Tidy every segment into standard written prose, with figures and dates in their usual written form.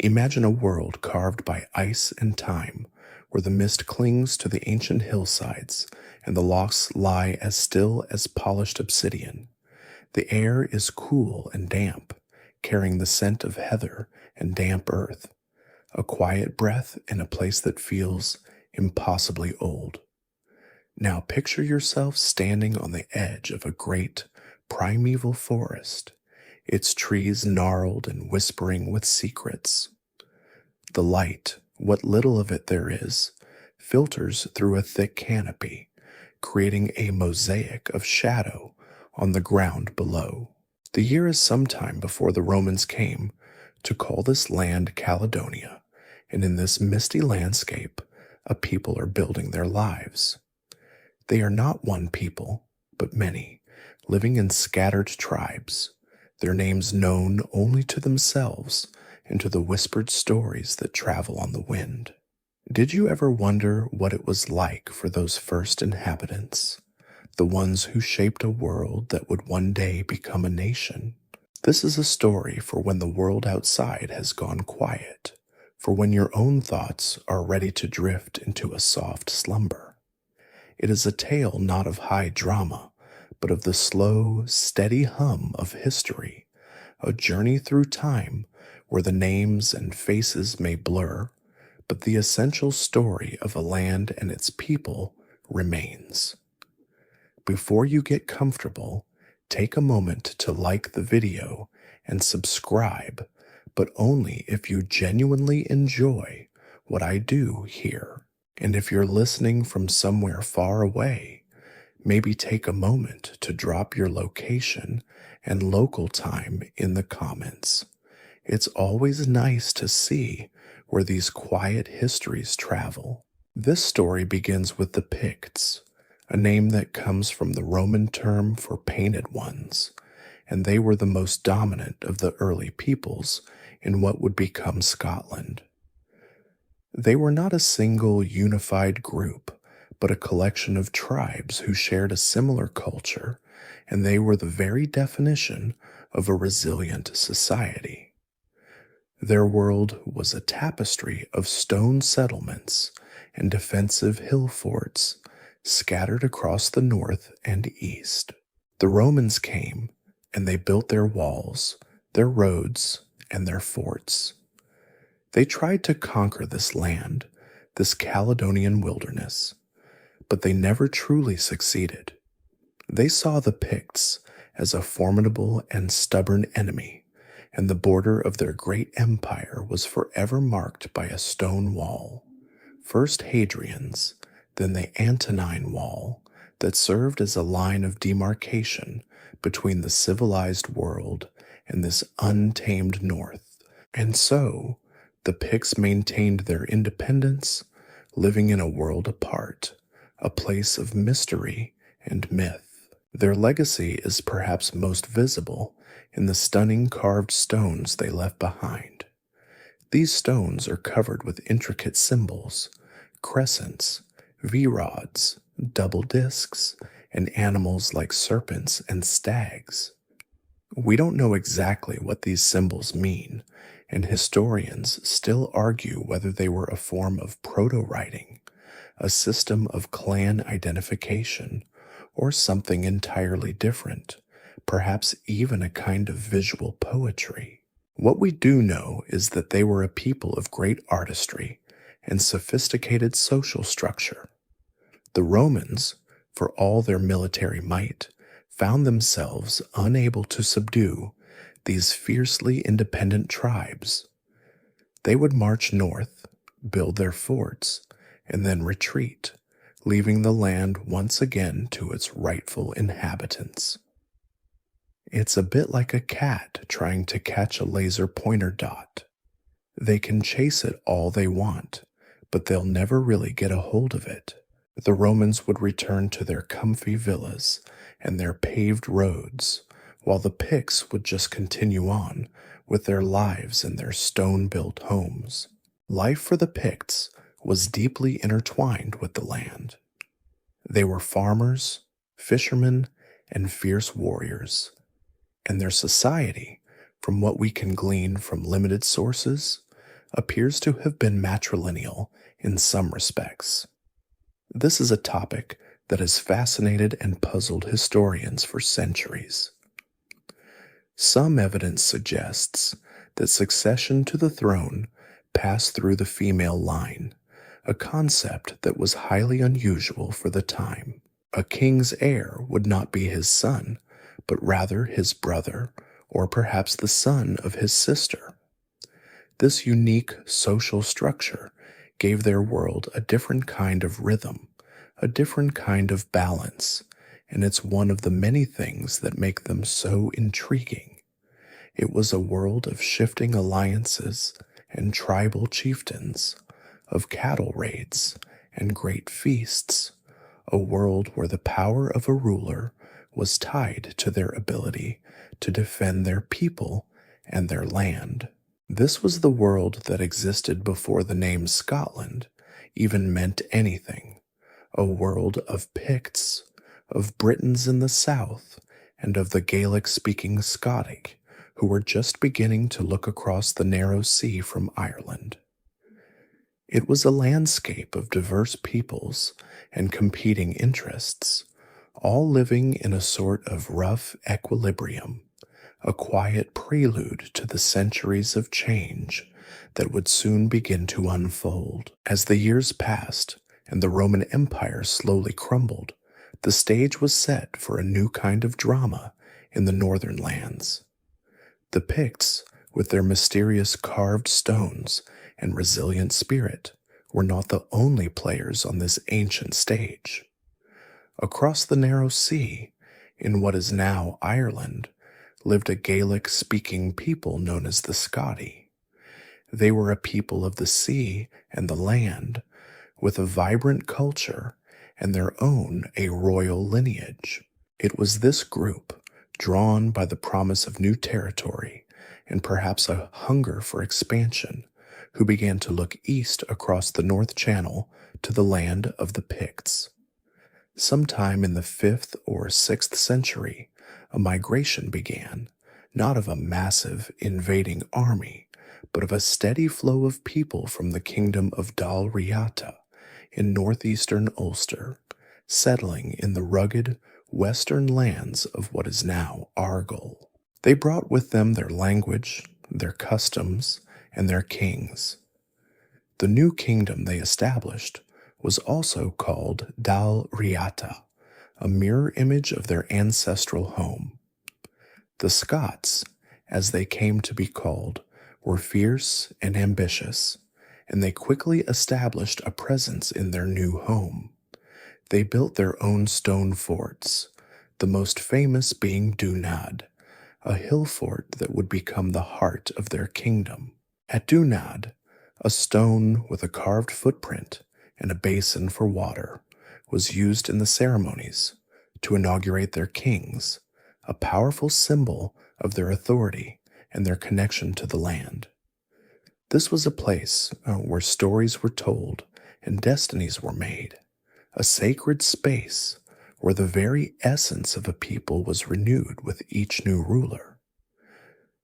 Imagine a world carved by ice and time, where the mist clings to the ancient hillsides and the lochs lie as still as polished obsidian. The air is cool and damp, carrying the scent of heather and damp earth, a quiet breath in a place that feels impossibly old. Now picture yourself standing on the edge of a great, primeval forest, its trees gnarled and whispering with secrets. The light, what little of it there is, filters through a thick canopy, creating a mosaic of shadow on the ground below. The year is sometime before the Romans came to call this land Caledonia, and in this misty landscape, a people are building their lives. They are not one people, but many, living in scattered tribes, their names known only to themselves and to the whispered stories that travel on the wind. Did you ever wonder what it was like for those first inhabitants, the ones who shaped a world that would one day become a nation? This is a story for when the world outside has gone quiet, for when your own thoughts are ready to drift into a soft slumber. It is a tale not of high drama, but of the slow, steady hum of history, a journey through time where the names and faces may blur, but the essential story of a land and its people remains. Before you get comfortable, take a moment to like the video and subscribe, but only if you genuinely enjoy what I do here. And if you're listening from somewhere far away, maybe take a moment to drop your location and local time in the comments. It's always nice to see where these quiet histories travel. This story begins with the Picts, a name that comes from the Roman term for painted ones, and they were the most dominant of the early peoples in what would become Scotland. They were not a single unified group, but a collection of tribes who shared a similar culture, and they were the very definition of a resilient society. Their world was a tapestry of stone settlements and defensive hill forts scattered across the north and east. The Romans came, and they built their walls, their roads, and their forts. They tried to conquer this land, this Caledonian wilderness, but they never truly succeeded. They saw the Picts as a formidable and stubborn enemy, and the border of their great empire was forever marked by a stone wall, first Hadrian's, then the Antonine Wall, that served as a line of demarcation between the civilized world and this untamed north. And so, the Picts maintained their independence, living in a world apart, a place of mystery and myth. Their legacy is perhaps most visible in the stunning carved stones they left behind. These stones are covered with intricate symbols, crescents, V-rods, double discs, and animals like serpents and stags. We don't know exactly what these symbols mean, and historians still argue whether they were a form of proto-writing, a system of clan identification, or something entirely different, perhaps even a kind of visual poetry. What we do know is that they were a people of great artistry and sophisticated social structure. The Romans, for all their military might, found themselves unable to subdue these fiercely independent tribes. They would march north, build their forts, and then retreat, leaving the land once again to its rightful inhabitants. It's a bit like a cat trying to catch a laser pointer dot. They can chase it all they want, but they'll never really get a hold of it. The Romans would return to their comfy villas and their paved roads, while the Picts would just continue on with their lives in their stone-built homes. Life for the Picts was deeply intertwined with the land. They were farmers, fishermen, and fierce warriors, and their society, from what we can glean from limited sources, appears to have been matrilineal in some respects. This is a topic that has fascinated and puzzled historians for centuries. Some evidence suggests that succession to the throne passed through the female line, a concept that was highly unusual for the time. A king's heir would not be his son, but rather his brother, or perhaps the son of his sister. This unique social structure gave their world a different kind of rhythm, a different kind of balance, and it's one of the many things that make them so intriguing. It was a world of shifting alliances and tribal chieftains, of cattle raids and great feasts, a world where the power of a ruler was tied to their ability to defend their people and their land. This was the world that existed before the name Scotland even meant anything, a world of Picts, of Britons in the south, and of the Gaelic-speaking Scotic, who were just beginning to look across the narrow sea from Ireland. It was a landscape of diverse peoples and competing interests, all living in a sort of rough equilibrium, a quiet prelude to the centuries of change that would soon begin to unfold. As the years passed and the Roman Empire slowly crumbled, the stage was set for a new kind of drama in the northern lands. The Picts, with their mysterious carved stones and resilient spirit, were not the only players on this ancient stage. Across the narrow sea, in what is now Ireland, lived a Gaelic-speaking people known as the Scoti. They were a people of the sea and the land, with a vibrant culture and their own a royal lineage. It was this group, drawn by the promise of new territory and perhaps a hunger for expansion, who began to look east across the North Channel to the land of the Picts. Sometime in the 5th or 6th century, a migration began, not of a massive invading army, but of a steady flow of people from the kingdom of Dal Riata in northeastern Ulster, settling in the rugged western lands of what is now Argyll. They brought with them their language, their customs, and their kings. The new kingdom they established was also called Dal Riata, a mirror image of their ancestral home. The Scots, as they came to be called, were fierce and ambitious, and they quickly established a presence in their new home. They built their own stone forts, the most famous being Dunad, a hill fort that would become the heart of their kingdom. At Dunad, a stone with a carved footprint and a basin for water was used in the ceremonies to inaugurate their kings, a powerful symbol of their authority and their connection to the land. This was a place where stories were told and destinies were made, a sacred space where the very essence of a people was renewed with each new ruler.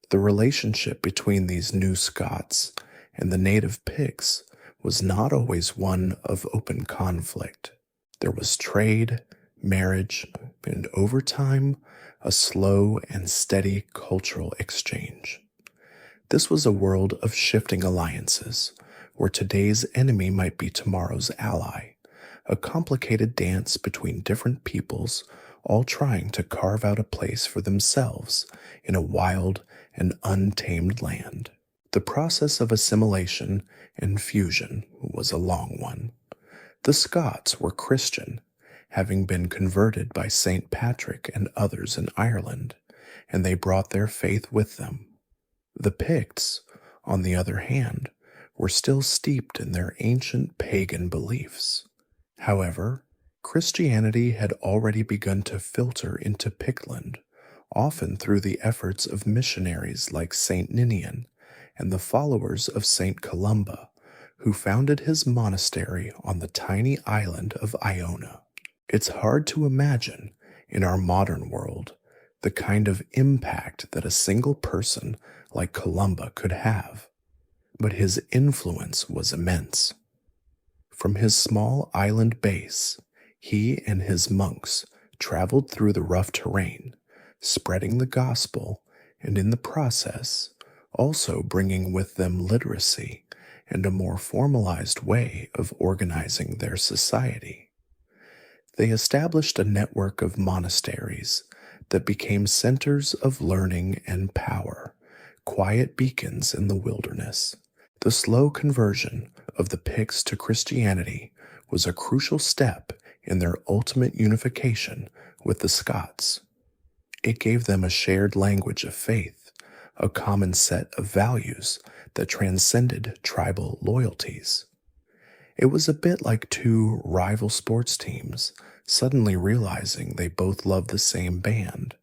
The relationship between these new Scots and the native Picts was not always one of open conflict. There was trade, marriage, and over time, a slow and steady cultural exchange. This was a world of shifting alliances, where today's enemy might be tomorrow's ally, a complicated dance between different peoples, all trying to carve out a place for themselves in a wild and untamed land. The process of assimilation and fusion was a long one. The Scots were Christian, having been converted by St. Patrick and others in Ireland, and they brought their faith with them. The Picts, on the other hand, were still steeped in their ancient pagan beliefs. However, Christianity had already begun to filter into Pictland, often through the efforts of missionaries like St. Ninian and the followers of St. Columba, who founded his monastery on the tiny island of Iona. It's hard to imagine, in our modern world, the kind of impact that a single person like Columba could have. but his influence was immense. From his small island base, he and his monks traveled through the rough terrain, spreading the gospel, and in the process, also bringing with them literacy and a more formalized way of organizing their society. They established a network of monasteries that became centers of learning and power, quiet beacons in the wilderness. The slow conversion of the Picts to Christianity was a crucial step in their ultimate unification with the Scots. It gave them a shared language of faith, a common set of values that transcended tribal loyalties. It was a bit like two rival sports teams suddenly realizing they both love the same band.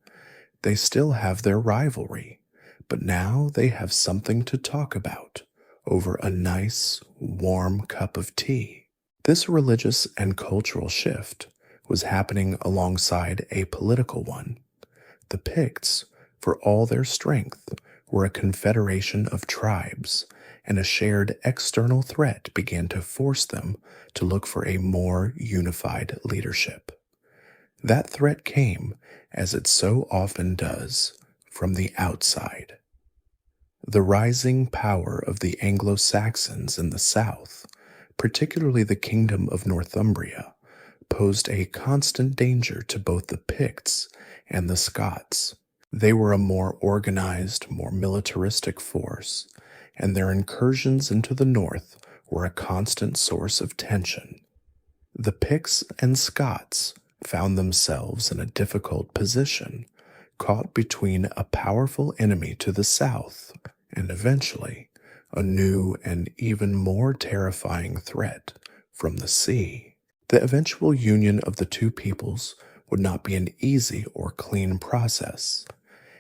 They still have their rivalry, but now they have something to talk about over a nice, warm cup of tea. This religious and cultural shift was happening alongside a political one. The Picts, for all their strength, were a confederation of tribes, and a shared external threat began to force them to look for a more unified leadership. That threat came, as it so often does, from the outside. The rising power of the Anglo-Saxons in the south, particularly the Kingdom of Northumbria, posed a constant danger to both the Picts and the Scots. They were a more organized, more militaristic force, and their incursions into the north were a constant source of tension. The Picts and Scots found themselves in a difficult position, caught between a powerful enemy to the south and eventually a new and even more terrifying threat from the sea. The eventual union of the two peoples would not be an easy or clean process.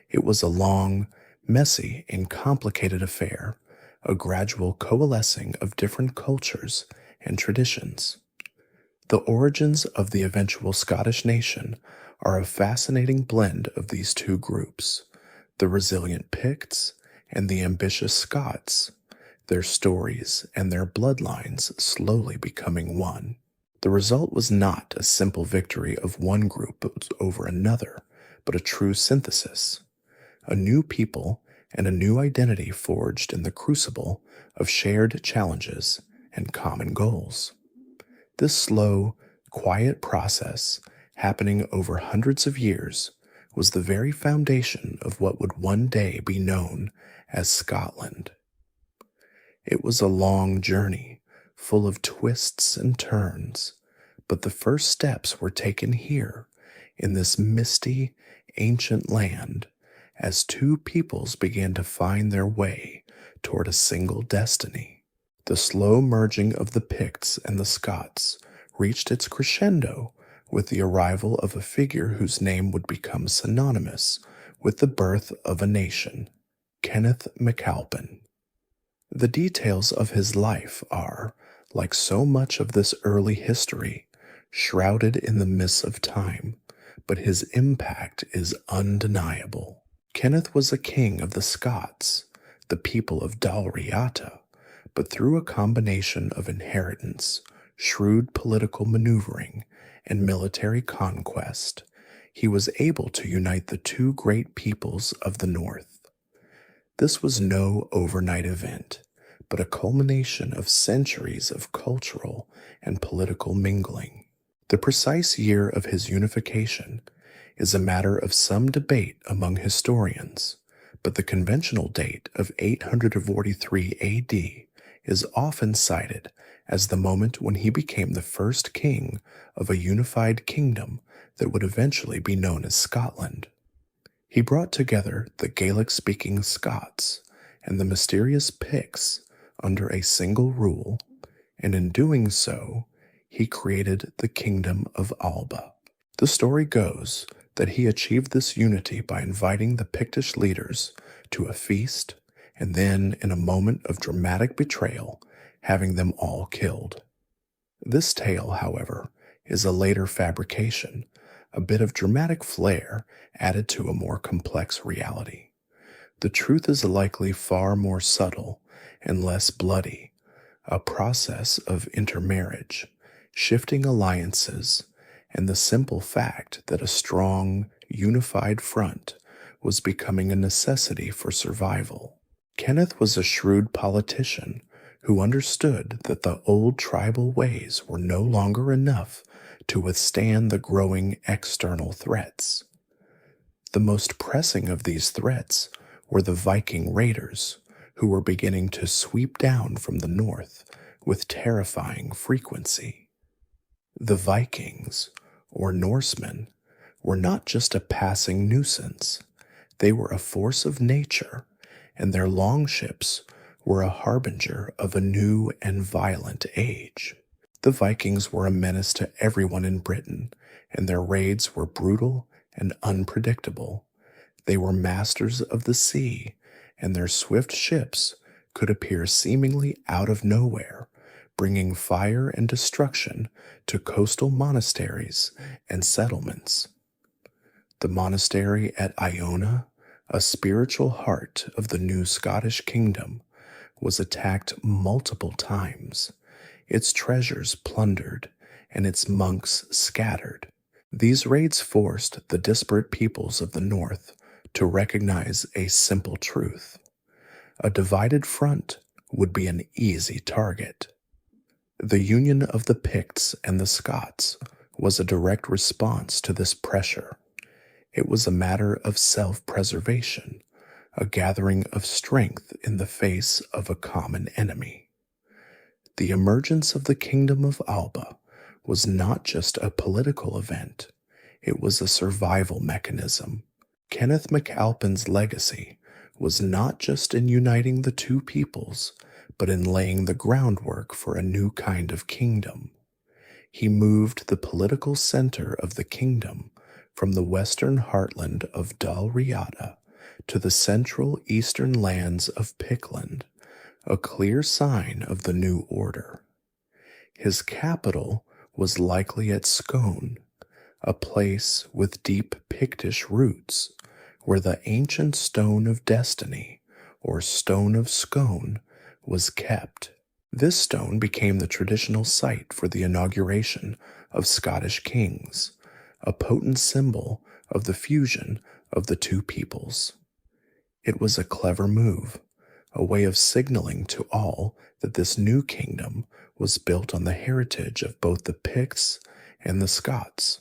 It was a long, messy, and complicated affair, a gradual coalescing of different cultures and traditions. The origins of the eventual Scottish nation are a fascinating blend of these two groups, the resilient Picts and the ambitious Scots, their stories and their bloodlines slowly becoming one. The result was not a simple victory of one group over another, but a true synthesis, a new people and a new identity forged in the crucible of shared challenges and common goals. This slow, quiet process, happening over hundreds of years, was the very foundation of what would one day be known as Scotland. It was a long journey, full of twists and turns, but the first steps were taken here, in this misty, ancient land, as two peoples began to find their way toward a single destiny. The slow merging of the Picts and the Scots reached its crescendo with the arrival of a figure whose name would become synonymous with the birth of a nation, Kenneth MacAlpin. The details of his life are, like so much of this early history, shrouded in the mists of time, but his impact is undeniable. Kenneth was a king of the Scots, the people of Dalriata, but through a combination of inheritance, shrewd political maneuvering, and military conquest, he was able to unite the two great peoples of the north. This was no overnight event, but a culmination of centuries of cultural and political mingling. The precise year of his unification is a matter of some debate among historians, but the conventional date of 843 AD is often cited as the moment when he became the first king of a unified kingdom that would eventually be known as Scotland. He brought together the Gaelic-speaking Scots and the mysterious Picts under a single rule, and in doing so, he created the kingdom of Alba. The story goes that he achieved this unity by inviting the Pictish leaders to a feast, and then, in a moment of dramatic betrayal, having them all killed. This tale, however, is a later fabrication, a bit of dramatic flair added to a more complex reality. The truth is likely far more subtle and less bloody, a process of intermarriage, shifting alliances, and the simple fact that a strong, unified front was becoming a necessity for survival. Kenneth was a shrewd politician who understood that the old tribal ways were no longer enough to withstand the growing external threats. The most pressing of these threats were the Viking raiders, who were beginning to sweep down from the north with terrifying frequency. The Vikings, or Norsemen, were not just a passing nuisance. They were a force of nature, and their longships were a harbinger of a new and violent age. The Vikings were a menace to everyone in Britain, and their raids were brutal and unpredictable. They were masters of the sea, and their swift ships could appear seemingly out of nowhere, bringing fire and destruction to coastal monasteries and settlements. The monastery at Iona, a spiritual heart of the new Scottish kingdom, was attacked multiple times, its treasures plundered, and its monks scattered. These raids forced the disparate peoples of the north to recognize a simple truth: a divided front would be an easy target. The union of the Picts and the Scots was a direct response to this pressure. It was a matter of self-preservation, a gathering of strength in the face of a common enemy. The emergence of the kingdom of Alba was not just a political event, it was a survival mechanism. Kenneth MacAlpin's legacy was not just in uniting the two peoples, but in laying the groundwork for a new kind of kingdom. He moved the political center of the kingdom from the western heartland of Dalriada to the central eastern lands of Pictland, a clear sign of the new order. His capital was likely at Scone, a place with deep Pictish roots, where the ancient Stone of Destiny, or Stone of Scone, was kept. This stone became the traditional site for the inauguration of Scottish kings, a potent symbol of the fusion of the two peoples. It was a clever move, a way of signaling to all that this new kingdom was built on the heritage of both the Picts and the Scots.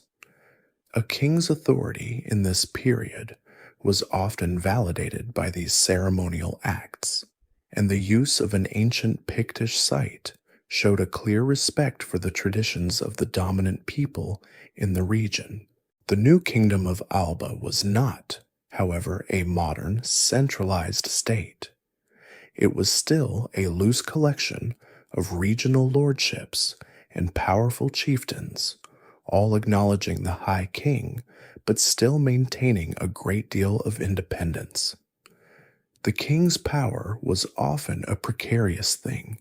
A king's authority in this period was often validated by these ceremonial acts, and the use of an ancient Pictish site showed a clear respect for the traditions of the dominant people in the region. The new kingdom of Alba was not, however, a modern, centralized state. It was still a loose collection of regional lordships and powerful chieftains, all acknowledging the High King, but still maintaining a great deal of independence. The king's power was often a precarious thing,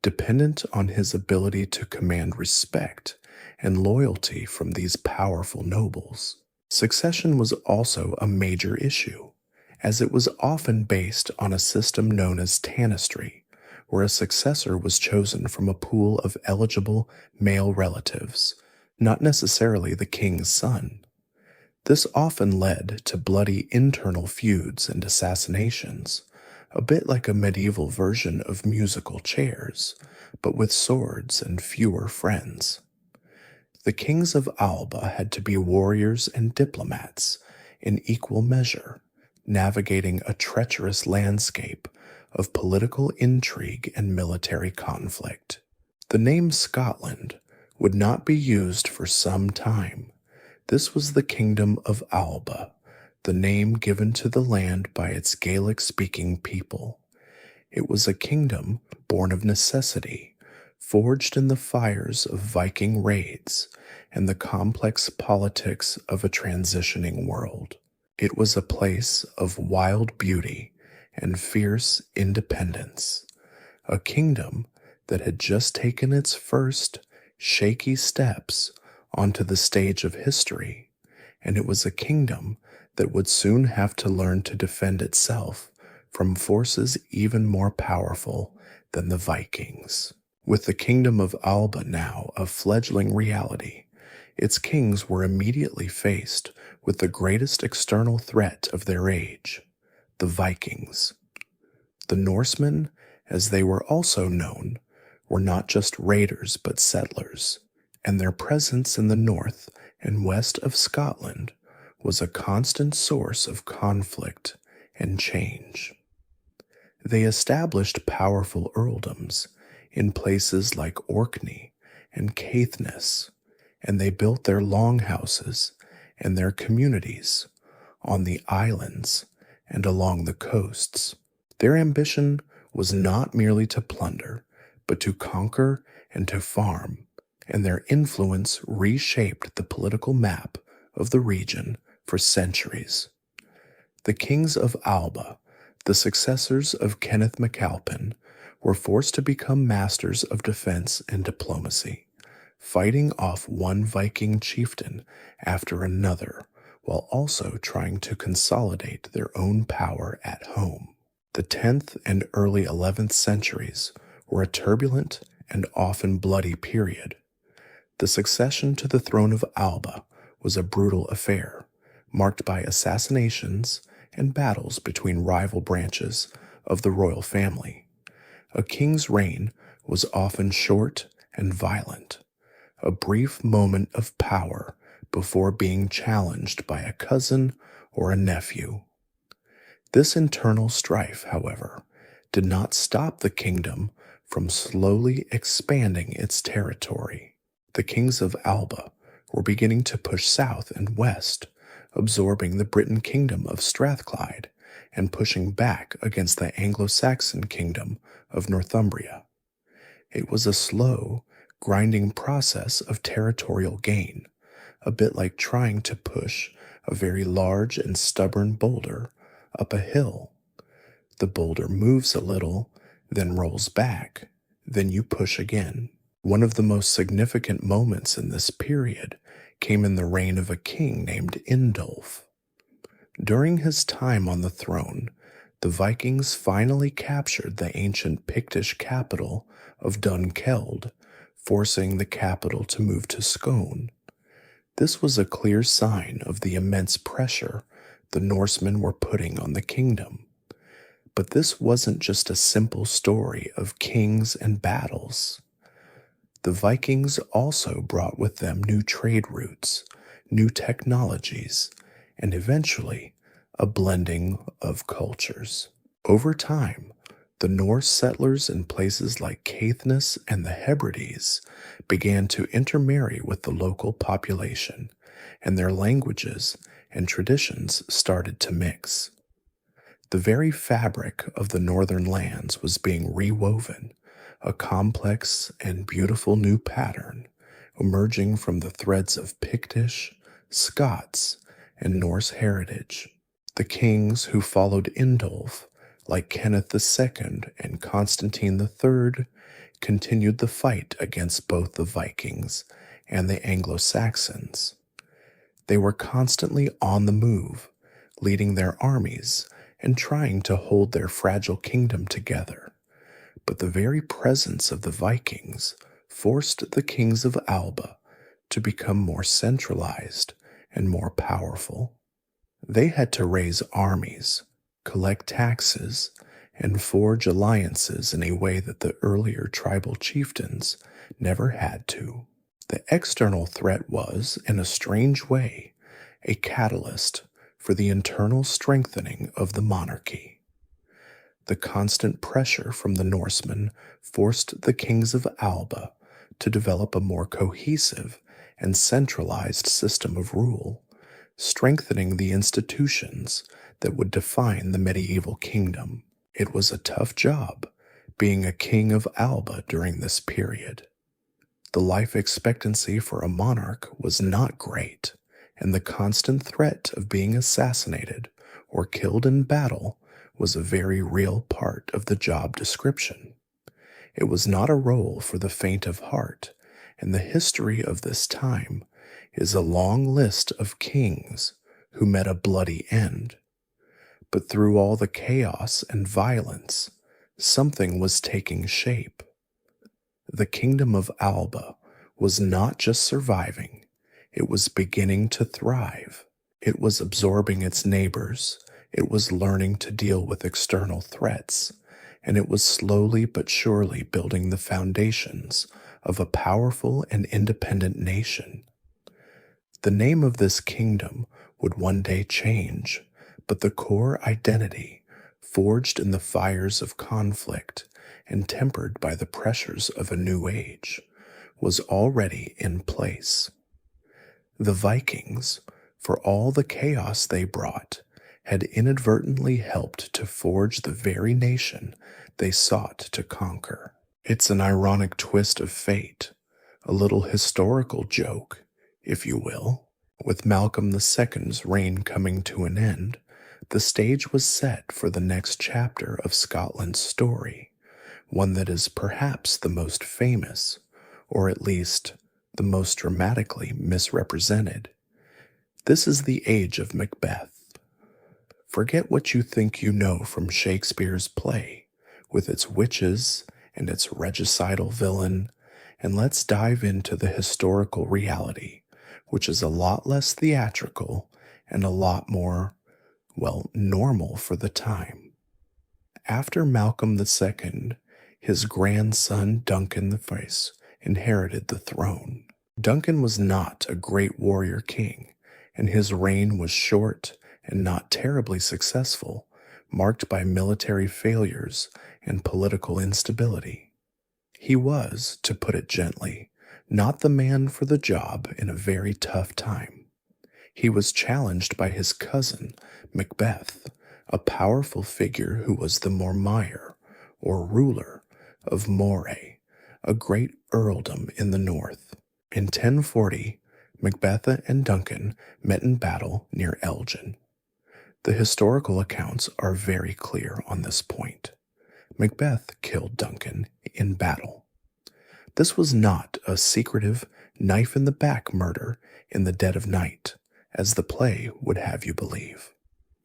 dependent on his ability to command respect and loyalty from these powerful nobles. Succession was also a major issue, as it was often based on a system known as tanistry, where a successor was chosen from a pool of eligible male relatives, not necessarily the king's son. This often led to bloody internal feuds and assassinations, a bit like a medieval version of musical chairs, but with swords and fewer friends. The kings of Alba had to be warriors and diplomats in equal measure, navigating a treacherous landscape of political intrigue and military conflict. The name Scotland would not be used for some time. This was the kingdom of Alba, the name given to the land by its Gaelic-speaking people. It was a kingdom born of necessity, forged in the fires of Viking raids and the complex politics of a transitioning world. It was a place of wild beauty and fierce independence, a kingdom that had just taken its first shaky steps onto the stage of history, and it was a kingdom that would soon have to learn to defend itself from forces even more powerful than the Vikings. With the kingdom of Alba now a fledgling reality, its kings were immediately faced with the greatest external threat of their age, the Vikings. The Norsemen, as they were also known, were not just raiders but settlers, and their presence in the north and west of Scotland was a constant source of conflict and change. They established powerful earldoms in places like Orkney and Caithness, and they built their longhouses and their communities on the islands and along the coasts. Their ambition was not merely to plunder, but to conquer and to farm, and their influence reshaped the political map of the region for centuries. The kings of Alba, the successors of Kenneth MacAlpin, were forced to become masters of defense and diplomacy, fighting off one Viking chieftain after another, while also trying to consolidate their own power at home. The 10th and early 11th centuries were a turbulent and often bloody period. The succession to the throne of Alba was a brutal affair, marked by assassinations and battles between rival branches of the royal family. A king's reign was often short and violent, a brief moment of power before being challenged by a cousin or a nephew. This internal strife, however, did not stop the kingdom from slowly expanding its territory. The kings of Alba were beginning to push south and west, absorbing the Briton kingdom of Strathclyde and pushing back against the Anglo-Saxon kingdom of Northumbria. It was a slow, grinding process of territorial gain, a bit like trying to push a very large and stubborn boulder up a hill. The boulder moves a little, then rolls back, then you push again. One of the most significant moments in this period came in the reign of a king named Indolf. During his time on the throne, the Vikings finally captured the ancient Pictish capital of Dunkeld, forcing the capital to move to Scone. This was a clear sign of the immense pressure the Norsemen were putting on the kingdom. But this wasn't just a simple story of kings and battles. The Vikings also brought with them new trade routes, new technologies, and eventually a blending of cultures. Over time, the Norse settlers in places like Caithness and the Hebrides began to intermarry with the local population, and their languages and traditions started to mix. The very fabric of the northern lands was being rewoven, a complex and beautiful new pattern emerging from the threads of Pictish, Scots, and Norse heritage. The kings who followed Indolf, like Kenneth II and Constantine III, continued the fight against both the Vikings and the Anglo-Saxons. They were constantly on the move, leading their armies and trying to hold their fragile kingdom together. But the very presence of the Vikings forced the kings of Alba to become more centralized and more powerful. They had to raise armies, collect taxes, and forge alliances in a way that the earlier tribal chieftains never had to. The external threat was, in a strange way, a catalyst for the internal strengthening of the monarchy. The constant pressure from the Norsemen forced the kings of Alba to develop a more cohesive and centralized system of rule, strengthening the institutions that would define the medieval kingdom. It was a tough job being a king of Alba during this period. The life expectancy for a monarch was not great, and the constant threat of being assassinated or killed in battle was a very real part of the job description. It was not a role for the faint of heart, and the history of this time is a long list of kings who met a bloody end. But through all the chaos and violence, something was taking shape. The kingdom of Alba was not just surviving, it was beginning to thrive. It was absorbing its neighbors, it was learning to deal with external threats, and it was slowly but surely building the foundations of a powerful and independent nation. The name of this kingdom would one day change, but the core identity, forged in the fires of conflict and tempered by the pressures of a new age, was already in place. The Vikings, for all the chaos they brought, had inadvertently helped to forge the very nation they sought to conquer. It's an ironic twist of fate, a little historical joke, if you will. With Malcolm II's reign coming to an end, the stage was set for the next chapter of Scotland's story, one that is perhaps the most famous, or at least the most dramatically misrepresented. This is the age of Macbeth. Forget what you think you know from Shakespeare's play, with its witches and its regicidal villain, and let's dive into the historical reality, which is a lot less theatrical and a lot more, well, normal for the time. After Malcolm II, his grandson Duncan I inherited the throne. Duncan was not a great warrior king, and his reign was short and not terribly successful, marked by military failures and political instability. He was, to put it gently, not the man for the job in a very tough time. He was challenged by his cousin, Macbeth, a powerful figure who was the Mormaer, or ruler, of Moray, a great earldom in the north. In 1040, Macbeth and Duncan met in battle near Elgin. The historical accounts are very clear on this point. Macbeth killed Duncan in battle. This was not a secretive, knife-in-the-back murder in the dead of night, as the play would have you believe.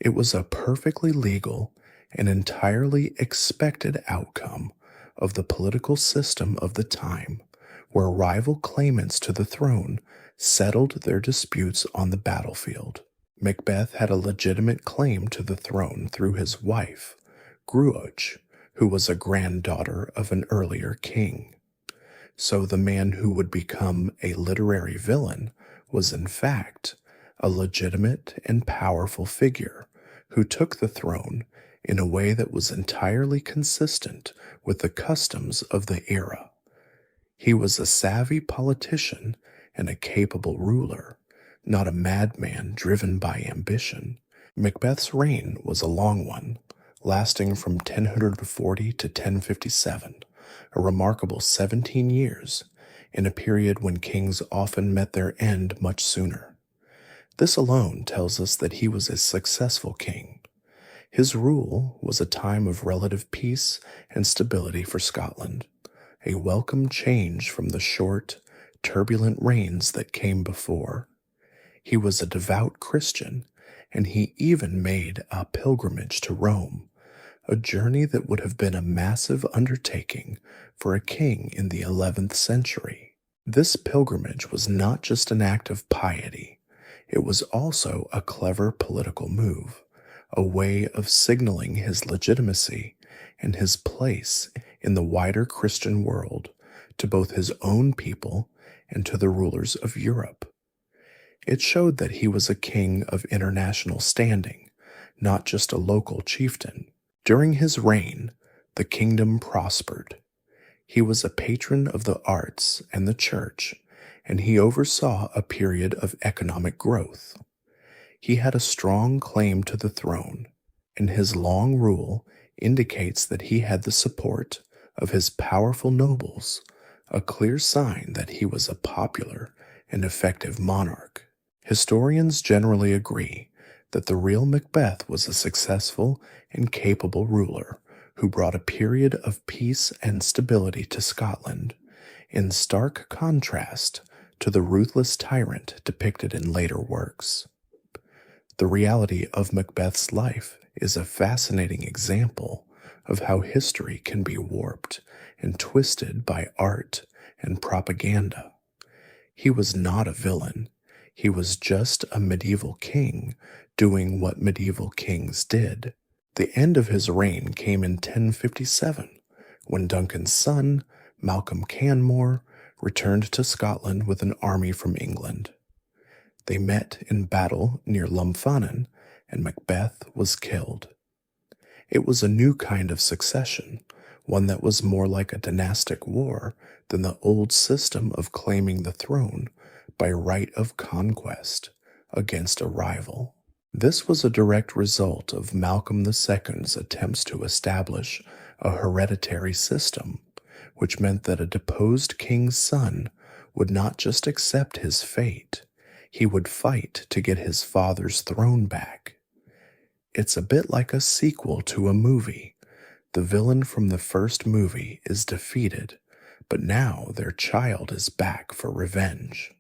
It was a perfectly legal and entirely expected outcome of the political system of the time, where rival claimants to the throne settled their disputes on the battlefield. Macbeth had a legitimate claim to the throne through his wife, Gruach, who was a granddaughter of an earlier king. So the man who would become a literary villain was in fact a legitimate and powerful figure who took the throne in a way that was entirely consistent with the customs of the era. He was a savvy politician and a capable ruler, not a madman driven by ambition. Macbeth's reign was a long one, lasting from 1040 to 1057, a remarkable 17 years, in a period when kings often met their end much sooner. This alone tells us that he was a successful king. His rule was a time of relative peace and stability for Scotland, a welcome change from the short, turbulent reigns that came before. He was a devout Christian, and he even made a pilgrimage to Rome, a journey that would have been a massive undertaking for a king in the 11th century. This pilgrimage was not just an act of piety, it was also a clever political move, a way of signaling his legitimacy and his place in the wider Christian world to both his own people and to the rulers of Europe. It showed that he was a king of international standing, not just a local chieftain. During his reign, the kingdom prospered. He was a patron of the arts and the church, and he oversaw a period of economic growth. He had a strong claim to the throne, and his long rule indicates that he had the support of his powerful nobles, a clear sign that he was a popular and effective monarch. Historians generally agree that the real Macbeth was a successful and capable ruler who brought a period of peace and stability to Scotland, in stark contrast to the ruthless tyrant depicted in later works. The reality of Macbeth's life is a fascinating example of how history can be warped and twisted by art and propaganda. He was not a villain. He was just a medieval king doing what medieval kings did. The end of his reign came in 1057, when Duncan's son, Malcolm Canmore, returned to Scotland with an army from England. They met in battle near Lumfannon, and Macbeth was killed. It was a new kind of succession, one that was more like a dynastic war than the old system of claiming the throne by right of conquest against a rival. This was a direct result of Malcolm II's attempts to establish a hereditary system, which meant that a deposed king's son would not just accept his fate, he would fight to get his father's throne back. It's a bit like a sequel to a movie. The villain from the first movie is defeated, but now their child is back for revenge.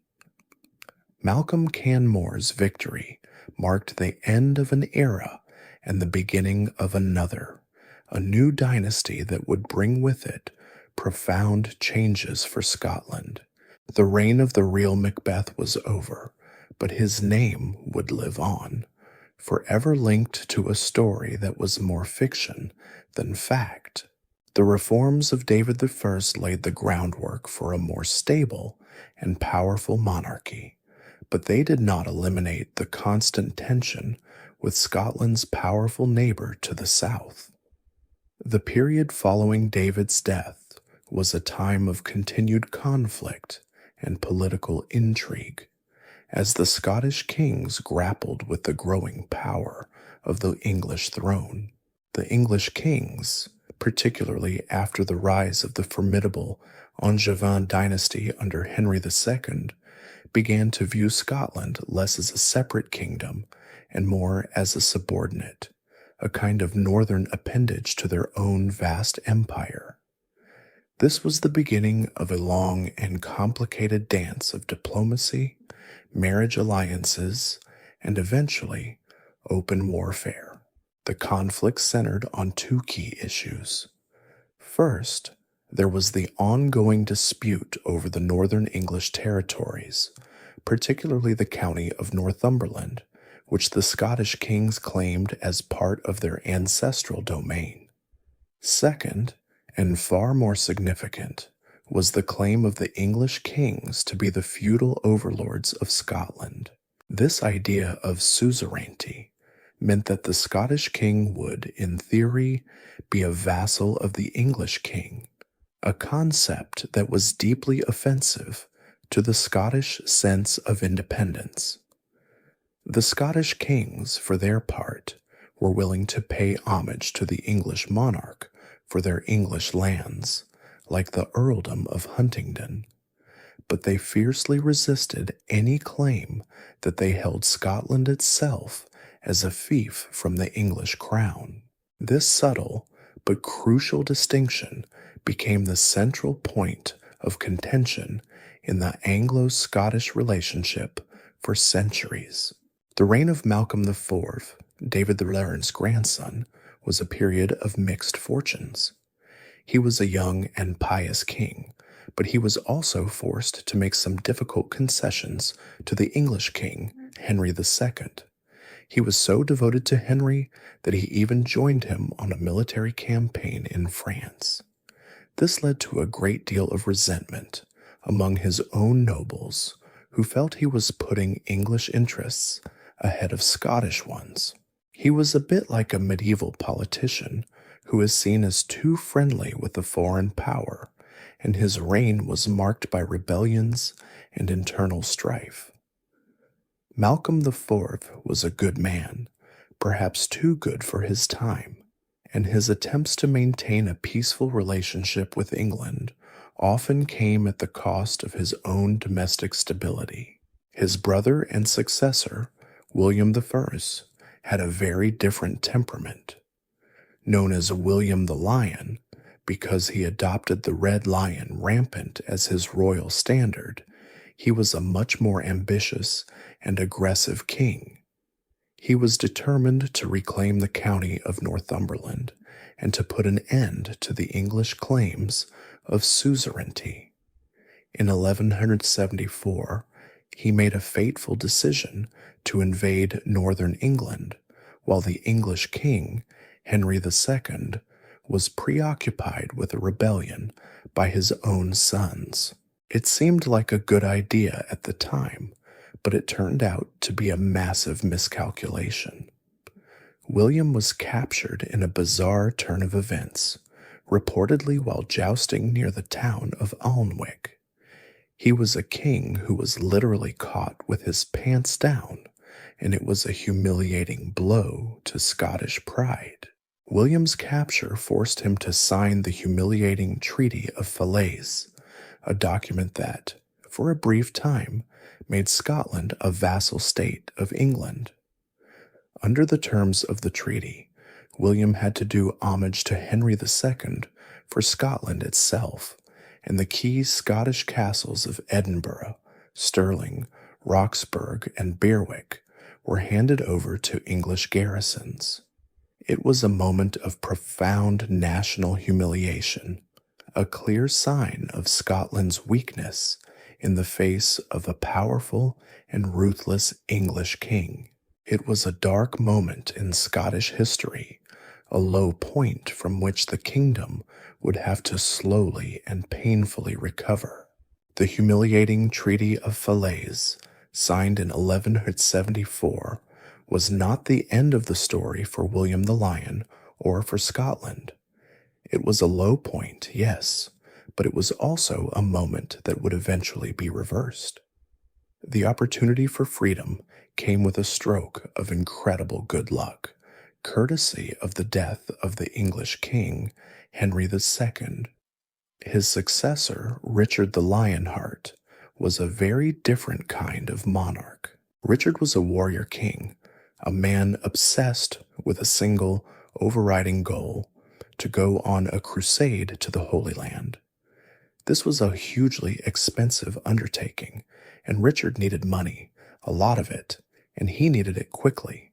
Malcolm Canmore's victory marked the end of an era and the beginning of another, a new dynasty that would bring with it profound changes for Scotland. The reign of the real Macbeth was over, but his name would live on, forever linked to a story that was more fiction than fact. The reforms of David I laid the groundwork for a more stable and powerful monarchy, but they did not eliminate the constant tension with Scotland's powerful neighbor to the south. The period following David's death was a time of continued conflict and political intrigue, as the Scottish kings grappled with the growing power of the English throne. The English kings, particularly after the rise of the formidable Angevin dynasty under Henry II, began to view Scotland less as a separate kingdom and more as a subordinate, a kind of northern appendage to their own vast empire. This was the beginning of a long and complicated dance of diplomacy, marriage alliances, and eventually open warfare. The conflict centered on two key issues. First, there was the ongoing dispute over the northern English territories, particularly the county of Northumberland, which the Scottish kings claimed as part of their ancestral domain. Second, and far more significant, was the claim of the English kings to be the feudal overlords of Scotland. This idea of suzerainty meant that the Scottish king would, in theory, be a vassal of the English king, a concept that was deeply offensive to the Scottish sense of independence. The Scottish kings, for their part, were willing to pay homage to the English monarch for their English lands, like the earldom of Huntingdon, but they fiercely resisted any claim that they held Scotland itself as a fief from the English crown. This subtle but crucial distinction became the central point of contention in the Anglo-Scottish relationship for centuries. The reign of Malcolm IV, David the Baron's grandson, was a period of mixed fortunes. He was a young and pious king, but he was also forced to make some difficult concessions to the English king, Henry II. He was so devoted to Henry that he even joined him on a military campaign in France. This led to a great deal of resentment among his own nobles, who felt he was putting English interests ahead of Scottish ones. He was a bit like a medieval politician who is seen as too friendly with a foreign power, and his reign was marked by rebellions and internal strife. Malcolm IV was a good man, perhaps too good for his time, and his attempts to maintain a peaceful relationship with England often came at the cost of his own domestic stability. His brother and successor, William I, had a very different temperament. Known as William the Lion, because he adopted the red lion rampant as his royal standard, he was a much more ambitious and aggressive king. He was determined to reclaim the county of Northumberland and to put an end to the English claims of suzerainty. In 1174, he made a fateful decision to invade northern England, while the English king, Henry II, was preoccupied with a rebellion by his own sons. It seemed like a good idea at the time, but it turned out to be a massive miscalculation. William was captured in a bizarre turn of events, reportedly while jousting near the town of Alnwick. He was a king who was literally caught with his pants down, and it was a humiliating blow to Scottish pride. William's capture forced him to sign the humiliating Treaty of Falaise, a document that, for a brief time, made Scotland a vassal state of England. Under the terms of the treaty, William had to do homage to Henry II for Scotland itself, and the key Scottish castles of Edinburgh, Stirling, Roxburgh, and Berwick were handed over to English garrisons. It was a moment of profound national humiliation, a clear sign of Scotland's weakness in the face of a powerful and ruthless English king. It was a dark moment in Scottish history, a low point from which the kingdom would have to slowly and painfully recover. The humiliating Treaty of Falaise, signed in 1174, was not the end of the story for William the Lion or for Scotland. It was a low point, yes, but it was also a moment that would eventually be reversed. The opportunity for freedom came with a stroke of incredible good luck, courtesy of the death of the English king, Henry II. His successor, Richard the Lionheart, was a very different kind of monarch. Richard was a warrior king, a man obsessed with a single, overriding goal: to go on a crusade to the Holy Land. This was a hugely expensive undertaking, and Richard needed money, a lot of it, and he needed it quickly.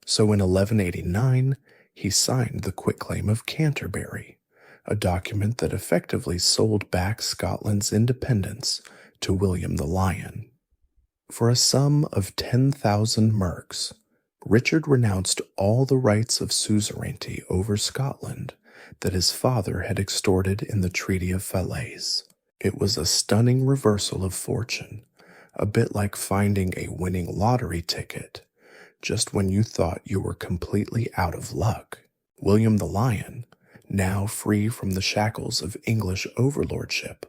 So in 1189, he signed the Quitclaim of Canterbury, a document that effectively sold back Scotland's independence to William the Lion. For a sum of 10,000 merks, Richard renounced all the rights of suzerainty over Scotland that his father had extorted in the Treaty of Falaise. It was a stunning reversal of fortune, a bit like finding a winning lottery ticket just when you thought you were completely out of luck. William the Lion, now free from the shackles of English overlordship,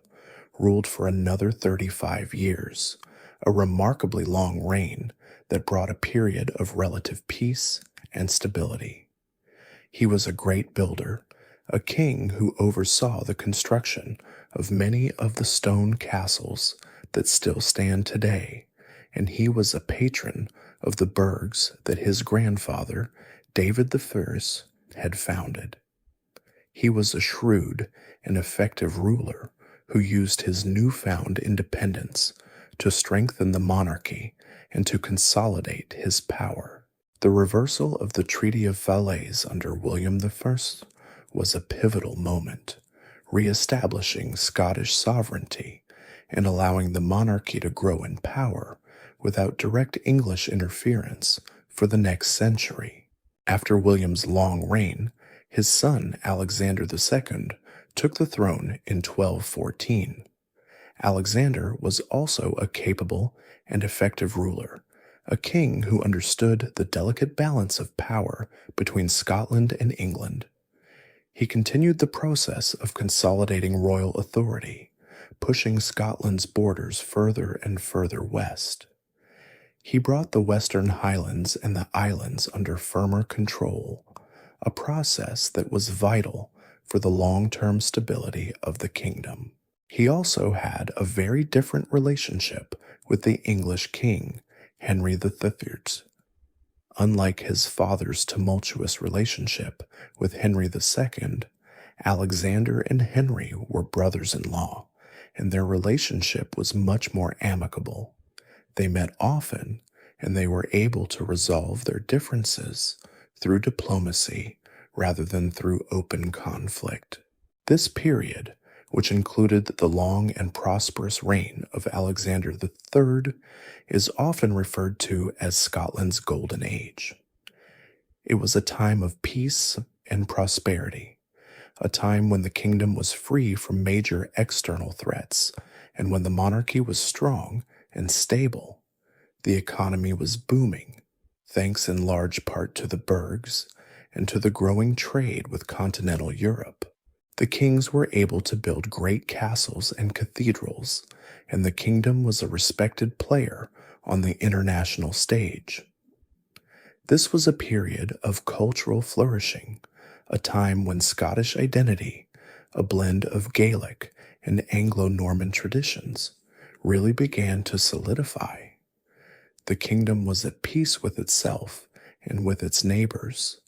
ruled for another 35 years, a remarkably long reign that brought a period of relative peace and stability. He was a great builder, a king who oversaw the construction of many of the stone castles that still stand today, and he was a patron of the burghs that his grandfather, David I, had founded. He was a shrewd and effective ruler who used his newfound independence to strengthen the monarchy and to consolidate his power. The reversal of the Treaty of Falaise under William I was a pivotal moment, re-establishing Scottish sovereignty and allowing the monarchy to grow in power without direct English interference for the next century. After William's long reign, his son Alexander II took the throne in 1214. Alexander was also a capable and effective ruler, a king who understood the delicate balance of power between Scotland and England. He continued the process of consolidating royal authority, pushing Scotland's borders further and further west. He brought the Western Highlands and the Islands under firmer control, a process that was vital for the long-term stability of the kingdom. He also had a very different relationship with the English king, Henry III. Unlike his father's tumultuous relationship with Henry II, Alexander and Henry were brothers-in-law, and their relationship was much more amicable. They met often, and they were able to resolve their differences through diplomacy rather than through open conflict. This period, which included the long and prosperous reign of Alexander III, is often referred to as Scotland's Golden Age. It was a time of peace and prosperity, a time when the kingdom was free from major external threats, and when the monarchy was strong and stable. The economy was booming, thanks in large part to the burghs and to the growing trade with continental Europe. The kings were able to build great castles and cathedrals, and the kingdom was a respected player on the international stage. This was a period of cultural flourishing, a time when Scottish identity, a blend of Gaelic and Anglo-Norman traditions, really began to solidify. The kingdom was at peace with itself and with its neighbors,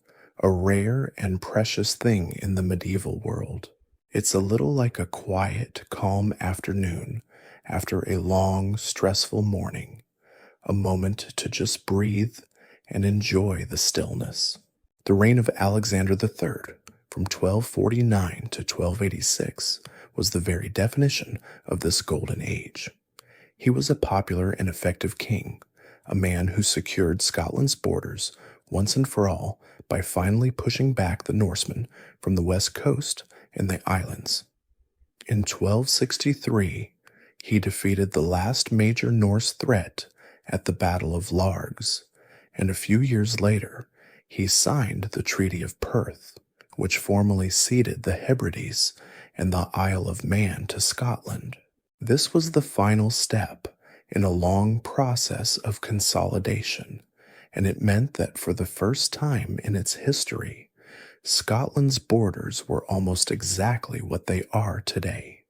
a rare and precious thing in the medieval world. It's a little like a quiet, calm afternoon after a long, stressful morning, a moment to just breathe and enjoy the stillness. The reign of Alexander III, from 1249 to 1286, was the very definition of this golden age. He was a popular and effective king, a man who secured Scotland's borders once and for all by finally pushing back the Norsemen from the west coast and the islands. In 1263, he defeated the last major Norse threat at the Battle of Largs, and a few years later, he signed the Treaty of Perth, which formally ceded the Hebrides and the Isle of Man to Scotland. This was the final step in a long process of consolidation, and it meant that for the first time in its history, Scotland's borders were almost exactly what they are today.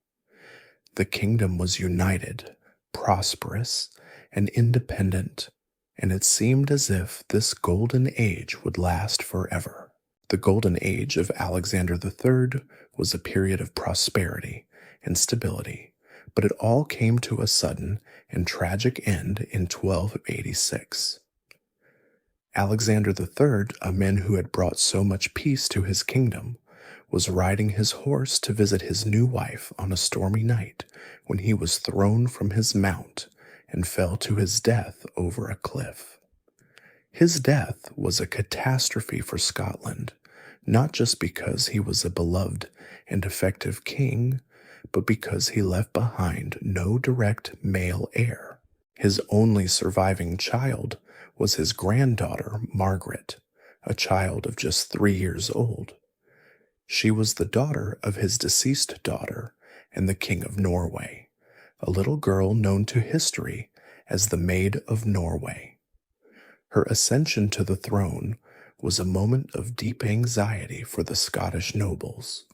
The kingdom was united, prosperous, and independent, and it seemed as if this golden age would last forever. The golden age of Alexander III was a period of prosperity and stability, but it all came to a sudden and tragic end in 1286. Alexander III, a man who had brought so much peace to his kingdom, was riding his horse to visit his new wife on a stormy night when he was thrown from his mount and fell to his death over a cliff. His death was a catastrophe for Scotland, not just because he was a beloved and effective king, but because he left behind no direct male heir. His only surviving child was his granddaughter, Margaret, a child of just 3 years old. She was the daughter of his deceased daughter and the King of Norway, a little girl known to history as the Maid of Norway. Her ascension to the throne was a moment of deep anxiety for the Scottish nobles.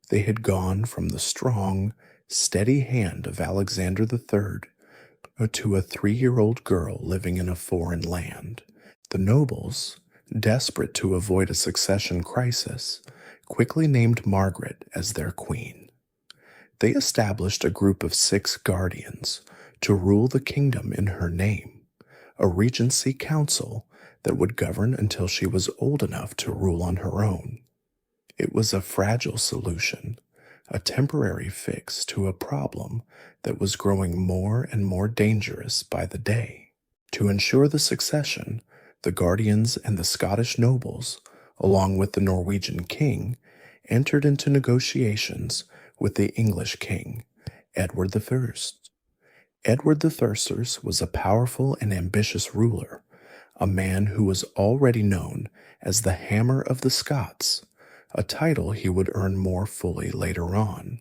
They had gone from the strong, steady hand of Alexander III to a 3-year-old girl living in a foreign land. The nobles, desperate to avoid a succession crisis, quickly named Margaret as their queen. They established a group of 6 guardians to rule the kingdom in her name, a regency council that would govern until she was old enough to rule on her own. It was a fragile solution, a temporary fix to a problem that was growing more and more dangerous by the day. To ensure the succession, the guardians and the Scottish nobles, along with the Norwegian king, entered into negotiations with the English king, Edward I. Edward the Thirster was a powerful and ambitious ruler, a man who was already known as the Hammer of the Scots, a title he would earn more fully later on.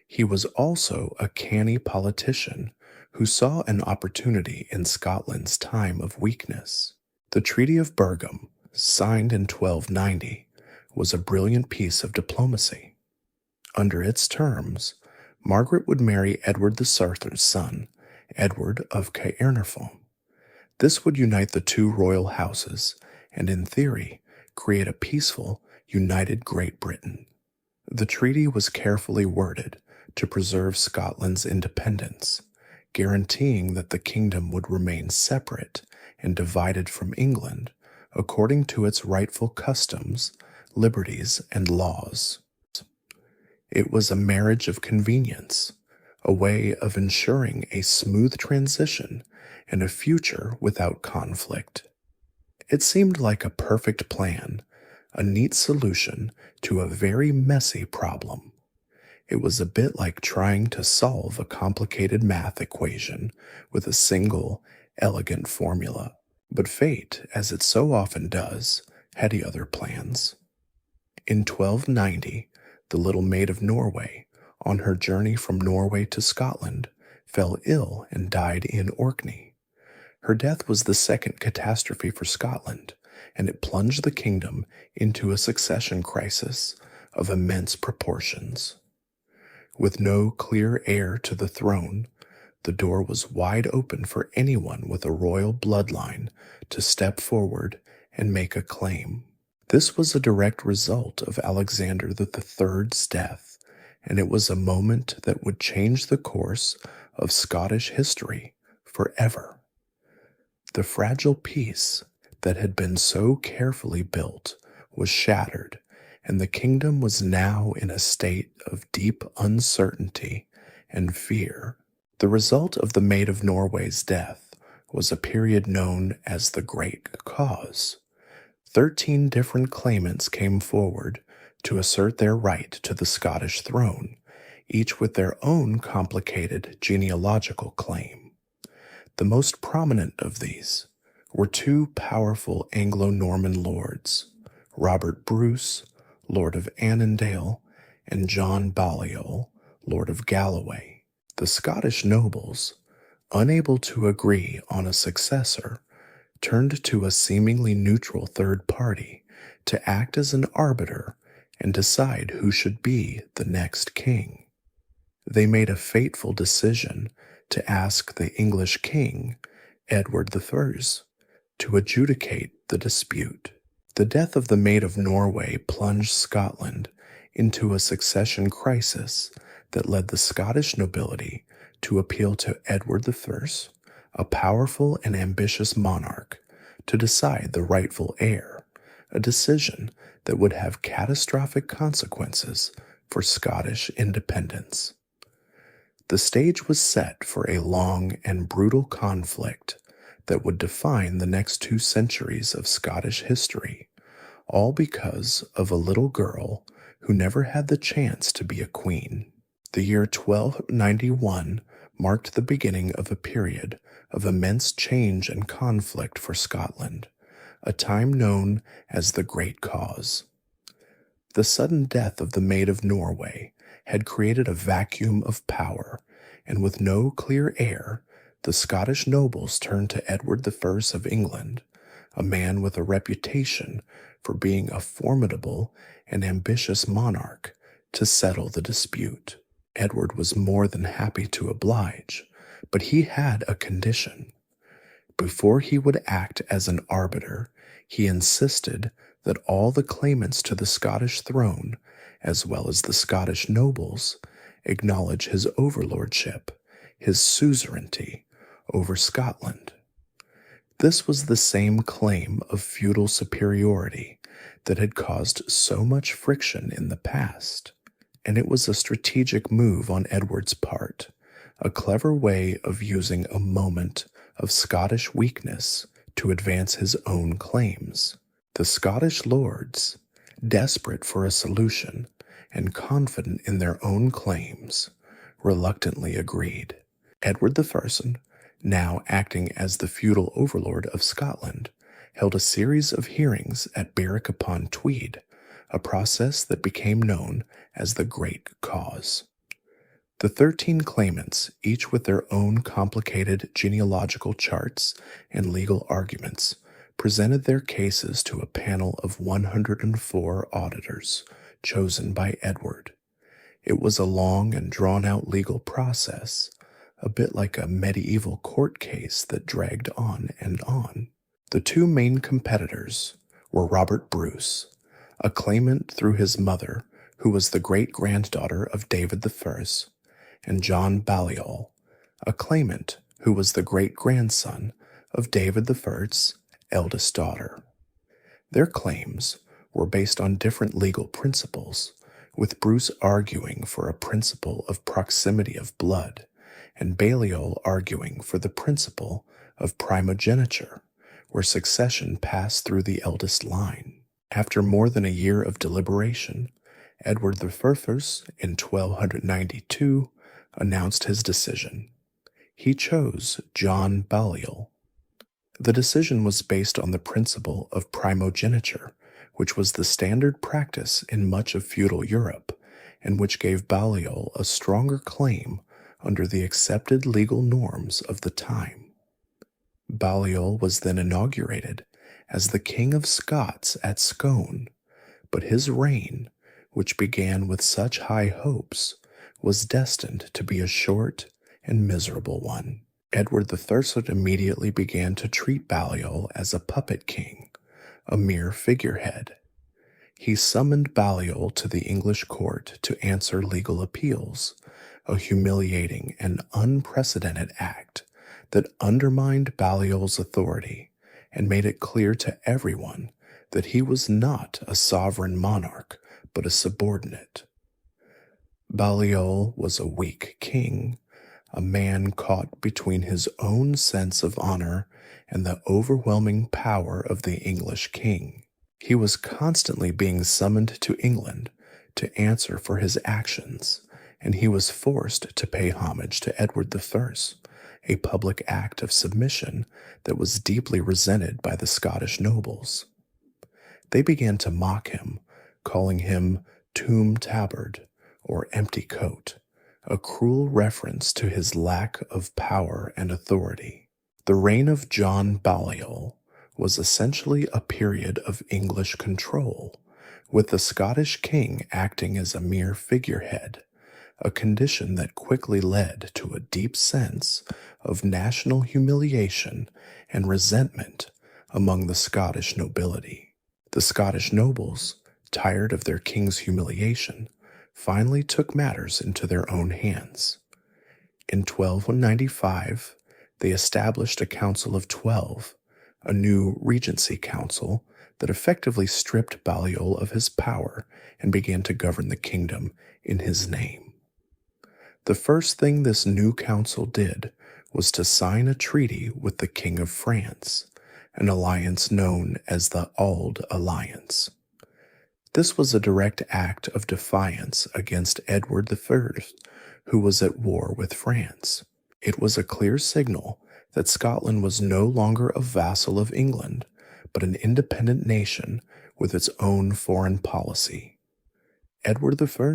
He was also a canny politician who saw an opportunity in Scotland's time of weakness. The Treaty of Berghem, signed in 1290, was a brilliant piece of diplomacy. Under its terms, Margaret would marry Edward the Sarther's son, Edward of Caernarfon. This would unite the 2 royal houses and, in theory, create a peaceful, united Great Britain. The treaty was carefully worded to preserve Scotland's independence, guaranteeing that the kingdom would remain separate and divided from England according to its rightful customs, liberties, and laws. It was a marriage of convenience, a way of ensuring a smooth transition and a future without conflict. It seemed like a perfect plan, a neat solution to a very messy problem. It was a bit like trying to solve a complicated math equation with a single, elegant formula. But fate, as it so often does, had other plans. In 1290, the little maid of Norway, on her journey from Norway to Scotland, fell ill and died in Orkney. Her death was the second catastrophe for Scotland, and it plunged the kingdom into a succession crisis of immense proportions. With no clear heir to the throne, the door was wide open for anyone with a royal bloodline to step forward and make a claim. This was a direct result of Alexander III's death, and it was a moment that would change the course of Scottish history forever. The fragile peace that had been so carefully built was shattered, and the kingdom was now in a state of deep uncertainty and fear. The result of the Maid of Norway's death was a period known as the Great Cause. 13 different claimants came forward to assert their right to the Scottish throne, each with their own complicated genealogical claim. The most prominent of these were two powerful Anglo-Norman lords, Robert Bruce, Lord of Annandale, and John Balliol, Lord of Galloway. The Scottish nobles, unable to agree on a successor, turned to a seemingly neutral third party to act as an arbiter and decide who should be the next king. They made a fateful decision to ask the English king, Edward I, to adjudicate the dispute. The death of the Maid of Norway plunged Scotland into a succession crisis that led the Scottish nobility to appeal to Edward I, a powerful and ambitious monarch, to decide the rightful heir, a decision that would have catastrophic consequences for Scottish independence. The stage was set for a long and brutal conflict that would define the next 2 centuries of Scottish history, all because of a little girl who never had the chance to be a queen. The year 1291 marked the beginning of a period of immense change and conflict for Scotland, a time known as the Great Cause. The sudden death of the Maid of Norway had created a vacuum of power, and with no clear heir, the Scottish nobles turned to Edward I of England, a man with a reputation for being a formidable and ambitious monarch, to settle the dispute. Edward was more than happy to oblige, but he had a condition. Before he would act as an arbiter, he insisted that all the claimants to the Scottish throne, as well as the Scottish nobles, acknowledge his overlordship, his suzerainty over Scotland. This was the same claim of feudal superiority that had caused so much friction in the past, and it was a strategic move on Edward's part, a clever way of using a moment of Scottish weakness to advance his own claims. The Scottish lords, desperate for a solution and confident in their own claims, reluctantly agreed. Edward I, now acting as the feudal overlord of Scotland, held a series of hearings at Berwick-upon-Tweed, a process that became known as the Great Cause. The 13 claimants, each with their own complicated genealogical charts and legal arguments, presented their cases to a panel of 104 auditors, chosen by Edward. It was a long and drawn-out legal process, a bit like a medieval court case that dragged on and on. The 2 main competitors were Robert Bruce, a claimant through his mother, who was the great-granddaughter of David I, and John Balliol, a claimant who was the great-grandson of David I's eldest daughter. Their claims were based on different legal principles, with Bruce arguing for a principle of proximity of blood, and Balliol arguing for the principle of primogeniture, where succession passed through the eldest line. After more than a year of deliberation, Edward I in 1292 announced his decision. He chose John Balliol. The decision was based on the principle of primogeniture, which was the standard practice in much of feudal Europe, and which gave Balliol a stronger claim under the accepted legal norms of the time. Balliol was then inaugurated as the King of Scots at Scone, but his reign, which began with such high hopes, was destined to be a short and miserable one. Edward III immediately began to treat Balliol as a puppet king, a mere figurehead. He summoned Balliol to the English court to answer legal appeals, a humiliating and unprecedented act that undermined Balliol's authority and made it clear to everyone that he was not a sovereign monarch but a subordinate. Balliol was a weak king, a man caught between his own sense of honor and the overwhelming power of the English king. He was constantly being summoned to England to answer for his actions, and he was forced to pay homage to Edward I, a public act of submission that was deeply resented by the Scottish nobles. They began to mock him, calling him tomb tabard, or empty coat, a cruel reference to his lack of power and authority. The reign of John Balliol was essentially a period of English control, with the Scottish king acting as a mere figurehead, a condition that quickly led to a deep sense of national humiliation and resentment among the Scottish nobility. The Scottish nobles, tired of their king's humiliation, finally took matters into their own hands. In 1295, they established a Council of 12, a new regency council that effectively stripped Balliol of his power and began to govern the kingdom in his name. The first thing this new council did was to sign a treaty with the King of France, an alliance known as the Auld Alliance. This was a direct act of defiance against Edward I, who was at war with France. It was a clear signal that Scotland was no longer a vassal of England, but an independent nation with its own foreign policy. Edward I,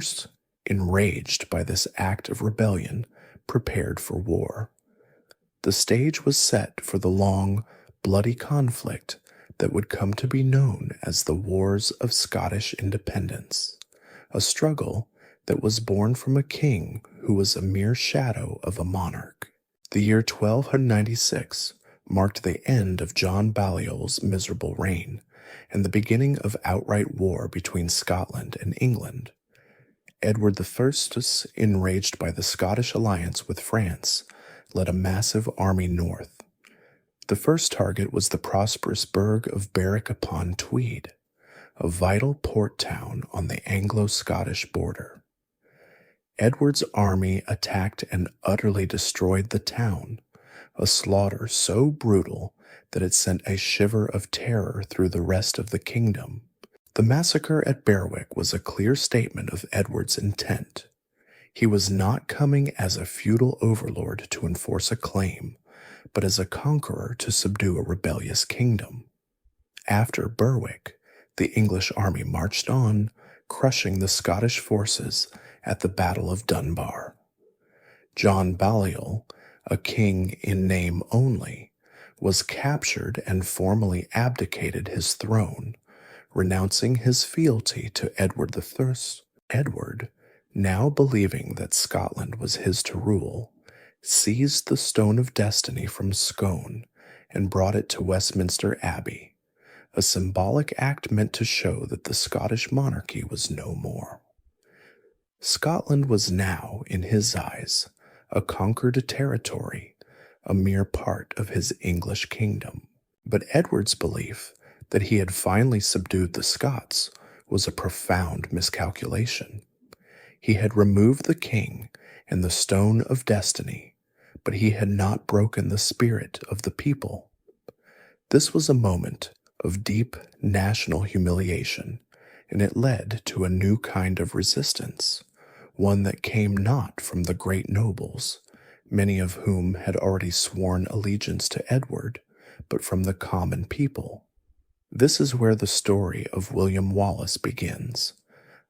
enraged by this act of rebellion, prepared for war. The stage was set for the long, bloody conflict that would come to be known as the Wars of Scottish Independence, a struggle that was born from a king who was a mere shadow of a monarch. The year 1296 marked the end of John Balliol's miserable reign and the beginning of outright war between Scotland and England. Edward I, enraged by the Scottish alliance with France, led a massive army north. The first target was the prosperous burgh of Berwick-upon-Tweed, a vital port town on the Anglo-Scottish border. Edward's army attacked and utterly destroyed the town, a slaughter so brutal that it sent a shiver of terror through the rest of the kingdom. The massacre at Berwick was a clear statement of Edward's intent. He was not coming as a feudal overlord to enforce a claim, but as a conqueror to subdue a rebellious kingdom. After Berwick, the English army marched on, crushing the Scottish forces at the Battle of Dunbar. John Balliol, a king in name only, was captured and formally abdicated his throne, renouncing his fealty to Edward I. Edward, now believing that Scotland was his to rule, seized the Stone of Destiny from Scone and brought it to Westminster Abbey, a symbolic act meant to show that the Scottish monarchy was no more. Scotland was now, in his eyes, a conquered territory, a mere part of his English kingdom. But Edward's belief that he had finally subdued the Scots was a profound miscalculation. He had removed the king and the stone of destiny, but he had not broken the spirit of the people. This was a moment of deep national humiliation, and it led to a new kind of resistance, one that came not from the great nobles, many of whom had already sworn allegiance to Edward, but from the common people. This is where the story of William Wallace begins,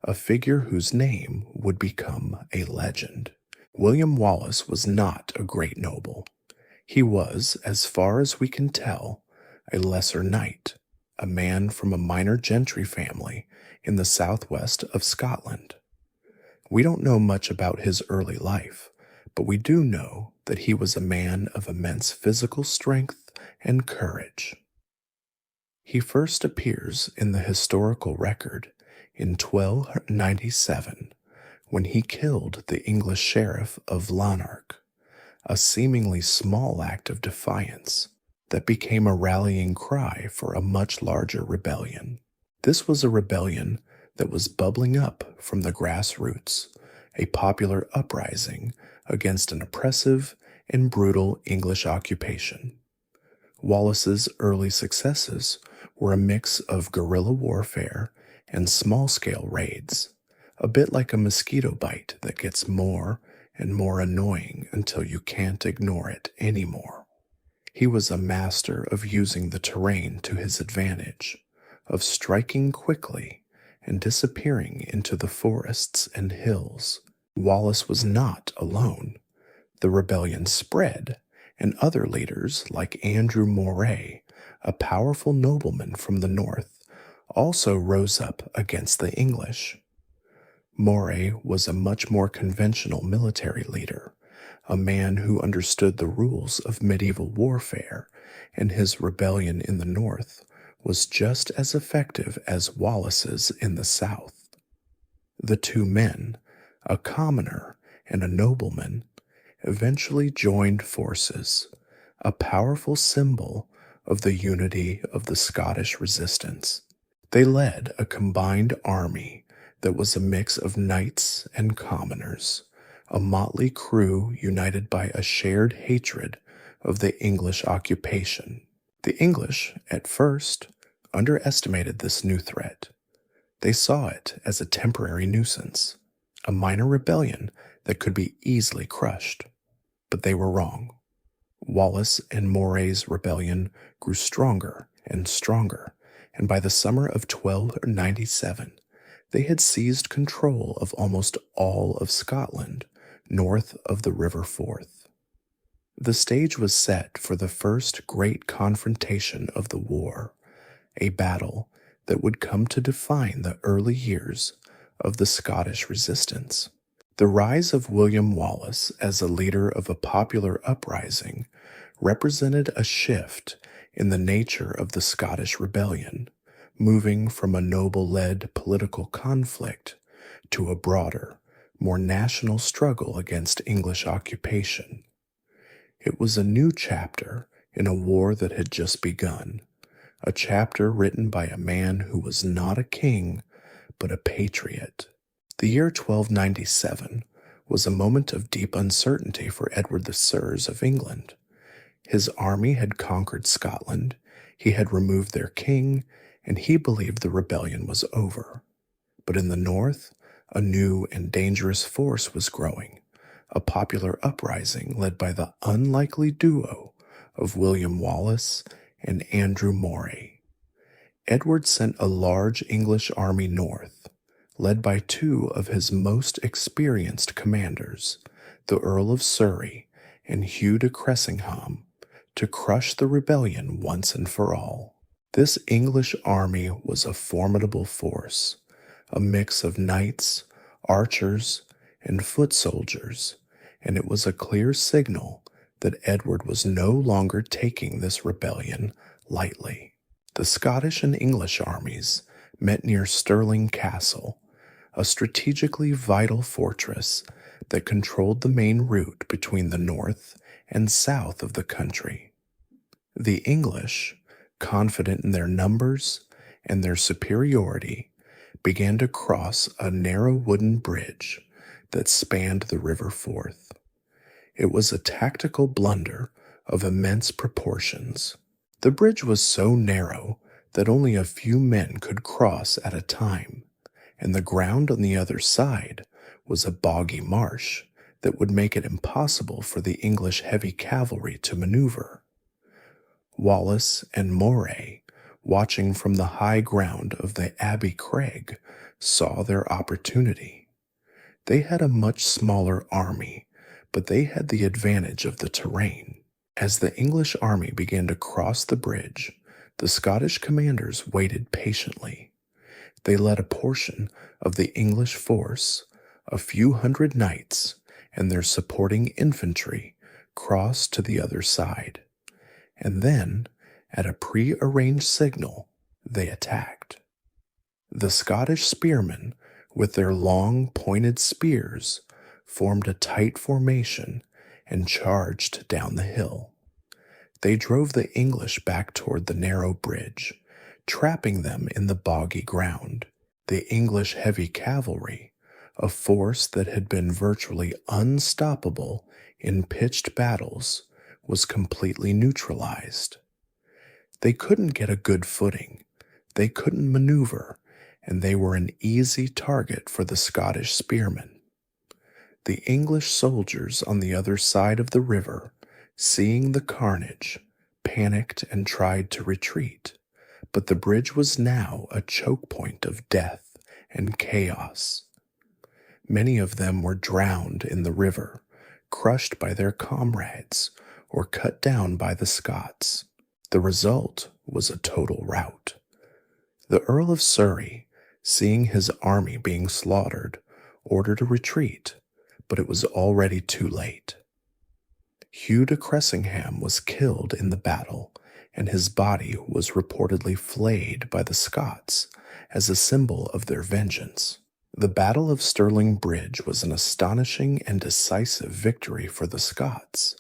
a figure whose name would become a legend. William Wallace was not a great noble. He was, as far as we can tell, a lesser knight, a man from a minor gentry family in the southwest of Scotland. We don't know much about his early life, but we do know that he was a man of immense physical strength and courage. He first appears in the historical record in 1297, when he killed the English sheriff of Lanark, a seemingly small act of defiance that became a rallying cry for a much larger rebellion. This was a rebellion that was bubbling up from the grassroots, a popular uprising against an oppressive and brutal English occupation. Wallace's early successes were a mix of guerrilla warfare and small-scale raids, a bit like a mosquito bite that gets more and more annoying until you can't ignore it anymore. He was a master of using the terrain to his advantage, of striking quickly and disappearing into the forests and hills. Wallace was not alone. The rebellion spread, and other leaders like Andrew Moray, a powerful nobleman from the north, also rose up against the English. Moray was a much more conventional military leader, a man who understood the rules of medieval warfare, and his rebellion in the north was just as effective as Wallace's in the south. The two men, a commoner and a nobleman, eventually joined forces, a powerful symbol of the unity of the Scottish resistance. They led a combined army that was a mix of knights and commoners, a motley crew united by a shared hatred of the English occupation. The English, at first, underestimated this new threat. They saw it as a temporary nuisance, a minor rebellion that could be easily crushed. But they were wrong. Wallace and Moray's rebellion grew stronger and stronger, and by the summer of 1297, they had seized control of almost all of Scotland, north of the River Forth. The stage was set for the first great confrontation of the war, a battle that would come to define the early years of the Scottish resistance. The rise of William Wallace as a leader of a popular uprising represented a shift in the nature of the Scottish rebellion, moving from a noble-led political conflict to a broader, more national struggle against English occupation. It was a new chapter in a war that had just begun, a chapter written by a man who was not a king, but a patriot. The year 1297 was a moment of deep uncertainty for Edward the Sirs of England. His army had conquered Scotland, he had removed their king, and he believed the rebellion was over. But in the north, a new and dangerous force was growing, a popular uprising led by the unlikely duo of William Wallace and Andrew Moray. Edward sent a large English army north, led by two of his most experienced commanders, the Earl of Surrey and Hugh de Cressingham, to crush the rebellion once and for all. This English army was a formidable force, a mix of knights, archers, and foot soldiers, and it was a clear signal that Edward was no longer taking this rebellion lightly. The Scottish and English armies met near Stirling Castle, a strategically vital fortress that controlled the main route between the north and south of the country. The English, confident in their numbers and their superiority, began to cross a narrow wooden bridge that spanned the river Forth. It was a tactical blunder of immense proportions. The bridge was so narrow that only a few men could cross at a time, and the ground on the other side was a boggy marsh that would make it impossible for the English heavy cavalry to maneuver. Wallace and Moray, watching from the high ground of the Abbey Craig, saw their opportunity. They had a much smaller army, but they had the advantage of the terrain. As the English army began to cross the bridge, the Scottish commanders waited patiently. They let a portion of the English force, a few hundred knights, and their supporting infantry cross to the other side. And then, at a pre-arranged signal, they attacked. The Scottish spearmen, with their long pointed spears, formed a tight formation and charged down the hill. They drove the English back toward the narrow bridge, trapping them in the boggy ground. The English heavy cavalry, a force that had been virtually unstoppable in pitched battles, was completely neutralized. They couldn't get a good footing, they couldn't maneuver, and they were an easy target for the Scottish spearmen. The English soldiers on the other side of the river, seeing the carnage, panicked and tried to retreat, but the bridge was now a choke point of death and chaos. Many of them were drowned in the river, crushed by their comrades, or cut down by the Scots. The result was a total rout. The Earl of Surrey, seeing his army being slaughtered, ordered a retreat, but it was already too late. Hugh de Cressingham was killed in the battle, and his body was reportedly flayed by the Scots as a symbol of their vengeance. The Battle of Stirling Bridge was an astonishing and decisive victory for the Scots,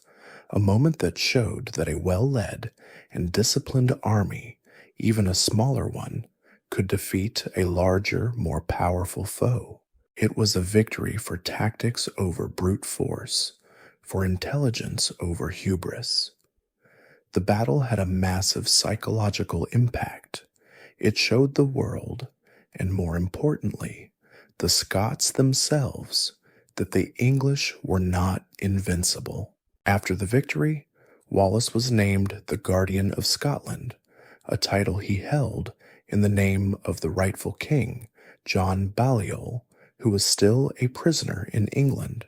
a moment that showed that a well-led and disciplined army, even a smaller one, could defeat a larger, more powerful foe. It was a victory for tactics over brute force, for intelligence over hubris. The battle had a massive psychological impact. It showed the world, and more importantly, the Scots themselves, that the English were not invincible. After the victory, Wallace was named the Guardian of Scotland, a title he held in the name of the rightful king, John Balliol, who was still a prisoner in England.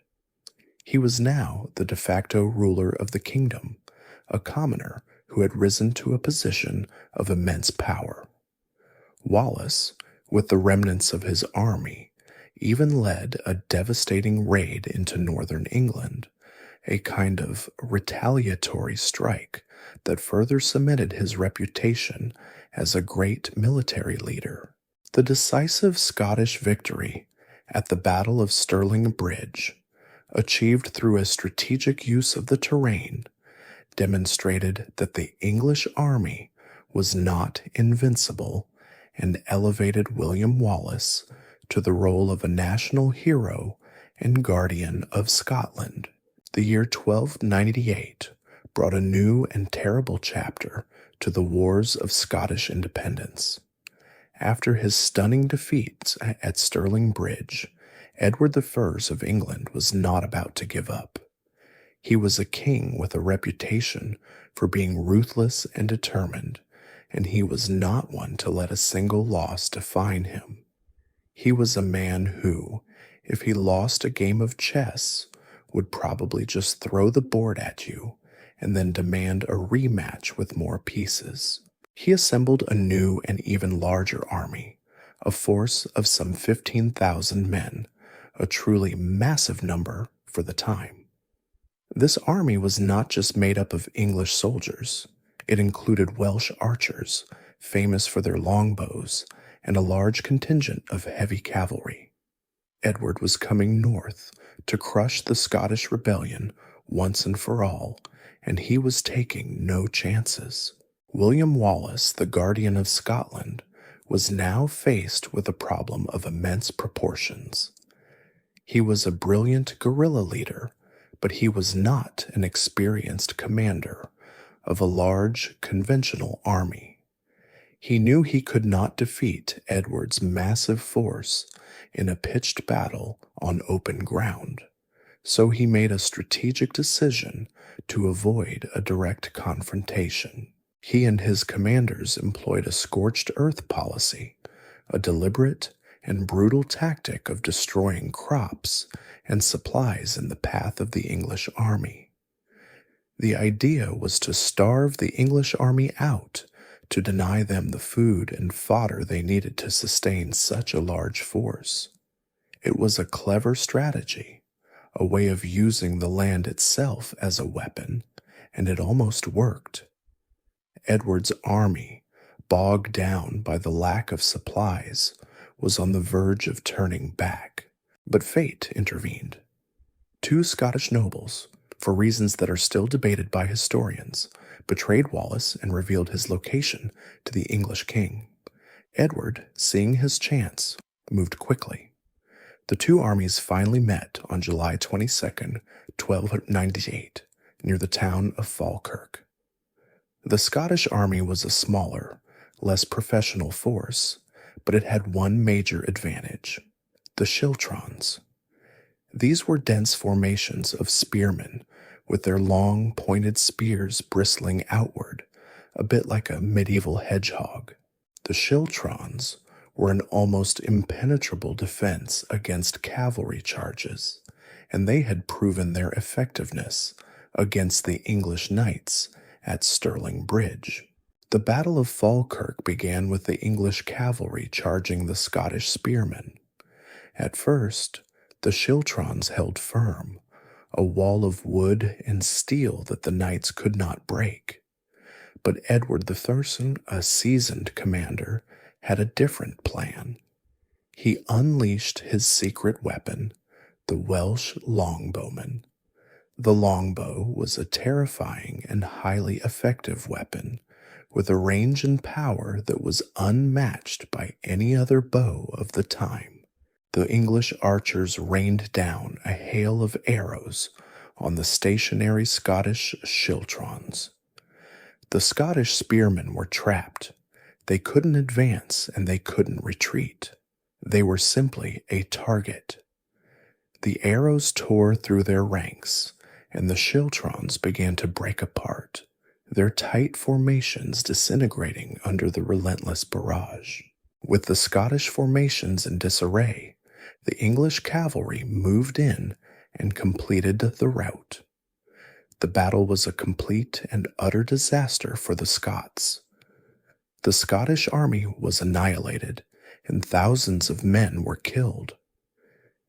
He was now the de facto ruler of the kingdom, a commoner who had risen to a position of immense power. Wallace, with the remnants of his army, even led a devastating raid into northern England, a kind of retaliatory strike that further cemented his reputation as a great military leader. The decisive Scottish victory at the Battle of Stirling Bridge, achieved through a strategic use of the terrain, demonstrated that the English army was not invincible and elevated William Wallace to the role of a national hero and guardian of Scotland. The year 1298 brought a new and terrible chapter to the wars of Scottish independence. After his stunning defeats at Stirling Bridge, Edward I of England was not about to give up. He was a king with a reputation for being ruthless and determined, and he was not one to let a single loss define him. He was a man who, if he lost a game of chess, would probably just throw the board at you and then demand a rematch with more pieces. He assembled a new and even larger army, a force of some 15,000 men, a truly massive number for the time. This army was not just made up of English soldiers. It included Welsh archers, famous for their longbows, and a large contingent of heavy cavalry. Edward was coming north to crush the Scottish rebellion once and for all, and he was taking no chances. William Wallace, the guardian of Scotland, was now faced with a problem of immense proportions. He was a brilliant guerrilla leader, but he was not an experienced commander of a large, conventional army. He knew he could not defeat Edward's massive force in a pitched battle on open ground, so he made a strategic decision to avoid a direct confrontation. He and his commanders employed a scorched earth policy, a deliberate and brutal tactic of destroying crops and supplies in the path of the English army. The idea was to starve the English army out, to deny them the food and fodder they needed to sustain such a large force. It was a clever strategy, a way of using the land itself as a weapon, and it almost worked. Edward's army, bogged down by the lack of supplies, was on the verge of turning back, but fate intervened. Two Scottish nobles, for reasons that are still debated by historians, betrayed Wallace and revealed his location to the English king. Edward, seeing his chance, moved quickly. The two armies finally met on July 22, 1298, near the town of Falkirk. The Scottish army was a smaller, less professional force, but it had one major advantage: the schiltrons. These were dense formations of spearmen with their long, pointed spears bristling outward, a bit like a medieval hedgehog. The schiltrons were an almost impenetrable defense against cavalry charges, and they had proven their effectiveness against the English knights at Stirling Bridge. The Battle of Falkirk began with the English cavalry charging the Scottish spearmen. At first, the schiltrons held firm, a wall of wood and steel that the knights could not break. But Edward the Third, a seasoned commander, had a different plan. He unleashed his secret weapon, the Welsh longbowman. The longbow was a terrifying and highly effective weapon, with a range and power that was unmatched by any other bow of the time. The English archers rained down a hail of arrows on the stationary Scottish schiltrons. The Scottish spearmen were trapped. They couldn't advance and they couldn't retreat. They were simply a target. The arrows tore through their ranks, and the schiltrons began to break apart, their tight formations disintegrating under the relentless barrage. With the Scottish formations in disarray, the English cavalry moved in and completed the rout. The battle was a complete and utter disaster for the Scots. The Scottish army was annihilated, and thousands of men were killed.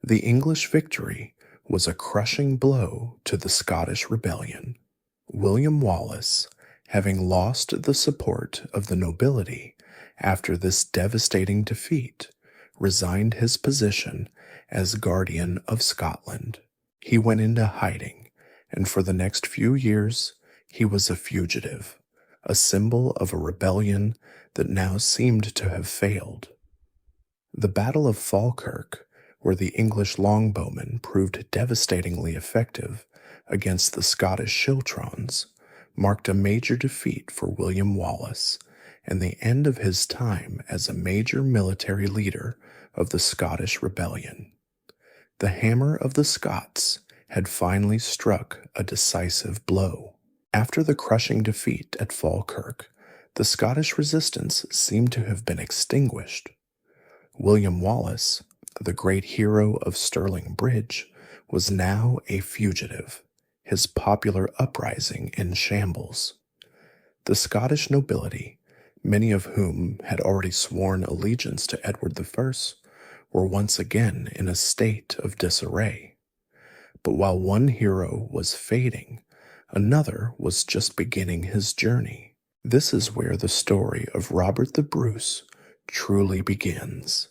The English victory was a crushing blow to the Scottish rebellion. William Wallace, having lost the support of the nobility after this devastating defeat, resigned his position as guardian of Scotland. He went into hiding, and for the next few years he was a fugitive, a symbol of a rebellion that now seemed to have failed. The Battle of Falkirk, where the English longbowmen proved devastatingly effective against the Scottish schiltrons, marked a major defeat for William Wallace and the end of his time as a major military leader of the Scottish rebellion. The hammer of the Scots had finally struck a decisive blow. After the crushing defeat at Falkirk, the Scottish resistance seemed to have been extinguished. William Wallace, the great hero of Stirling Bridge, was now a fugitive, his popular uprising in shambles. The Scottish nobility, many of whom had already sworn allegiance to Edward I, were once again in a state of disarray. But while one hero was fading, another was just beginning his journey. This is where the story of Robert the Bruce truly begins,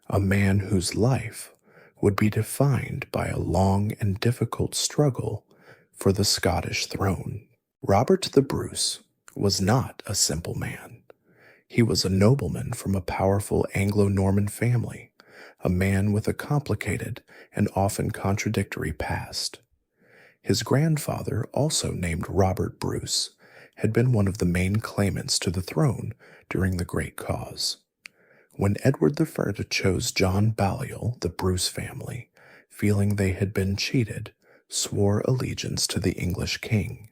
a man whose life would be defined by a long and difficult struggle for the Scottish throne. Robert the Bruce was not a simple man. He was a nobleman from a powerful Anglo-Norman family, a man with a complicated and often contradictory past. His grandfather, also named Robert Bruce, had been one of the main claimants to the throne during the Great Cause. When Edward I chose John Balliol, the Bruce family, feeling they had been cheated, swore allegiance to the English king.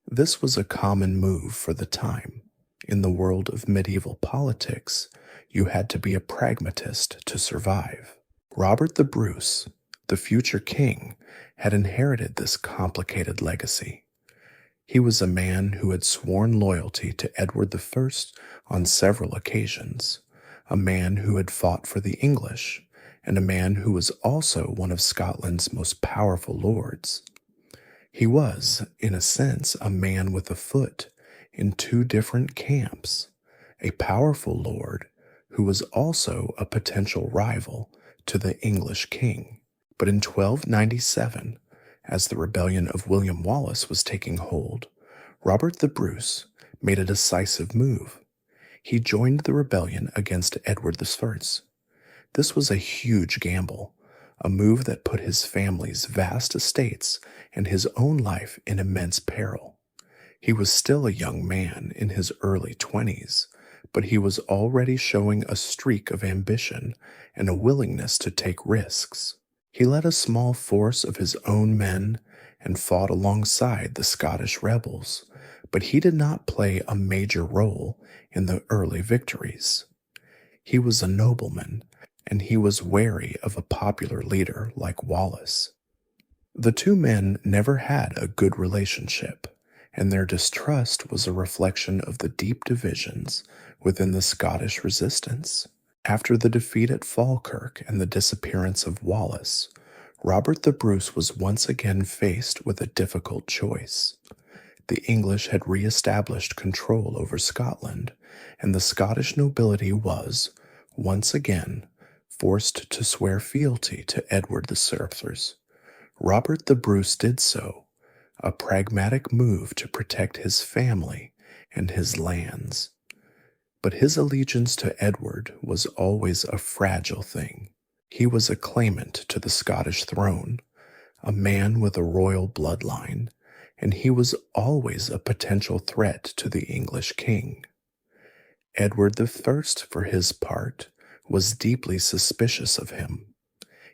This was a common move for the time. In the world of medieval politics, you had to be a pragmatist to survive. Robert the Bruce, the future king, had inherited this complicated legacy. He was a man who had sworn loyalty to Edward I on several occasions, a man who had fought for the English, and a man who was also one of Scotland's most powerful lords. He was, in a sense, a man with a foot in two different camps, a powerful lord who was also a potential rival to the English king. But in 1297, as the rebellion of William Wallace was taking hold, Robert the Bruce made a decisive move. He joined the rebellion against Edward I. This was a huge gamble, a move that put his family's vast estates and his own life in immense peril. He was still a young man in his early 20s, but he was already showing a streak of ambition and a willingness to take risks. He led a small force of his own men and fought alongside the Scottish rebels, but he did not play a major role in the early victories. He was a nobleman, and he was wary of a popular leader like Wallace. The two men never had a good relationship, and their distrust was a reflection of the deep divisions within the Scottish resistance. After the defeat at Falkirk and the disappearance of Wallace, Robert the Bruce was once again faced with a difficult choice. The English had re-established control over Scotland, and the Scottish nobility was, once again, forced to swear fealty to Edward I. Robert the Bruce did so, a pragmatic move to protect his family and his lands. But his allegiance to Edward was always a fragile thing. He was a claimant to the Scottish throne, a man with a royal bloodline, and he was always a potential threat to the English king. Edward I, for his part, was deeply suspicious of him.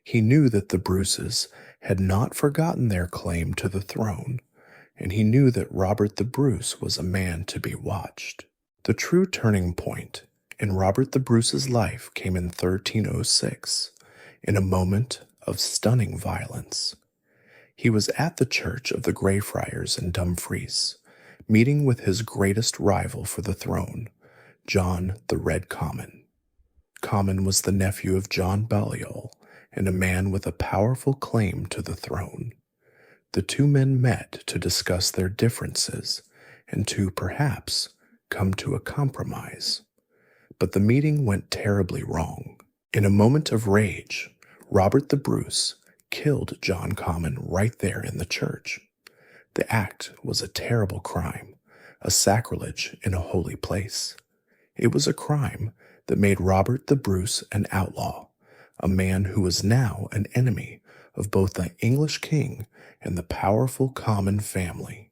He knew that the Bruces had not forgotten their claim to the throne, and he knew that Robert the Bruce was a man to be watched. The true turning point in Robert the Bruce's life came in 1306, in a moment of stunning violence. He was at the church of the Greyfriars in Dumfries, meeting with his greatest rival for the throne, John the Red Comyn. Comyn was the nephew of John Balliol and a man with a powerful claim to the throne. The two men met to discuss their differences and to, perhaps, come to a compromise. But the meeting went terribly wrong. In a moment of rage, Robert the Bruce killed John Comyn right there in the church. The act was a terrible crime, a sacrilege in a holy place. It was a crime that made Robert the Bruce an outlaw, a man who was now an enemy of both the English king and the powerful Comyn family.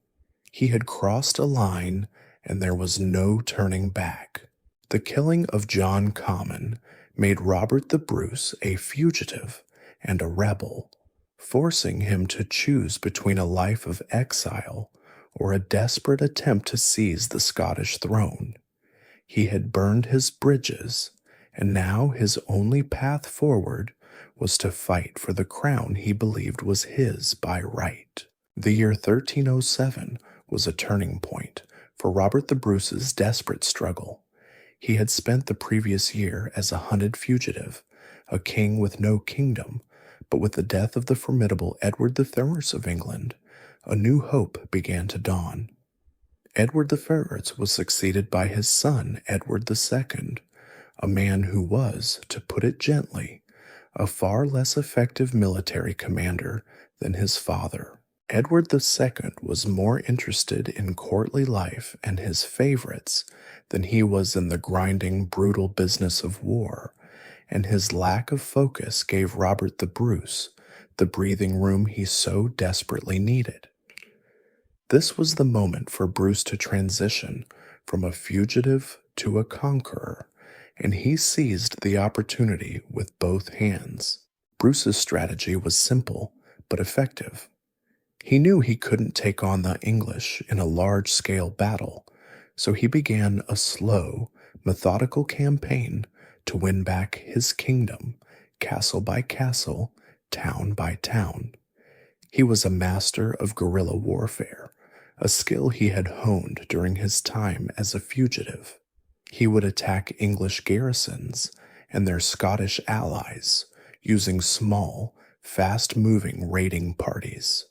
He had crossed a line, and there was no turning back. The killing of John Comyn made Robert the Bruce a fugitive and a rebel, forcing him to choose between a life of exile or a desperate attempt to seize the Scottish throne. He had burned his bridges, and now his only path forward was to fight for the crown he believed was his by right. The year 1307 was a turning point for Robert the Bruce's desperate struggle. He had spent the previous year as a hunted fugitive, a king with no kingdom, but with the death of the formidable Edward I of England, a new hope began to dawn. Edward I was succeeded by his son Edward II, a man who was, to put it gently, a far less effective military commander than his father. Edward II was more interested in courtly life and his favorites than he was in the grinding, brutal business of war, and his lack of focus gave Robert the Bruce the breathing room he so desperately needed. This was the moment for Bruce to transition from a fugitive to a conqueror, and he seized the opportunity with both hands. Bruce's strategy was simple but effective. He knew he couldn't take on the English in a large-scale battle, so he began a slow, methodical campaign to win back his kingdom, castle by castle, town by town. He was a master of guerrilla warfare, a skill he had honed during his time as a fugitive. He would attack English garrisons and their Scottish allies using small, fast-moving raiding parties.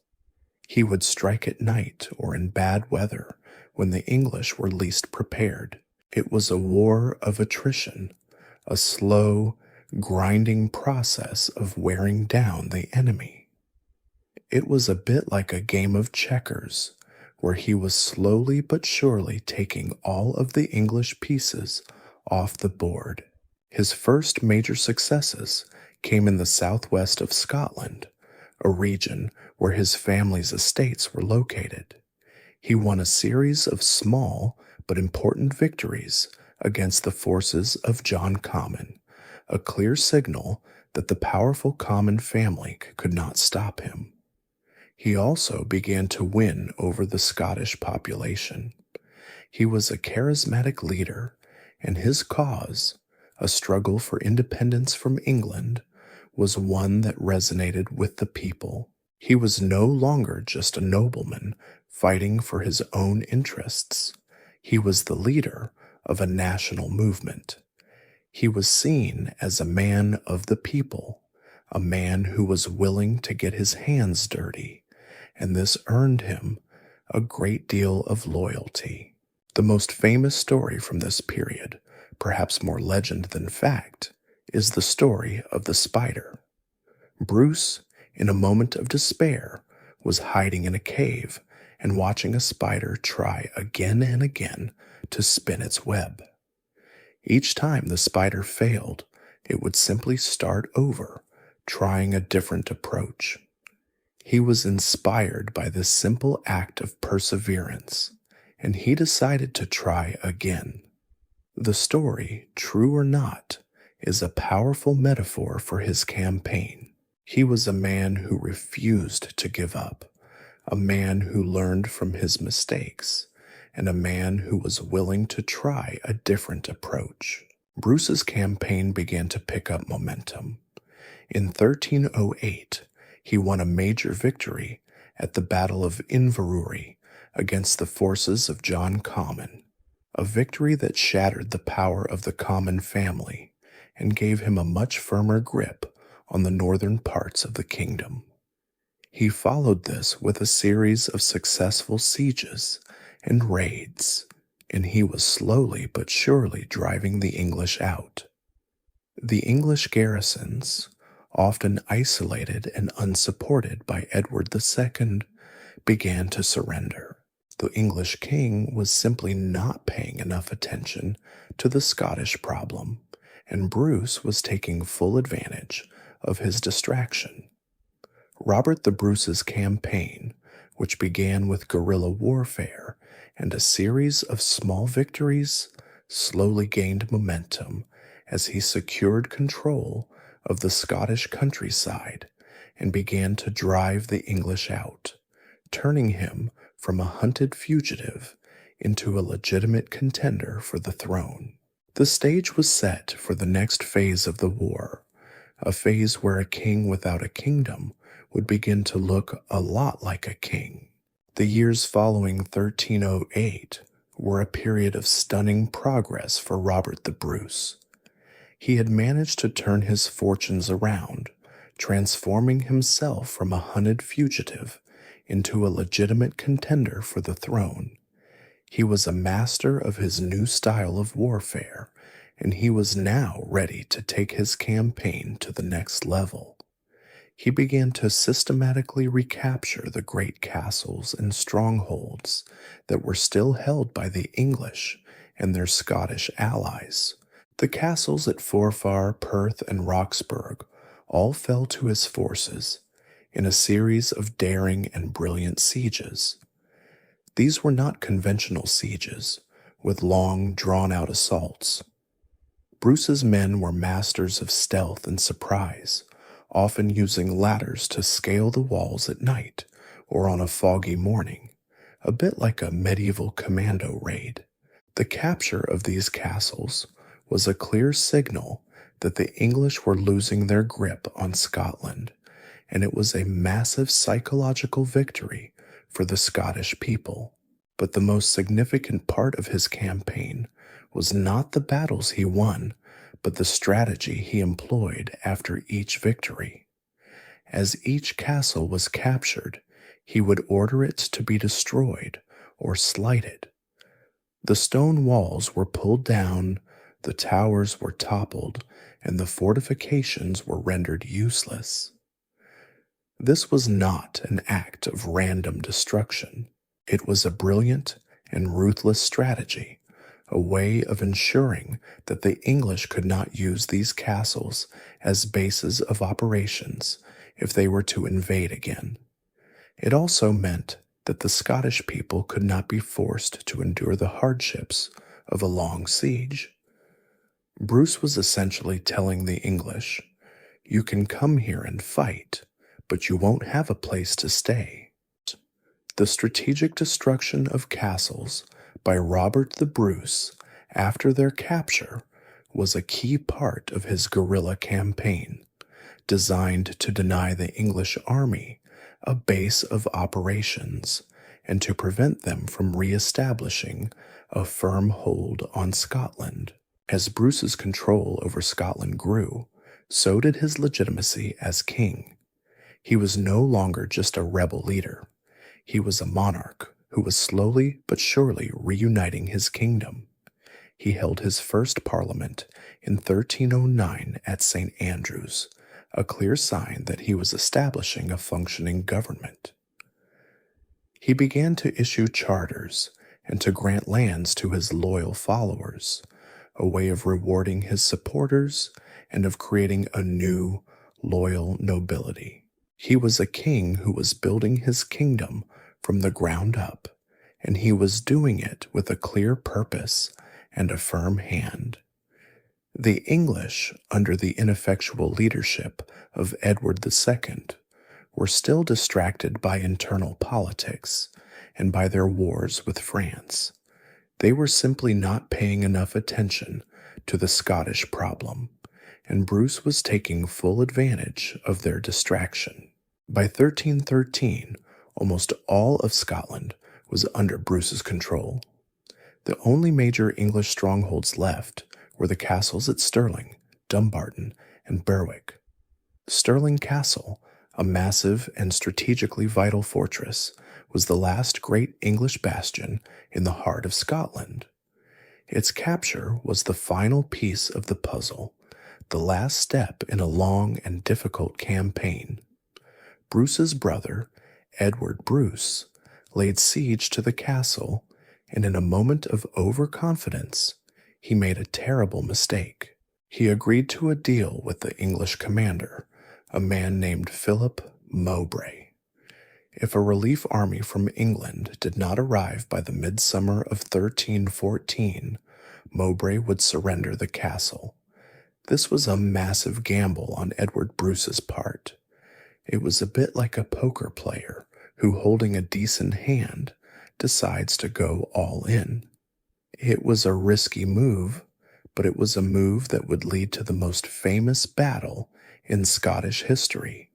He would strike at night or in bad weather when the English were least prepared. It was a war of attrition, a slow, grinding process of wearing down the enemy. It was a bit like a game of checkers, where he was slowly but surely taking all of the English pieces off the board. His first major successes came in the southwest of Scotland, a region where his family's estates were located. He won a series of small but important victories against the forces of John Comyn, a clear signal that the powerful Comyn family could not stop him. He also began to win over the Scottish population. He was a charismatic leader, and his cause, a struggle for independence from England, was one that resonated with the people. He was no longer just a nobleman fighting for his own interests. He was the leader of a national movement. He was seen as a man of the people, a man who was willing to get his hands dirty, and this earned him a great deal of loyalty. The most famous story from this period, perhaps more legend than fact, is the story of the spider. Bruce, in a moment of despair, was hiding in a cave and watching a spider try again and again to spin its web. Each time the spider failed, it would simply start over, trying a different approach. He was inspired by this simple act of perseverance, and he decided to try again. The story, true or not, is a powerful metaphor for his campaign. He was a man who refused to give up, a man who learned from his mistakes, and a man who was willing to try a different approach. Bruce's campaign began to pick up momentum. In 1308, he won a major victory at the Battle of Inverurie against the forces of John Comyn, a victory that shattered the power of the Comyn family and gave him a much firmer grip on the northern parts of the kingdom. He followed this with a series of successful sieges and raids, and he was slowly but surely driving the English out. The English garrisons, often isolated and unsupported by Edward II, began to surrender. The English king was simply not paying enough attention to the Scottish problem, and Bruce was taking full advantage of his distraction. Robert the Bruce's campaign, which began with guerrilla warfare and a series of small victories, slowly gained momentum as he secured control of the Scottish countryside and began to drive the English out, turning him from a hunted fugitive into a legitimate contender for the throne. The stage was set for the next phase of the war, a phase where a king without a kingdom would begin to look a lot like a king. The years following 1308 were a period of stunning progress for Robert the Bruce. He had managed to turn his fortunes around, transforming himself from a hunted fugitive into a legitimate contender for the throne. He was a master of his new style of warfare, and he was now ready to take his campaign to the next level. He began to systematically recapture the great castles and strongholds that were still held by the English and their Scottish allies. The castles at Forfar, Perth, and Roxburgh all fell to his forces in a series of daring and brilliant sieges. These were not conventional sieges, with long, drawn-out assaults. Bruce's men were masters of stealth and surprise, often using ladders to scale the walls at night or on a foggy morning, a bit like a medieval commando raid. The capture of these castles was a clear signal that the English were losing their grip on Scotland, and it was a massive psychological victory for the Scottish people. But the most significant part of his campaign was not the battles he won, but the strategy he employed after each victory. As each castle was captured, he would order it to be destroyed or slighted. The stone walls were pulled down, the towers were toppled, and the fortifications were rendered useless. This was not an act of random destruction. It was a brilliant and ruthless strategy, a way of ensuring that the English could not use these castles as bases of operations if they were to invade again. It also meant that the Scottish people could not be forced to endure the hardships of a long siege. Bruce was essentially telling the English, "You can come here and fight, but you won't have a place to stay." The strategic destruction of castles by Robert the Bruce after their capture was a key part of his guerrilla campaign, designed to deny the English army a base of operations and to prevent them from re-establishing a firm hold on Scotland. As Bruce's control over Scotland grew, so did his legitimacy as king. He was no longer just a rebel leader. He was a monarch who was slowly but surely reuniting his kingdom. He held his first parliament in 1309 at St. Andrews, a clear sign that he was establishing a functioning government. He began to issue charters and to grant lands to his loyal followers, a way of rewarding his supporters and of creating a new, loyal nobility. He was a king who was building his kingdom from the ground up, and he was doing it with a clear purpose and a firm hand. The English, under the ineffectual leadership of Edward II, were still distracted by internal politics and by their wars with France. They were simply not paying enough attention to the Scottish problem, and Bruce was taking full advantage of their distraction. By 1313, almost all of Scotland was under Bruce's control. The only major English strongholds left were the castles at Stirling, Dumbarton, and Berwick. Stirling Castle, a massive and strategically vital fortress, was the last great English bastion in the heart of Scotland. Its capture was the final piece of the puzzle, the last step in a long and difficult campaign. Bruce's brother, Edward Bruce, laid siege to the castle, and in a moment of overconfidence, he made a terrible mistake. He agreed to a deal with the English commander, a man named Philip Mowbray. If a relief army from England did not arrive by the midsummer of 1314, Mowbray would surrender the castle. This was a massive gamble on Edward Bruce's part. It was a bit like a poker player who, holding a decent hand, decides to go all in. It was a risky move, but it was a move that would lead to the most famous battle in Scottish history,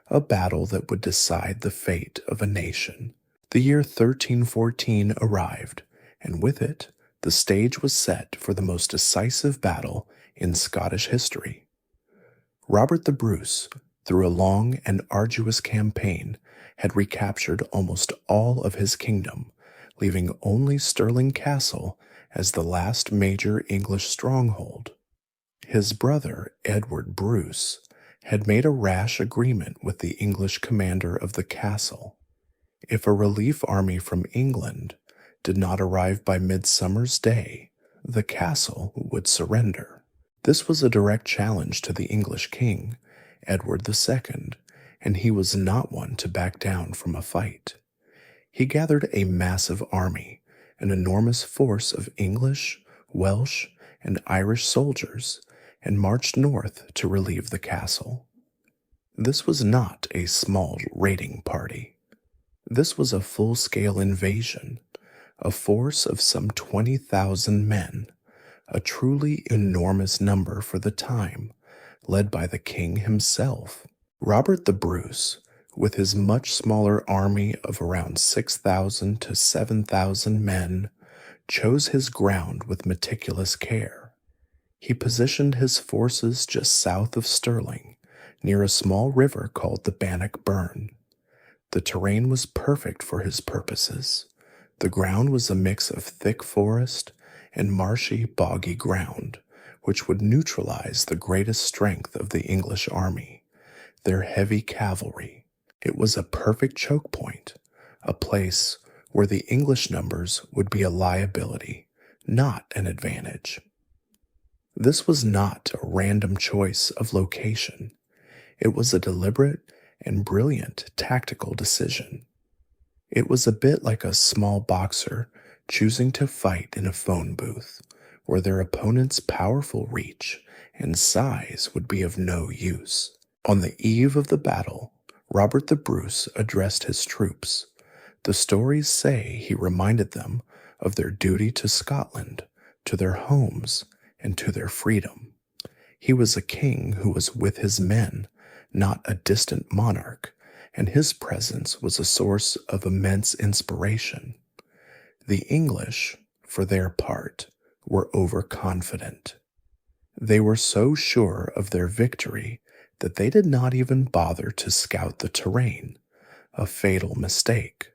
a battle that would decide the fate of a nation. The year 1314 arrived, and with it, the stage was set for the most decisive battle in Scottish history. Robert the Bruce, through a long and arduous campaign, had recaptured almost all of his kingdom, leaving only Stirling Castle as the last major English stronghold. His brother, Edward Bruce, had made a rash agreement with the English commander of the castle. If a relief army from England did not arrive by Midsummer's Day, the castle would surrender. This was a direct challenge to the English king, Edward II, and he was not one to back down from a fight. He gathered a massive army, an enormous force of English, Welsh, and Irish soldiers, and marched north to relieve the castle. This was not a small raiding party. This was a full-scale invasion, a force of some 20,000 men, a truly enormous number for the time, led by the king himself. Robert the Bruce, with his much smaller army of around 6,000 to 7,000 men, chose his ground with meticulous care. He positioned his forces just south of Stirling, near a small river called the Bannockburn. The terrain was perfect for his purposes. The ground was a mix of thick forest and marshy, boggy ground, which would neutralize the greatest strength of the English army, their heavy cavalry. It was a perfect choke point, a place where the English numbers would be a liability, not an advantage. This was not a random choice of location. It was a deliberate and brilliant tactical decision. It was a bit like a small boxer choosing to fight in a phone booth, where their opponent's powerful reach and size would be of no use. On the eve of the battle, Robert the Bruce addressed his troops. The stories say he reminded them of their duty to Scotland, to their homes, and to their freedom. He was a king who was with his men, not a distant monarch, and his presence was a source of immense inspiration. The English, for their part, were overconfident. They were so sure of their victory that they did not even bother to scout the terrain, a fatal mistake.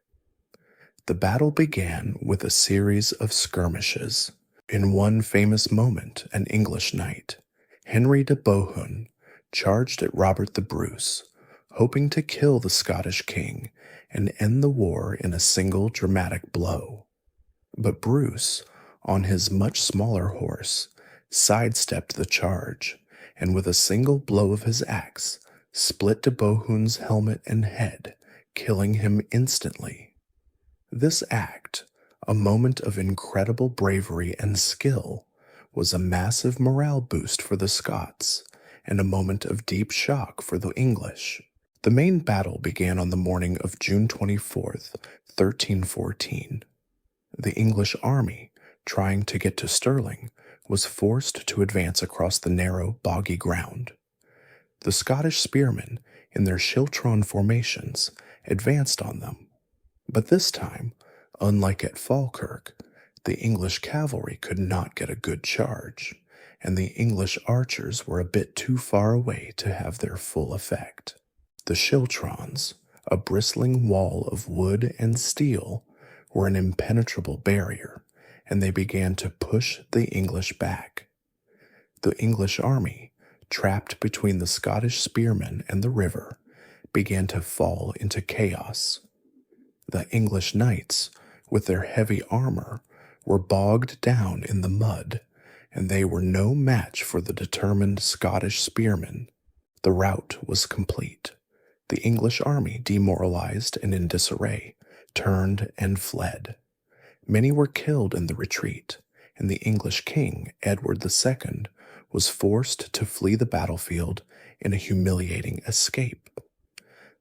The battle began with a series of skirmishes. In one famous moment, an English knight, Henry de Bohun, charged at Robert the Bruce, hoping to kill the Scottish king and end the war in a single dramatic blow. But Bruce, on his much smaller horse, sidestepped the charge, and with a single blow of his axe, split de Bohun's helmet and head, killing him instantly. This act, a moment of incredible bravery and skill, was a massive morale boost for the Scots, and a moment of deep shock for the English. The main battle began on the morning of June 24th, 1314. The English army, trying to get to Stirling, was forced to advance across the narrow, boggy ground. The Scottish spearmen, in their schiltron formations, advanced on them. But this time, unlike at Falkirk, the English cavalry could not get a good charge, and the English archers were a bit too far away to have their full effect. The schiltrons, a bristling wall of wood and steel, were an impenetrable barrier, and they began to push the English back. The English army, trapped between the Scottish spearmen and the river, began to fall into chaos. The English knights, with their heavy armor, were bogged down in the mud, and they were no match for the determined Scottish spearmen. The rout was complete. The English army, demoralized and in disarray, turned and fled. Many were killed in the retreat, and the English king, Edward II, was forced to flee the battlefield in a humiliating escape.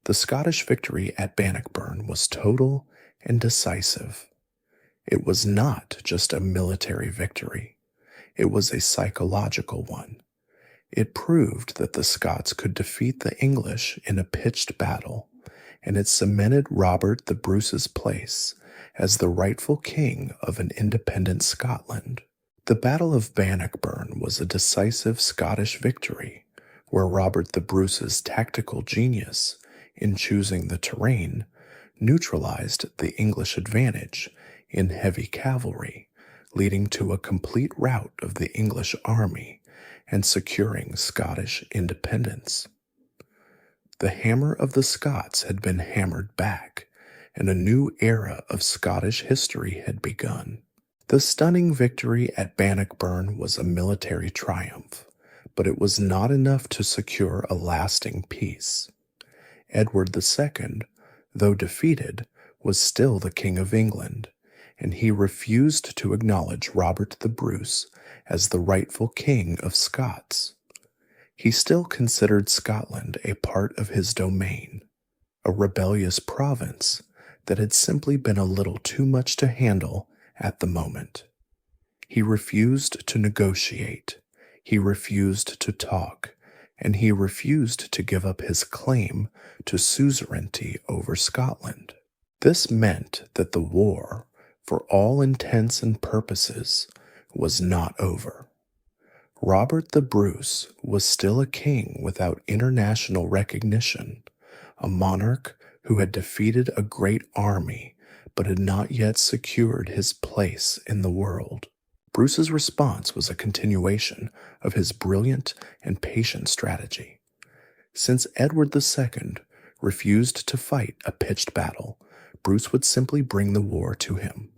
The Scottish victory at Bannockburn was total and decisive. It was not just a military victory. It was a psychological one. It proved that the Scots could defeat the English in a pitched battle, and it cemented Robert the Bruce's place as the rightful king of an independent Scotland. The Battle of Bannockburn was a decisive Scottish victory, where Robert the Bruce's tactical genius in choosing the terrain neutralized the English advantage in heavy cavalry leading to a complete rout of the English army and securing Scottish independence. The hammer of the Scots had been hammered back, and a new era of Scottish history had begun. The stunning victory at Bannockburn was a military triumph, but it was not enough to secure a lasting peace. Edward II, though defeated, was still the King of England, and he refused to acknowledge Robert the Bruce as the rightful King of Scots. He still considered Scotland a part of his domain, a rebellious province that had simply been a little too much to handle at the moment. He refused to negotiate, he refused to talk, and he refused to give up his claim to suzerainty over Scotland. This meant that the war, for all intents and purposes, was not over. Robert the Bruce was still a king without international recognition, a monarch who had defeated a great army but had not yet secured his place in the world. Bruce's response was a continuation of his brilliant and patient strategy. Since Edward II refused to fight a pitched battle, Bruce would simply bring the war to him.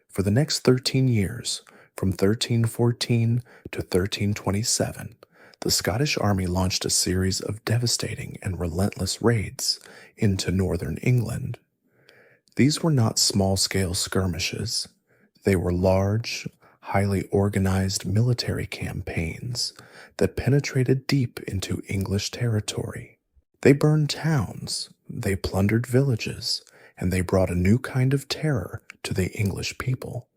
For the next 13 years, from 1314 to 1327, the Scottish army launched a series of devastating and relentless raids into northern England. These were not small-scale skirmishes. They were large, highly organized military campaigns that penetrated deep into English territory. They burned towns, they plundered villages, and they brought a new kind of terror to the English people.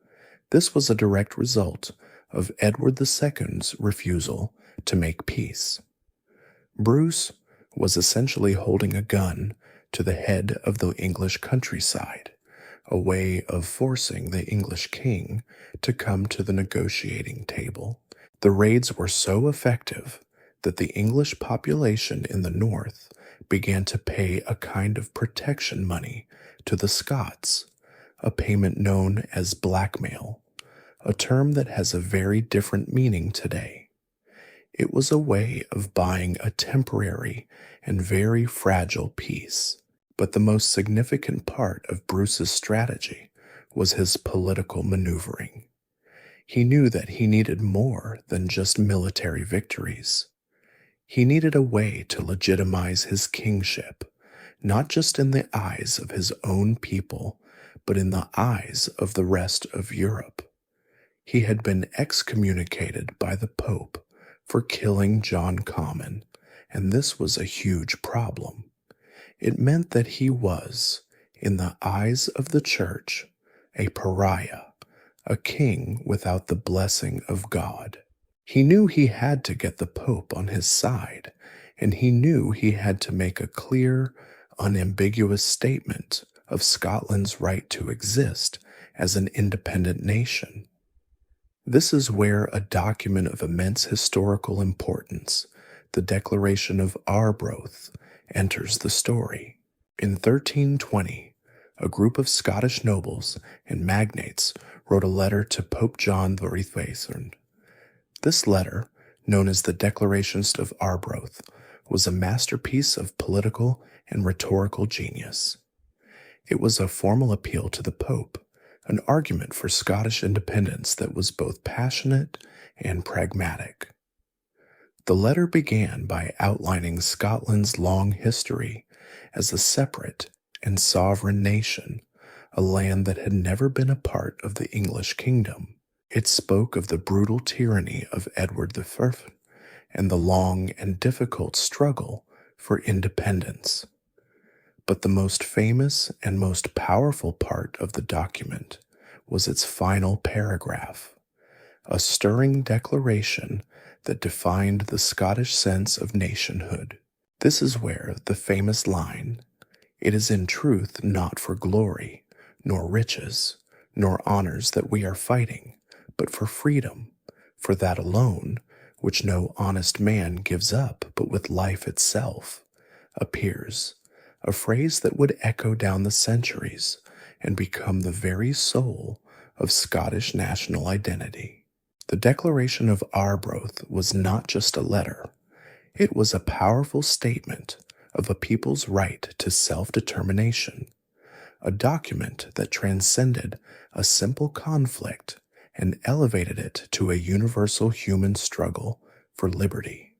This was a direct result of Edward II's refusal to make peace. Bruce was essentially holding a gun to the head of the English countryside, a way of forcing the English king to come to the negotiating table. The raids were so effective that the English population in the north began to pay a kind of protection money to the Scots, a payment known as blackmail, a term that has a very different meaning today. It was a way of buying a temporary and very fragile peace. But the most significant part of Bruce's strategy was his political maneuvering. He knew that he needed more than just military victories. He needed a way to legitimize his kingship, not just in the eyes of his own people, but in the eyes of the rest of Europe. He had been excommunicated by the Pope for killing John Comyn, and this was a huge problem. It meant that he was, in the eyes of the church, a pariah, a king without the blessing of God. He knew he had to get the Pope on his side, and he knew he had to make a clear, unambiguous statement of Scotland's right to exist as an independent nation. This is where a document of immense historical importance, the Declaration of Arbroath, enters the story. In 1320, a group of Scottish nobles and magnates wrote a letter to Pope John XXIII. This letter, known as the Declaration of Arbroath, was a masterpiece of political and rhetorical genius. It was a formal appeal to the Pope, an argument for Scottish independence that was both passionate and pragmatic. The letter began by outlining Scotland's long history as a separate and sovereign nation, a land that had never been a part of the English kingdom. It spoke of the brutal tyranny of Edward I and the long and difficult struggle for independence. But the most famous and most powerful part of the document was its final paragraph, a stirring declaration that defined the Scottish sense of nationhood. This is where the famous line, "It is in truth not for glory, nor riches, nor honors that we are fighting, but for freedom, for that alone, which no honest man gives up but with life itself," appears, a phrase that would echo down the centuries and become the very soul of Scottish national identity. The Declaration of Arbroath was not just a letter, it was a powerful statement of a people's right to self-determination, a document that transcended a simple conflict and elevated it to a universal human struggle for liberty.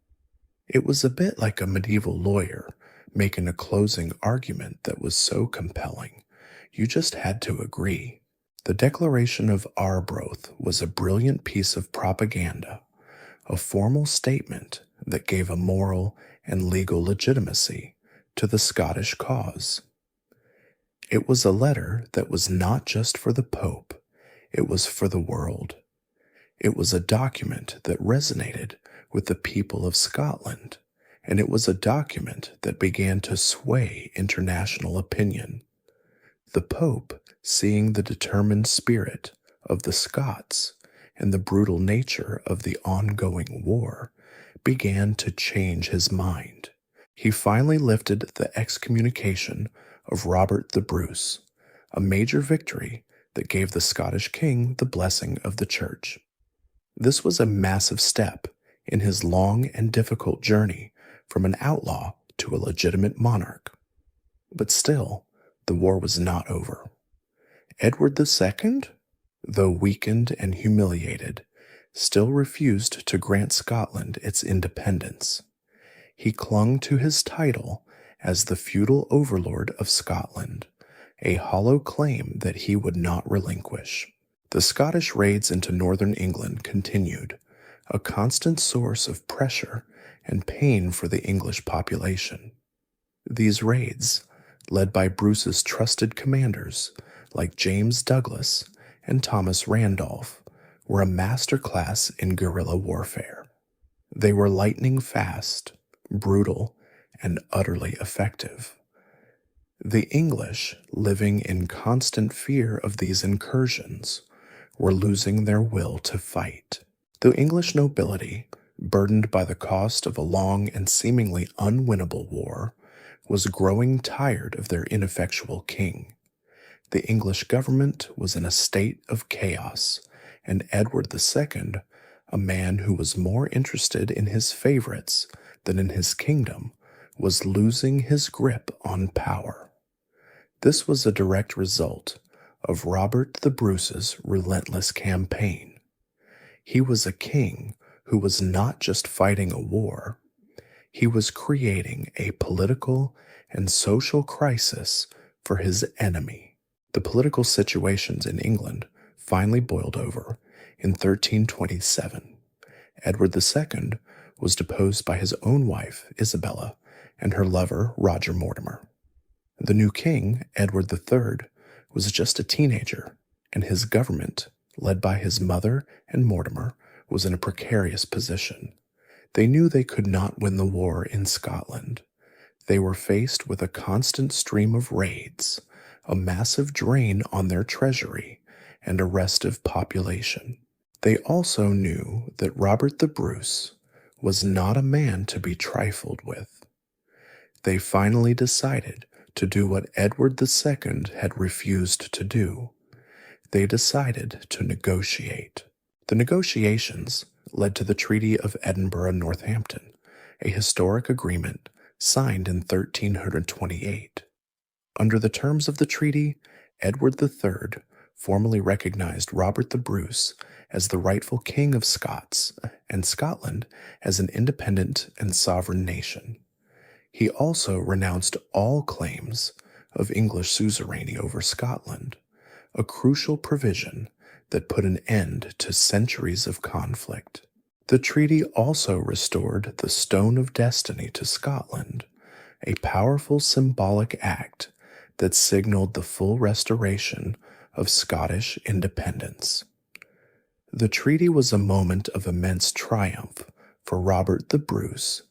It was a bit like a medieval lawyer making a closing argument that was so compelling, you just had to agree. The Declaration of Arbroath was a brilliant piece of propaganda, a formal statement that gave a moral and legal legitimacy to the Scottish cause. It was a letter that was not just for the Pope, it was for the world. It was a document that resonated with the people of Scotland, and it was a document that began to sway international opinion. The Pope, seeing the determined spirit of the Scots and the brutal nature of the ongoing war, began to change his mind. He finally lifted the excommunication of Robert the Bruce, a major victory that gave the Scottish king the blessing of the church. This was a massive step in his long and difficult journey from an outlaw to a legitimate monarch. But still, the war was not over. Edward II, though weakened and humiliated, still refused to grant Scotland its independence. He clung to his title as the feudal overlord of Scotland, a hollow claim that he would not relinquish. The Scottish raids into northern England continued, a constant source of pressure and pain for the English population. These raids, led by Bruce's trusted commanders like James Douglas and Thomas Randolph, were a masterclass in guerrilla warfare. They were lightning fast, brutal, and utterly effective. The English, living in constant fear of these incursions, were losing their will to fight. The English nobility, burdened by the cost of a long and seemingly unwinnable war, was growing tired of their ineffectual king. The English government was in a state of chaos, and Edward II, a man who was more interested in his favorites than in his kingdom, was losing his grip on power. This was a direct result of Robert the Bruce's relentless campaign. He was a king who was not just fighting a war, he was creating a political and social crisis for his enemy. The political situations in England finally boiled over in 1327. Edward II was deposed by his own wife, Isabella, and her lover, Roger Mortimer. The new king, Edward III, was just a teenager, and his government, led by his mother and Mortimer, was in a precarious position. They knew they could not win the war in Scotland. They were faced with a constant stream of raids, a massive drain on their treasury, and a restive population. They also knew that Robert the Bruce was not a man to be trifled with. They finally decided to do what Edward II had refused to do. They decided to negotiate. The negotiations led to the Treaty of Edinburgh-Northampton, a historic agreement signed in 1328. Under the terms of the treaty, Edward III formally recognized Robert the Bruce as the rightful king of Scots and Scotland as an independent and sovereign nation. He also renounced all claims of English suzerainty over Scotland, a crucial provision that put an end to centuries of conflict. The treaty also restored the Stone of Destiny to Scotland, a powerful symbolic act that signaled the full restoration of Scottish independence. The treaty was a moment of immense triumph for Robert the Bruce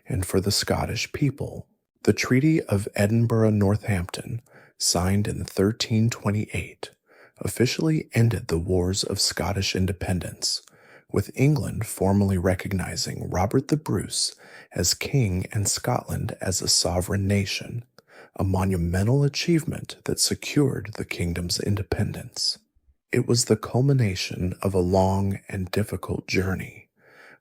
and for the Scottish people. The Treaty of Edinburgh-Northampton, signed in 1328, officially ended the wars of Scottish independence, with England formally recognizing Robert the Bruce as king and Scotland as a sovereign nation, a monumental achievement that secured the kingdom's independence. It was the culmination of a long and difficult journey,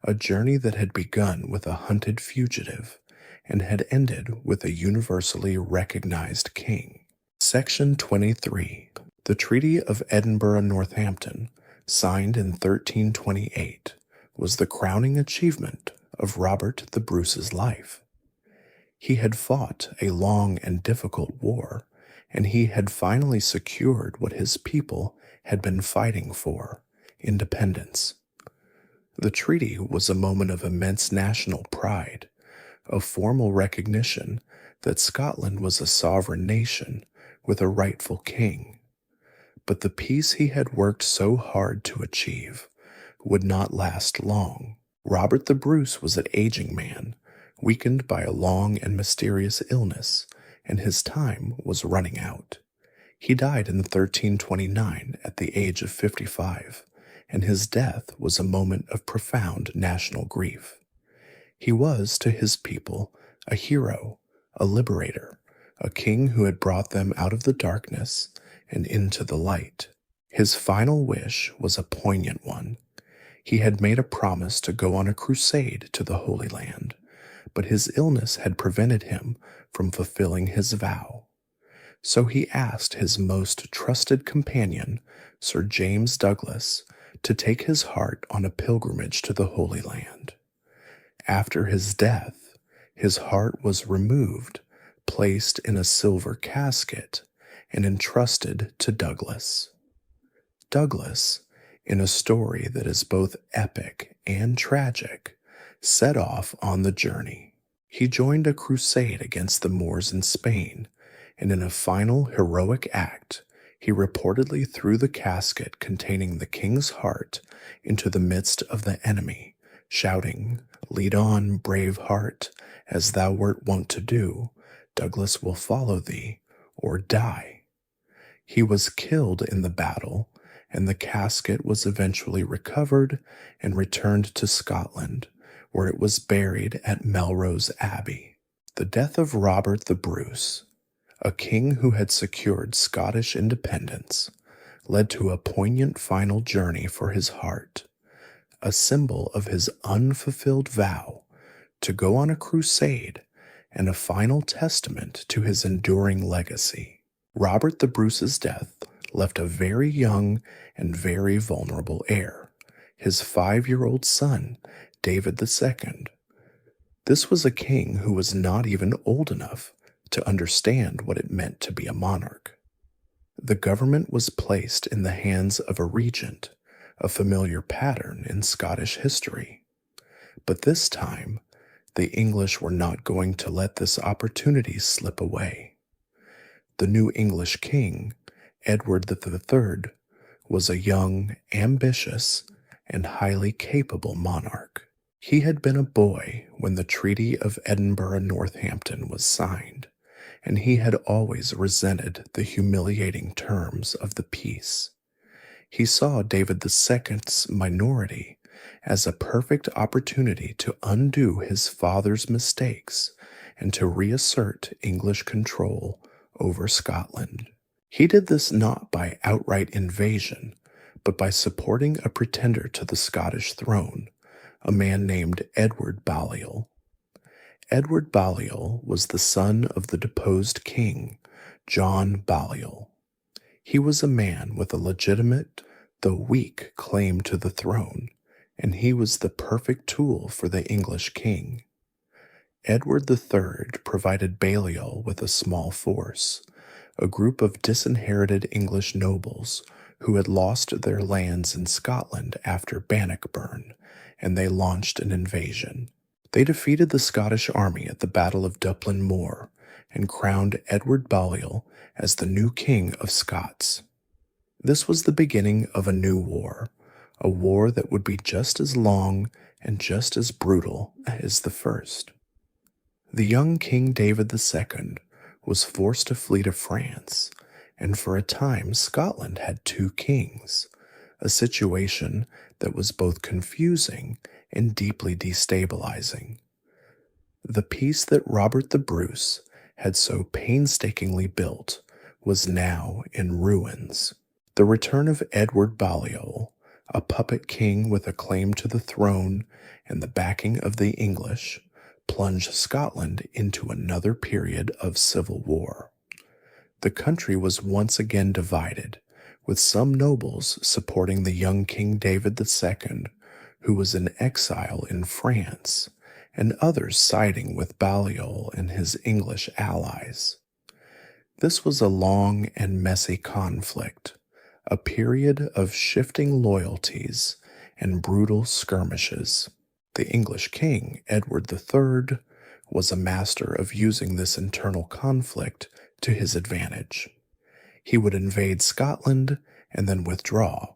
a journey that had begun with a hunted fugitive and had ended with a universally recognized king. Section 23. The Treaty of Edinburgh-Northampton, signed in 1328, was the crowning achievement of Robert the Bruce's life. He had fought a long and difficult war, and he had finally secured what his people had been fighting for, independence. The treaty was a moment of immense national pride, a formal recognition that Scotland was a sovereign nation with a rightful king. But the peace he had worked so hard to achieve would not last long. Robert the Bruce was an aging man, weakened by a long and mysterious illness, and his time was running out. He died in 1329 at the age of 55, and his death was a moment of profound national grief. He was, to his people, a hero, a liberator, a king who had brought them out of the darkness and into the light. His final wish was a poignant one. He had made a promise to go on a crusade to the Holy Land, but his illness had prevented him from fulfilling his vow. So he asked his most trusted companion, Sir James Douglas, to take his heart on a pilgrimage to the Holy Land. After his death, his heart was removed, placed in a silver casket, and entrusted to Douglas. Douglas, in a story that is both epic and tragic, set off on the journey. He joined a crusade against the Moors in Spain, and in a final heroic act, he reportedly threw the casket containing the king's heart into the midst of the enemy, shouting, "Lead on, brave heart, as thou wert wont to do. Douglas will follow thee, or die." He was killed in the battle, and the casket was eventually recovered and returned to Scotland, where it was buried at Melrose Abbey. The death of Robert the Bruce, a king who had secured Scottish independence, led to a poignant final journey for his heart, a symbol of his unfulfilled vow to go on a crusade and a final testament to his enduring legacy. Robert the Bruce's death left a very young and very vulnerable heir, his 5-year-old son, David II. This was a king who was not even old enough to understand what it meant to be a monarch. The government was placed in the hands of a regent, a familiar pattern in Scottish history. But this time, the English were not going to let this opportunity slip away. The new English king, Edward III, was a young, ambitious, and highly capable monarch. He had been a boy when the Treaty of Edinburgh-Northampton was signed, and he had always resented the humiliating terms of the peace. He saw David II's minority as a perfect opportunity to undo his father's mistakes and to reassert English control over Scotland. He did this not by outright invasion, but by supporting a pretender to the Scottish throne, a man named Edward Balliol. Edward Balliol was the son of the deposed king, John Balliol. He was a man with a legitimate, though weak, claim to the throne, and he was the perfect tool for the English king. Edward III provided Balliol with a small force, a group of disinherited English nobles who had lost their lands in Scotland after Bannockburn, and they launched an invasion. They defeated the Scottish army at the Battle of Duplin Moor and crowned Edward Balliol as the new king of Scots. This was the beginning of a new war, a war that would be just as long and just as brutal as the first. The young King David II was forced to flee to France, and for a time Scotland had 2 kings, a situation that was both confusing and deeply destabilizing. The peace that Robert the Bruce had so painstakingly built was now in ruins. The return of Edward Balliol, a puppet king with a claim to the throne and the backing of the English, plunged Scotland into another period of civil war. The country was once again divided, with some nobles supporting the young King David II, who was in exile in France, and others siding with Balliol and his English allies. This was a long and messy conflict, a period of shifting loyalties and brutal skirmishes. The English king, Edward III, was a master of using this internal conflict to his advantage. He would invade Scotland and then withdraw,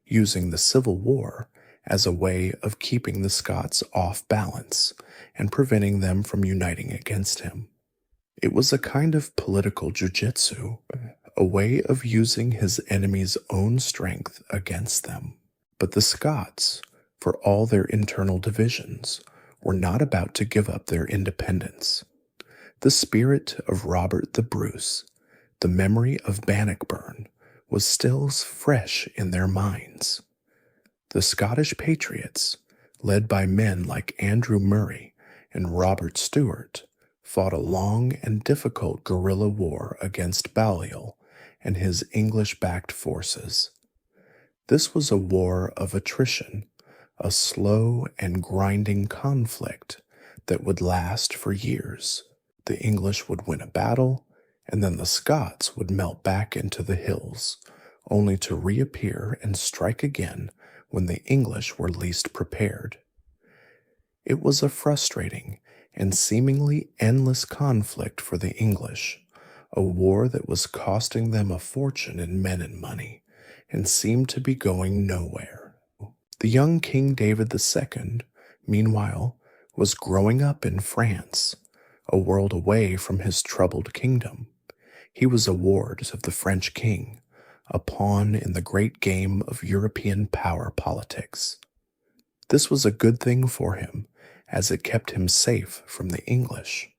using the Civil War as a way of keeping the Scots off balance and preventing them from uniting against him. It was a kind of political jujitsu, a way of using his enemy's own strength against them. But the Scots, for all their internal divisions, were not about to give up their independence. The spirit of Robert the Bruce, the memory of Bannockburn, was still fresh in their minds. The Scottish patriots, led by men like Andrew Murray and Robert Stewart, fought a long and difficult guerrilla war against Balliol and his English-backed forces. This was a war of attrition, a slow and grinding conflict that would last for years. The English would win a battle, and then the Scots would melt back into the hills, only to reappear and strike again when the English were least prepared. It was a frustrating and seemingly endless conflict for the English, a war that was costing them a fortune in men and money, and seemed to be going nowhere. The young King David II, meanwhile, was growing up in France, a world away from his troubled kingdom. He was a ward of the French king, a pawn in the great game of European power politics. This was a good thing for him, as it kept him safe from the English,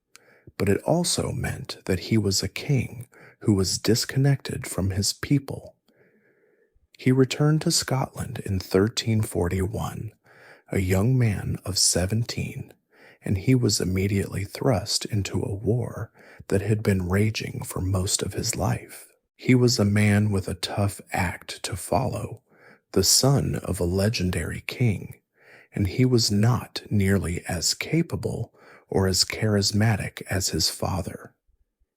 but it also meant that he was a king who was disconnected from his people. He returned to Scotland in 1341, a young man of 17, and he was immediately thrust into a war that had been raging for most of his life. He was a man with a tough act to follow, the son of a legendary king, and he was not nearly as capable or as charismatic as his father.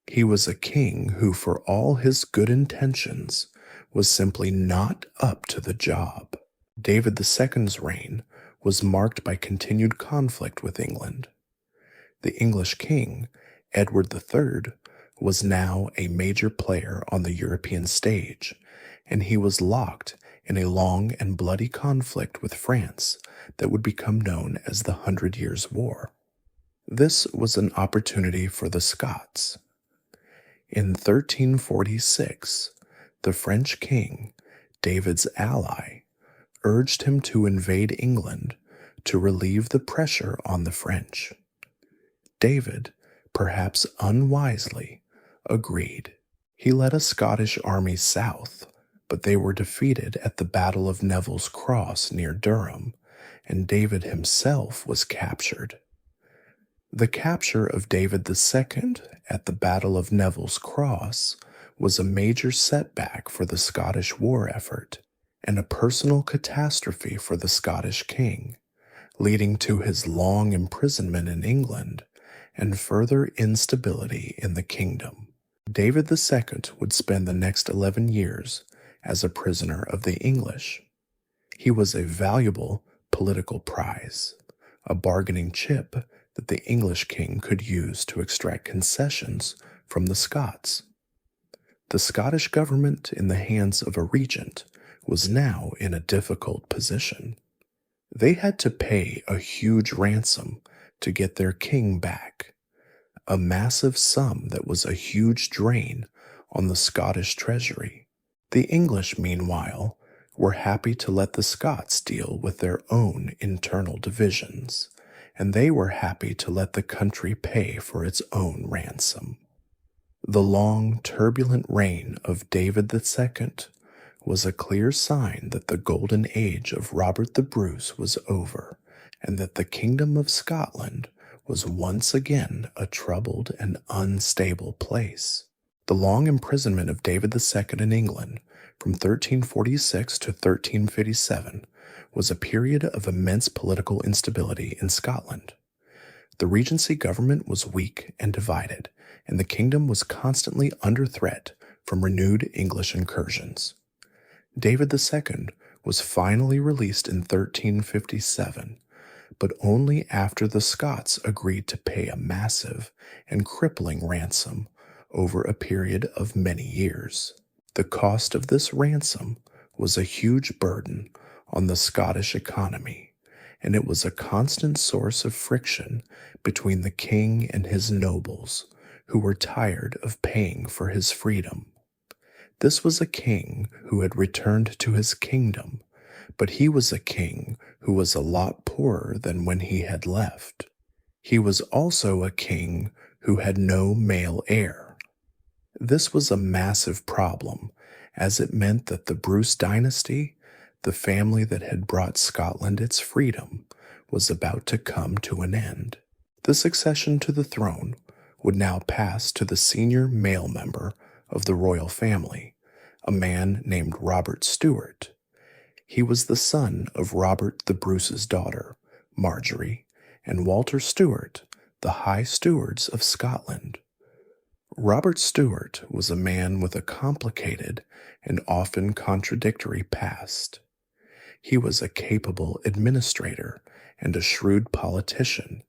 He was a king who, for all his good intentions, was simply not up to the job. David II's reign was marked by continued conflict with England. The English king, Edward III, was now a major player on the European stage, and he was locked in a long and bloody conflict with France that would become known as the 100 Years' War. This was an opportunity for the Scots. In 1346, the French king, David's ally, urged him to invade England to relieve the pressure on the French. David, perhaps unwisely, agreed. He led a Scottish army south, but they were defeated at the Battle of Neville's Cross near Durham, and David himself was captured. The capture of David II at the Battle of Neville's Cross was a major setback for the Scottish war effort and a personal catastrophe for the Scottish king, leading to his long imprisonment in England and further instability in the kingdom. David II would spend the next 11 years as a prisoner of the English. He was a valuable political prize, a bargaining chip that the English king could use to extract concessions from the Scots. The Scottish government in the hands of a regent was now in a difficult position. They had to pay a huge ransom to get their king back, a massive sum that was a huge drain on the Scottish treasury. The English, meanwhile, were happy to let the Scots deal with their own internal divisions, and they were happy to let the country pay for its own ransom. The long, turbulent reign of David II was a clear sign that the golden age of Robert the Bruce was over, and that the kingdom of Scotland was once again a troubled and unstable place. The long imprisonment of David II in England from 1346 to 1357 was a period of immense political instability in Scotland. The Regency government was weak and divided, and the kingdom was constantly under threat from renewed English incursions. David II was finally released in 1357, but only after the Scots agreed to pay a massive and crippling ransom over a period of many years. The cost of this ransom was a huge burden on the Scottish economy, and it was a constant source of friction between the king and his nobles, who were tired of paying for his freedom. This was a king who had returned to his kingdom, but he was a king who was a lot poorer than when he had left. He was also a king who had no male heir. This was a massive problem, as it meant that the Bruce dynasty, the family that had brought Scotland its freedom, was about to come to an end. The succession to the throne would now pass to the senior male member of the royal family, a man named Robert Stewart. He was the son of Robert the Bruce's daughter, Marjorie, and Walter Stewart, the High Stewards of Scotland. Robert Stewart was a man with a complicated and often contradictory past. He was a capable administrator and a shrewd politician,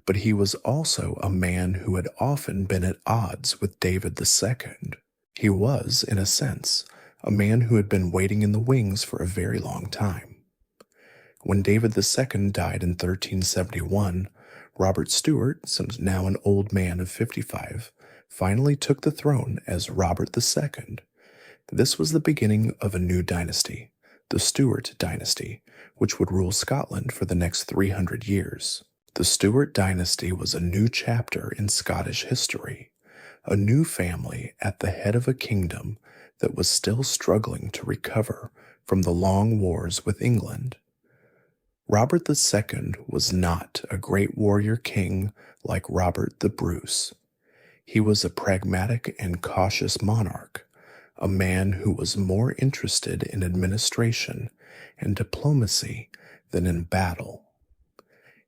but he was also a man who had often been at odds with David II. He was, in a sense, a man who had been waiting in the wings for a very long time. When David II died in 1371, Robert Stewart, since now an old man of 55, finally took the throne as Robert II. This was the beginning of a new dynasty, the Stewart dynasty, which would rule Scotland for the next 300 years. The Stewart dynasty was a new chapter in Scottish history, a new family at the head of a kingdom that was still struggling to recover from the long wars with England. Robert II was not a great warrior king like Robert the Bruce. He was a pragmatic and cautious monarch, a man who was more interested in administration and diplomacy than in battle.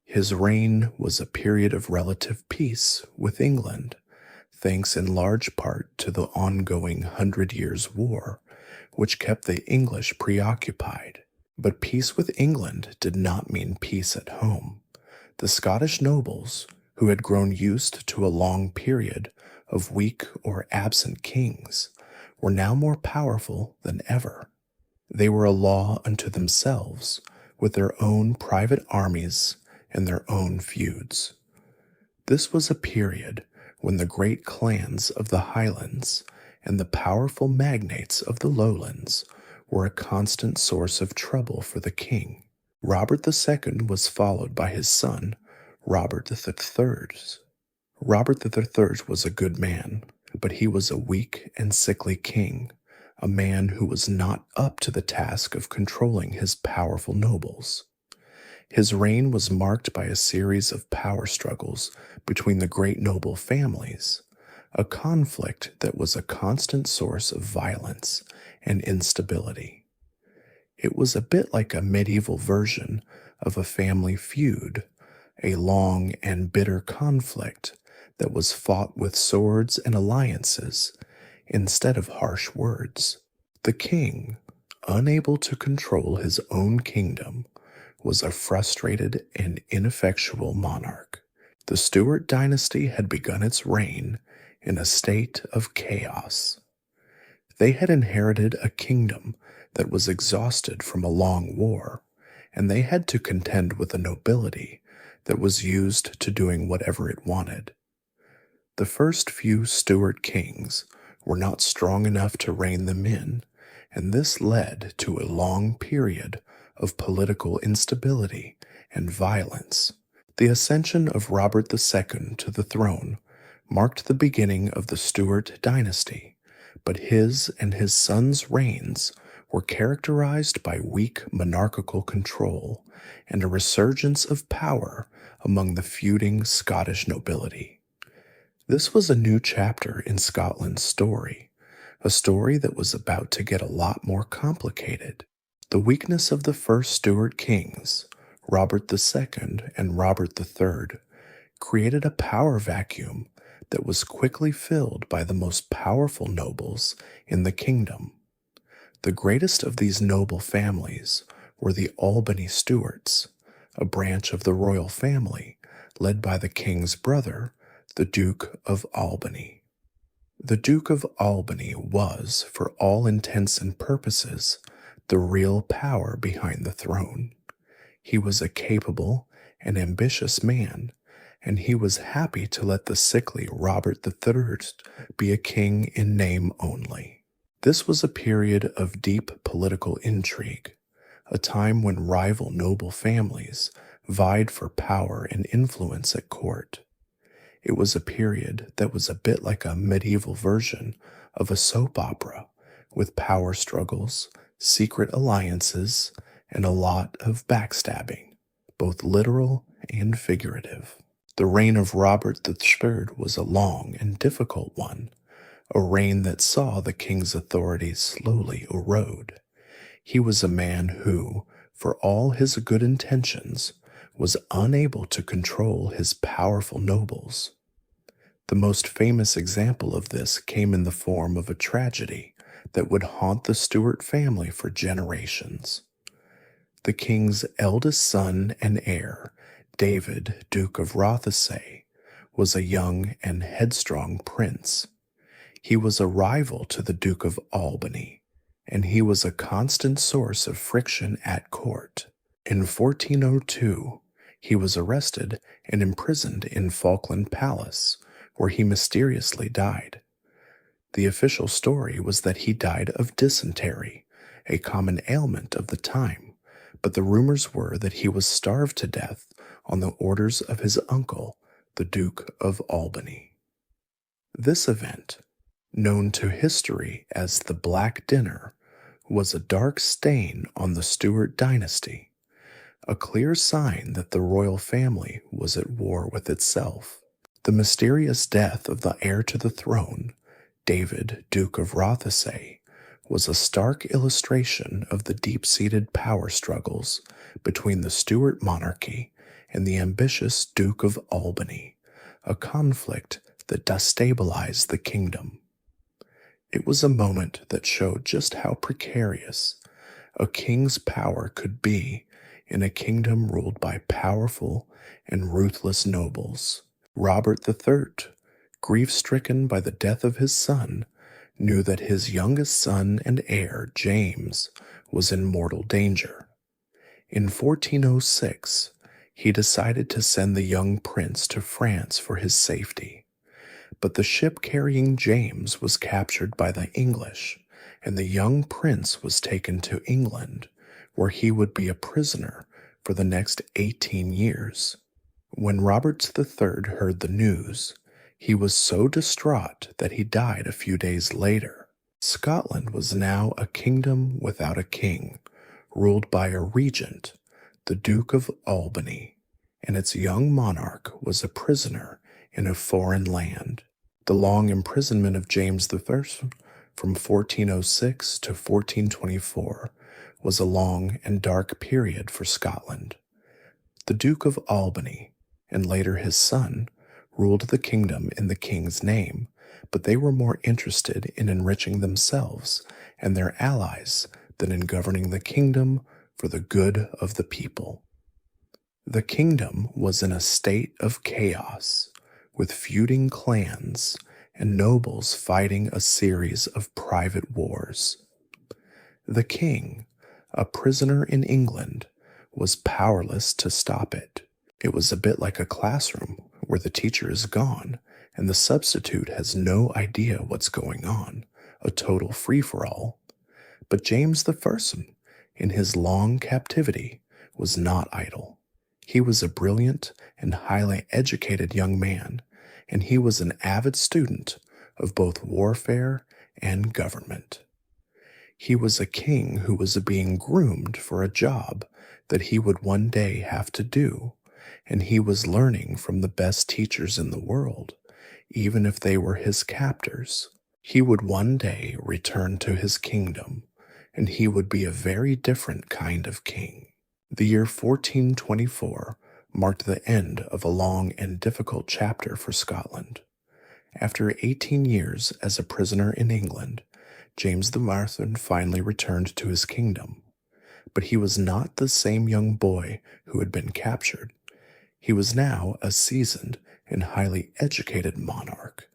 His reign was a period of relative peace with England, thanks in large part to the ongoing 100 Years' War, which kept the English preoccupied. But peace with England did not mean peace at home. The Scottish nobles, who had grown used to a long period of weak or absent kings, were now more powerful than ever. They were a law unto themselves, with their own private armies and their own feuds. This was a period when the great clans of the Highlands and the powerful magnates of the Lowlands were a constant source of trouble for the king. Robert II was followed by his son, Robert III. Robert III was a good man, but he was a weak and sickly king, a man who was not up to the task of controlling his powerful nobles. His reign was marked by a series of power struggles between the great noble families, a conflict that was a constant source of violence and instability. It was a bit like a medieval version of a family feud, a long and bitter conflict that was fought with swords and alliances instead of harsh words. The king, unable to control his own kingdom, was a frustrated and ineffectual monarch. The Stewart dynasty had begun its reign in a state of chaos. They had inherited a kingdom that was exhausted from a long war, and they had to contend with a nobility that was used to doing whatever it wanted. The first few Stewart kings were not strong enough to rein them in, and this led to a long period of political instability and violence. The ascension of Robert II to the throne marked the beginning of the Stewart dynasty, but his and his sons' reigns were characterized by weak monarchical control and a resurgence of power among the feuding Scottish nobility. This was a new chapter in Scotland's story, a story that was about to get a lot more complicated. The weakness of the first Stewart kings, Robert II and Robert III, created a power vacuum that was quickly filled by the most powerful nobles in the kingdom. The greatest of these noble families were the Albany Stewarts, a branch of the royal family led by the king's brother, the Duke of Albany. The Duke of Albany was, for all intents and purposes, the real power behind the throne. He was a capable and ambitious man, and he was happy to let the sickly Robert III be a king in name only. This was a period of deep political intrigue, a time when rival noble families vied for power and influence at court. It was a period that was a bit like a medieval version of a soap opera, with power struggles, secret alliances, and a lot of backstabbing, both literal and figurative. The reign of Robert III was a long and difficult one, a reign that saw the king's authority slowly erode. He was a man who, for all his good intentions, was unable to control his powerful nobles. The most famous example of this came in the form of a tragedy that would haunt the Stewart family for generations. The king's eldest son and heir, David, Duke of Rothesay, was a young and headstrong prince. He was a rival to the Duke of Albany, and he was a constant source of friction at court. In 1402, he was arrested and imprisoned in Falkland Palace, where he mysteriously died. The official story was that he died of dysentery, a common ailment of the time, but the rumors were that he was starved to death on the orders of his uncle, the Duke of Albany. This event, known to history as the Black Dinner, was a dark stain on the Stewart dynasty, a clear sign that the royal family was at war with itself. The mysterious death of the heir to the throne, David, Duke of Rothesay, was a stark illustration of the deep-seated power struggles between the Stewart monarchy and the ambitious Duke of Albany, a conflict that destabilized the kingdom. It was a moment that showed just how precarious a king's power could be in a kingdom ruled by powerful and ruthless nobles. Robert III, grief-stricken by the death of his son, knew that his youngest son and heir, James, was in mortal danger. In 1406, he decided to send the young prince to France for his safety. But the ship carrying James was captured by the English, and the young prince was taken to England, where he would be a prisoner for the next 18 years. When Robert III heard the news, he was so distraught that he died a few days later. Scotland was now a kingdom without a king, ruled by a regent, the Duke of Albany, and its young monarch was a prisoner in a foreign land. The long imprisonment of James I from 1406 to 1424 was a long and dark period for Scotland. The Duke of Albany, and later his son, ruled the kingdom in the king's name, but they were more interested in enriching themselves and their allies than in governing the kingdom for the good of the people. The kingdom was in a state of chaos, with feuding clans and nobles fighting a series of private wars. The king, a prisoner in England, was powerless to stop it. It was a bit like a classroom where the teacher is gone and the substitute has no idea what's going on, a total free-for-all. But James I, in his long captivity, was not idle. He was a brilliant and highly educated young man, and he was an avid student of both warfare and government. He was a king who was being groomed for a job that he would one day have to do, and he was learning from the best teachers in the world, even if they were his captors. He would one day return to his kingdom, and he would be a very different kind of king. The year 1424 marked the end of a long and difficult chapter for Scotland. After 18 years as a prisoner in England, James the Martyr finally returned to his kingdom. But he was not the same young boy who had been captured. He was now a seasoned and highly educated monarch,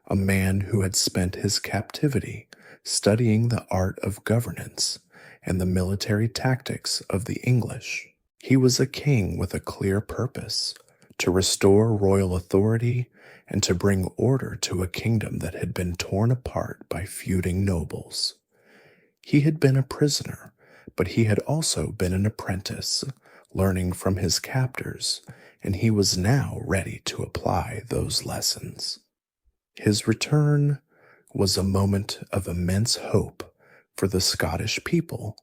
a man who had spent his captivity studying the art of governance and the military tactics of the English. He was a king with a clear purpose: to restore royal authority and to bring order to a kingdom that had been torn apart by feuding nobles. He had been a prisoner, but he had also been an apprentice, learning from his captors, and he was now ready to apply those lessons. His return was a moment of immense hope for the Scottish people,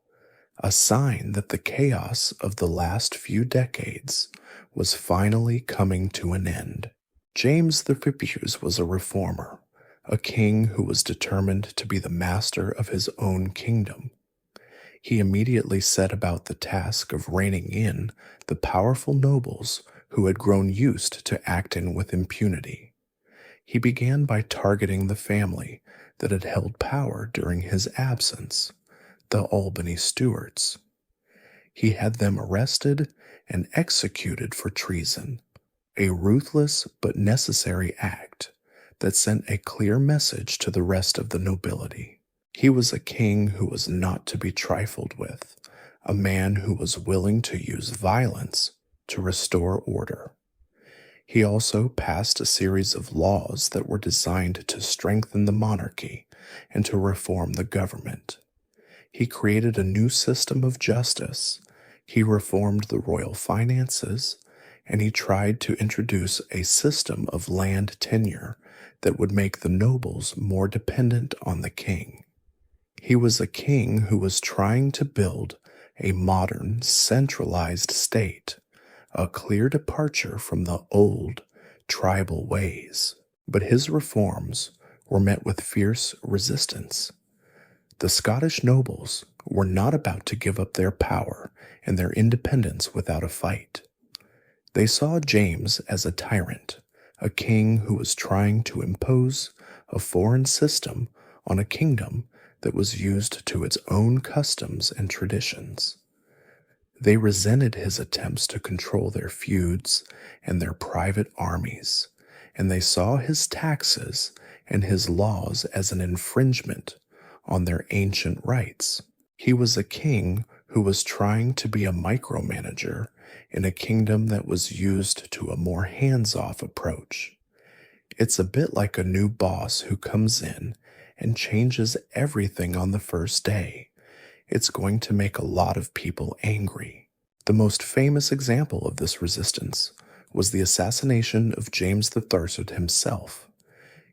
a sign that the chaos of the last few decades was finally coming to an end. James the Fifth was a reformer, a king who was determined to be the master of his own kingdom. He immediately set about the task of reining in the powerful nobles who had grown used to acting with impunity. He began by targeting the family that had held power during his absence, the Albany Stewarts. He had them arrested and executed for treason, a ruthless but necessary act that sent a clear message to the rest of the nobility. He was a king who was not to be trifled with, a man who was willing to use violence to restore order. He also passed a series of laws that were designed to strengthen the monarchy and to reform the government. He created a new system of justice. He reformed the royal finances, and he tried to introduce a system of land tenure that would make the nobles more dependent on the king. He was a king who was trying to build a modern, centralized state, a clear departure from the old, tribal ways. But his reforms were met with fierce resistance. The Scottish nobles were not about to give up their power and their independence without a fight. They saw James as a tyrant, a king who was trying to impose a foreign system on a kingdom that was used to its own customs and traditions. They resented his attempts to control their feuds and their private armies, and they saw his taxes and his laws as an infringement on their ancient rights. He was a king who was trying to be a micromanager in a kingdom that was used to a more hands-off approach. It's a bit like a new boss who comes in and changes everything on the first day. It's going to make a lot of people angry. The most famous example of this resistance was the assassination of James the Third himself.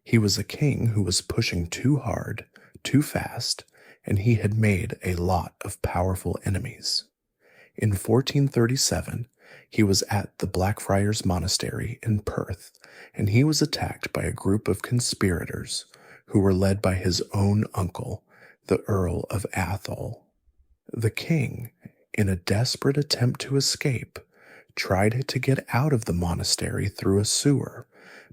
He was a king who was pushing too hard, too fast, and he had made a lot of powerful enemies. In 1437, he was at the Blackfriars Monastery in Perth, and he was attacked by a group of conspirators who were led by his own uncle, the Earl of Atholl. The king, in a desperate attempt to escape, tried to get out of the monastery through a sewer,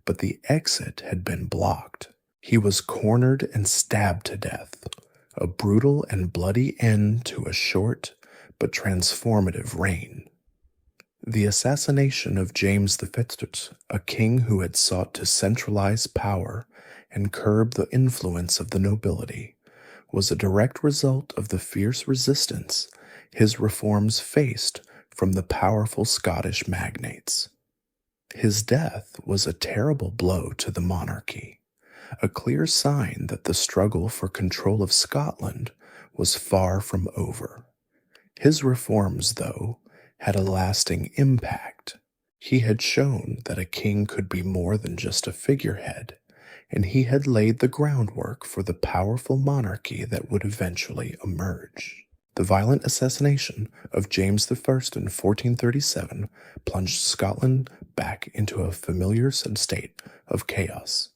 but the exit had been blocked. He was cornered and stabbed to death, a brutal and bloody end to a short but transformative reign. The assassination of James the Fifth, a king who had sought to centralize power and curb the influence of the nobility, was a direct result of the fierce resistance his reforms faced from the powerful Scottish magnates. His death was a terrible blow to the monarchy, a clear sign that the struggle for control of Scotland was far from over. His reforms, though, had a lasting impact. He had shown that a king could be more than just a figurehead, and he had laid the groundwork for the powerful monarchy that would eventually emerge. The violent assassination of James I in 1437 plunged Scotland back into a familiar state of chaos.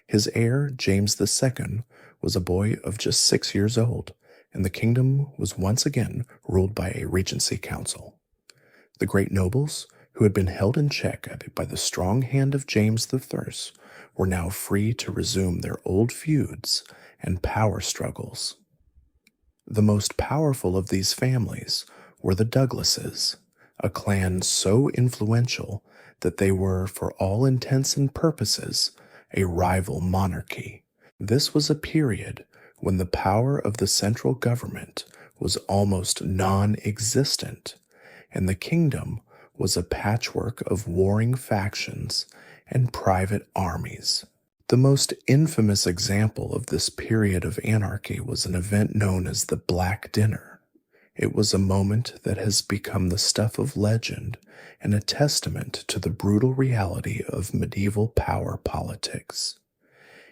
His heir, James II, was a boy of just 6 years old, and the kingdom was once again ruled by a regency council. The great nobles, who had been held in check by the strong hand of James I, were now free to resume their old feuds and power struggles. The most powerful of these families were the Douglases, a clan so influential that they were, for all intents and purposes, a rival monarchy. This was a period when the power of the central government was almost non-existent, and the kingdom was a patchwork of warring factions and private armies. The most infamous example of this period of anarchy was an event known as the Black Dinner. It was a moment that has become the stuff of legend and a testament to the brutal reality of medieval power politics.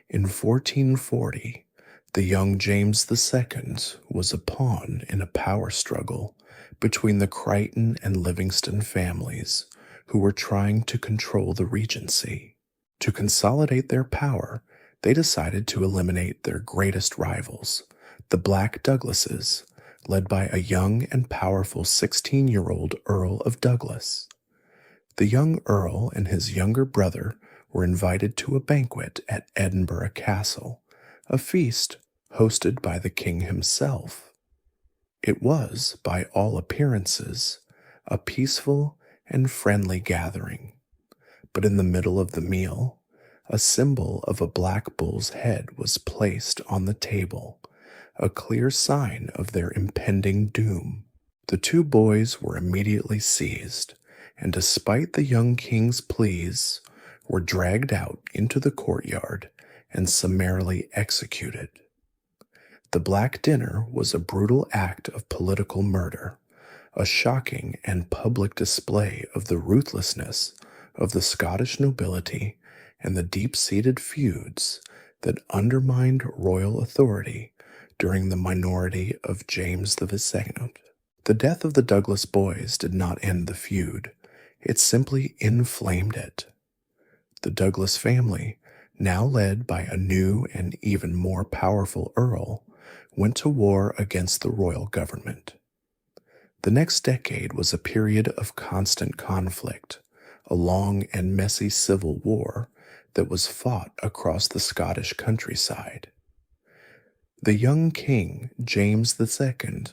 In 1440, the young James II was a pawn in a power struggle between the Crichton and Livingston families, who were trying to control the regency. To consolidate their power, they decided to eliminate their greatest rivals, the Black Douglases, led by a young and powerful 16-year-old Earl of Douglas. The young Earl and his younger brother were invited to a banquet at Edinburgh Castle, a feast hosted by the king himself. It was, by all appearances, a peaceful and friendly gathering, but in the middle of the meal, a symbol of a black bull's head was placed on the table, a clear sign of their impending doom. The two boys were immediately seized, and despite the young king's pleas, were dragged out into the courtyard and summarily executed. The Black Dinner was a brutal act of political murder, a shocking and public display of the ruthlessness of the Scottish nobility and the deep-seated feuds that undermined royal authority during the minority of James II. The death of the Douglas boys did not end the feud, it simply inflamed it. The Douglas family, now led by a new and even more powerful earl, went to war against the royal government. The next decade was a period of constant conflict, a long and messy civil war that was fought across the Scottish countryside. The young king, James II,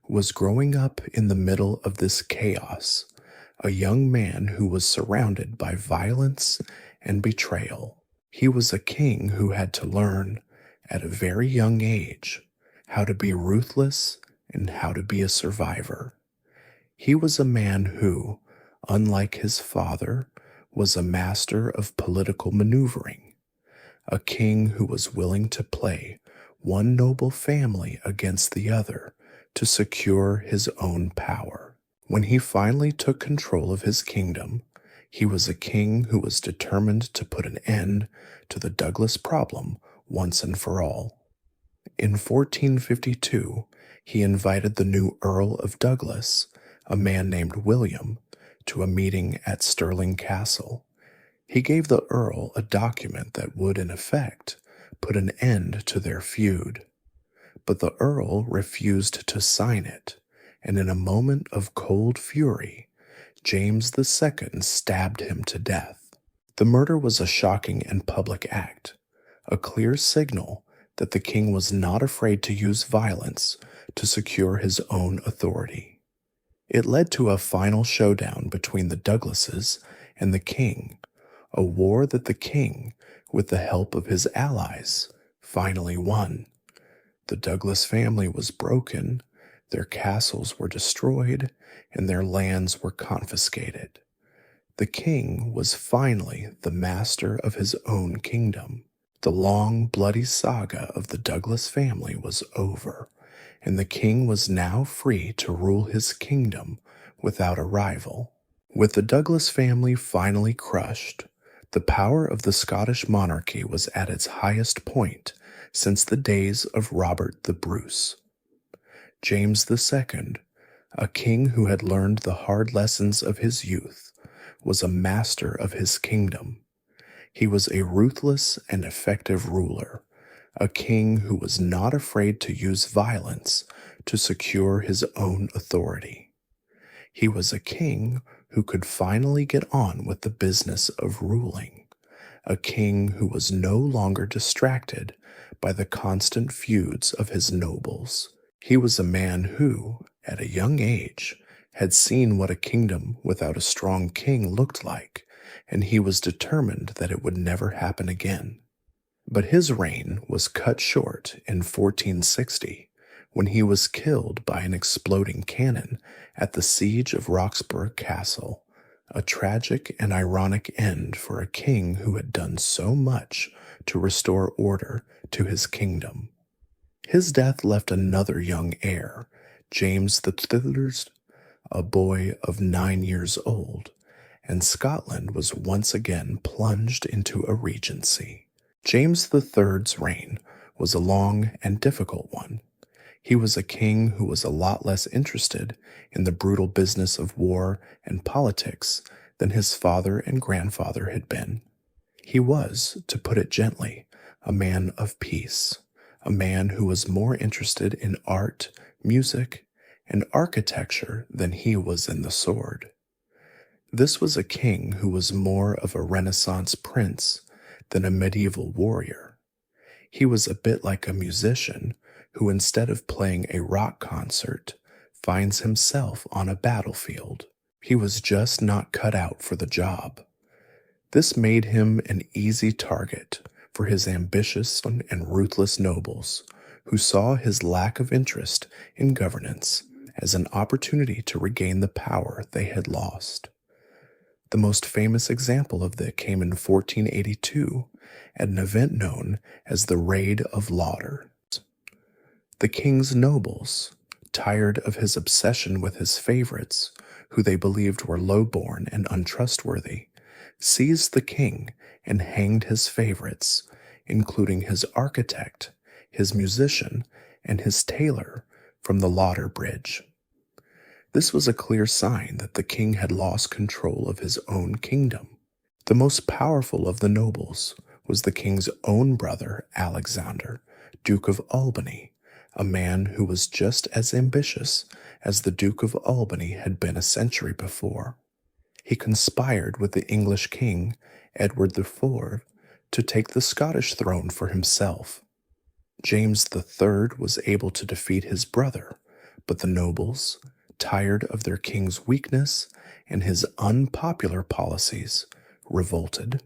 was growing up in the middle of this chaos, a young man who was surrounded by violence and betrayal. He was a king who had to learn, at a very young age, how to be ruthless and how to be a survivor. He was a man who, unlike his father, was a master of political maneuvering, a king who was willing to play one noble family against the other to secure his own power. When he finally took control of his kingdom, he was a king who was determined to put an end to the Douglas problem once and for all. In 1452, he invited the new Earl of Douglas, a man named William, to a meeting at Stirling Castle. He gave the Earl a document that would, in effect, put an end to their feud. But the Earl refused to sign it, and in a moment of cold fury, James II stabbed him to death. The murder was a shocking and public act, a clear signal that the king was not afraid to use violence to secure his own authority. It led to a final showdown between the Douglases and the king, a war that the king, with the help of his allies, finally won. The Douglas family was broken, their castles were destroyed, and their lands were confiscated. The king was finally the master of his own kingdom. The long, bloody saga of the Douglas family was over, and the king was now free to rule his kingdom without a rival. With the Douglas family finally crushed, The power of the Scottish monarchy was at its highest point since the days of Robert the Bruce. James II, a king who had learned the hard lessons of his youth, was a master of his kingdom. He was a ruthless and effective ruler, a king who was not afraid to use violence to secure his own authority. He was a king who could finally get on with the business of ruling, a king who was no longer distracted by the constant feuds of his nobles. He was a man who, at a young age, had seen what a kingdom without a strong king looked like, and he was determined that it would never happen again. But his reign was cut short in 1460, when he was killed by an exploding cannon at the siege of Roxburgh Castle, a tragic and ironic end for a king who had done so much to restore order to his kingdom. His death left another young heir, James III, a boy of 9 years old, and Scotland was once again plunged into a regency. James III's reign was a long and difficult one. He was a king who was a lot less interested in the brutal business of war and politics than his father and grandfather had been. He was, to put it gently, a man of peace, a man who was more interested in art, music, and architecture than he was in the sword. This was a king who was more of a Renaissance prince than a medieval warrior. He was a bit like a musician who, instead of playing a rock concert, finds himself on a battlefield. He was just not cut out for the job. This made him an easy target for his ambitious and ruthless nobles, who saw his lack of interest in governance as an opportunity to regain the power they had lost. The most famous example of this came in 1482 at an event known as the Raid of Lochs. The king's nobles, tired of his obsession with his favorites, who they believed were low-born and untrustworthy, seized the king and hanged his favorites, including his architect, his musician, and his tailor, from the Lauder Bridge. This was a clear sign that the king had lost control of his own kingdom. The most powerful of the nobles was the king's own brother, Alexander, Duke of Albany, a man who was just as ambitious as the Duke of Albany had been a century before. He conspired with the English king, Edward IV, to take the Scottish throne for himself. James III was able to defeat his brother, but the nobles, tired of their king's weakness and his unpopular policies, revolted.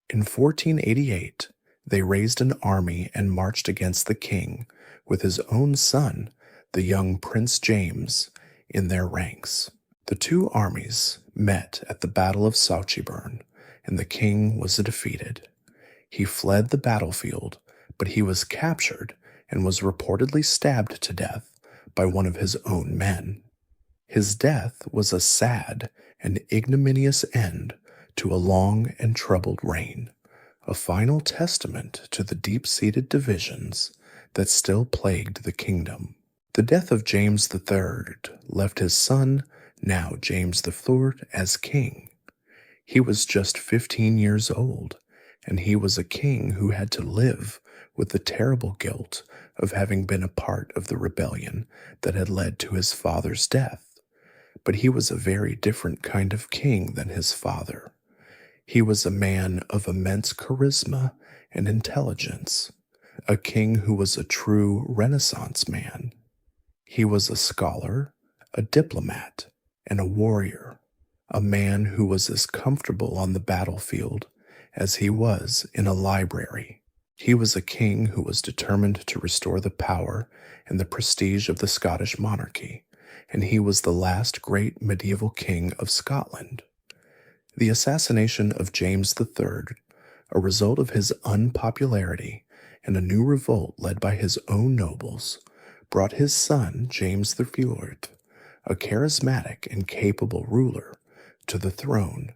In 1488, they raised an army and marched against the king, with his own son, the young Prince James, in their ranks. The two armies met at the Battle of Sauchiburn, and the king was defeated. He fled the battlefield, but he was captured and was reportedly stabbed to death by one of his own men. His death was a sad and ignominious end to a long and troubled reign, a final testament to the deep-seated divisions that still plagued the kingdom. The death of James III left his son, now James IV, as king. He was just 15 years old, and he was a king who had to live with the terrible guilt of having been a part of the rebellion that had led to his father's death. But he was a very different kind of king than his father. He was a man of immense charisma and intelligence, a king who was a true Renaissance man. He was a scholar, a diplomat, and a warrior, a man who was as comfortable on the battlefield as he was in a library. He was a king who was determined to restore the power and the prestige of the Scottish monarchy, and he was the last great medieval king of Scotland. The assassination of James III, a result of his unpopularity and a new revolt led by his own nobles, brought his son, James IV, a charismatic and capable ruler, to the throne,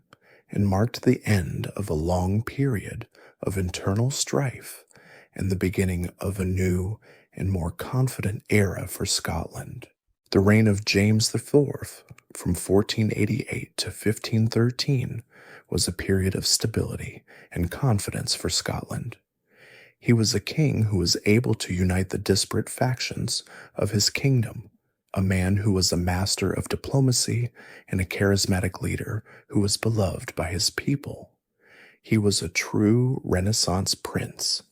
and marked the end of a long period of internal strife and the beginning of a new and more confident era for Scotland. The reign of James IV from 1488 to 1513 was a period of stability and confidence for Scotland. He was a king who was able to unite the disparate factions of his kingdom, a man who was a master of diplomacy and a charismatic leader who was beloved by his people. He was a true Renaissance prince,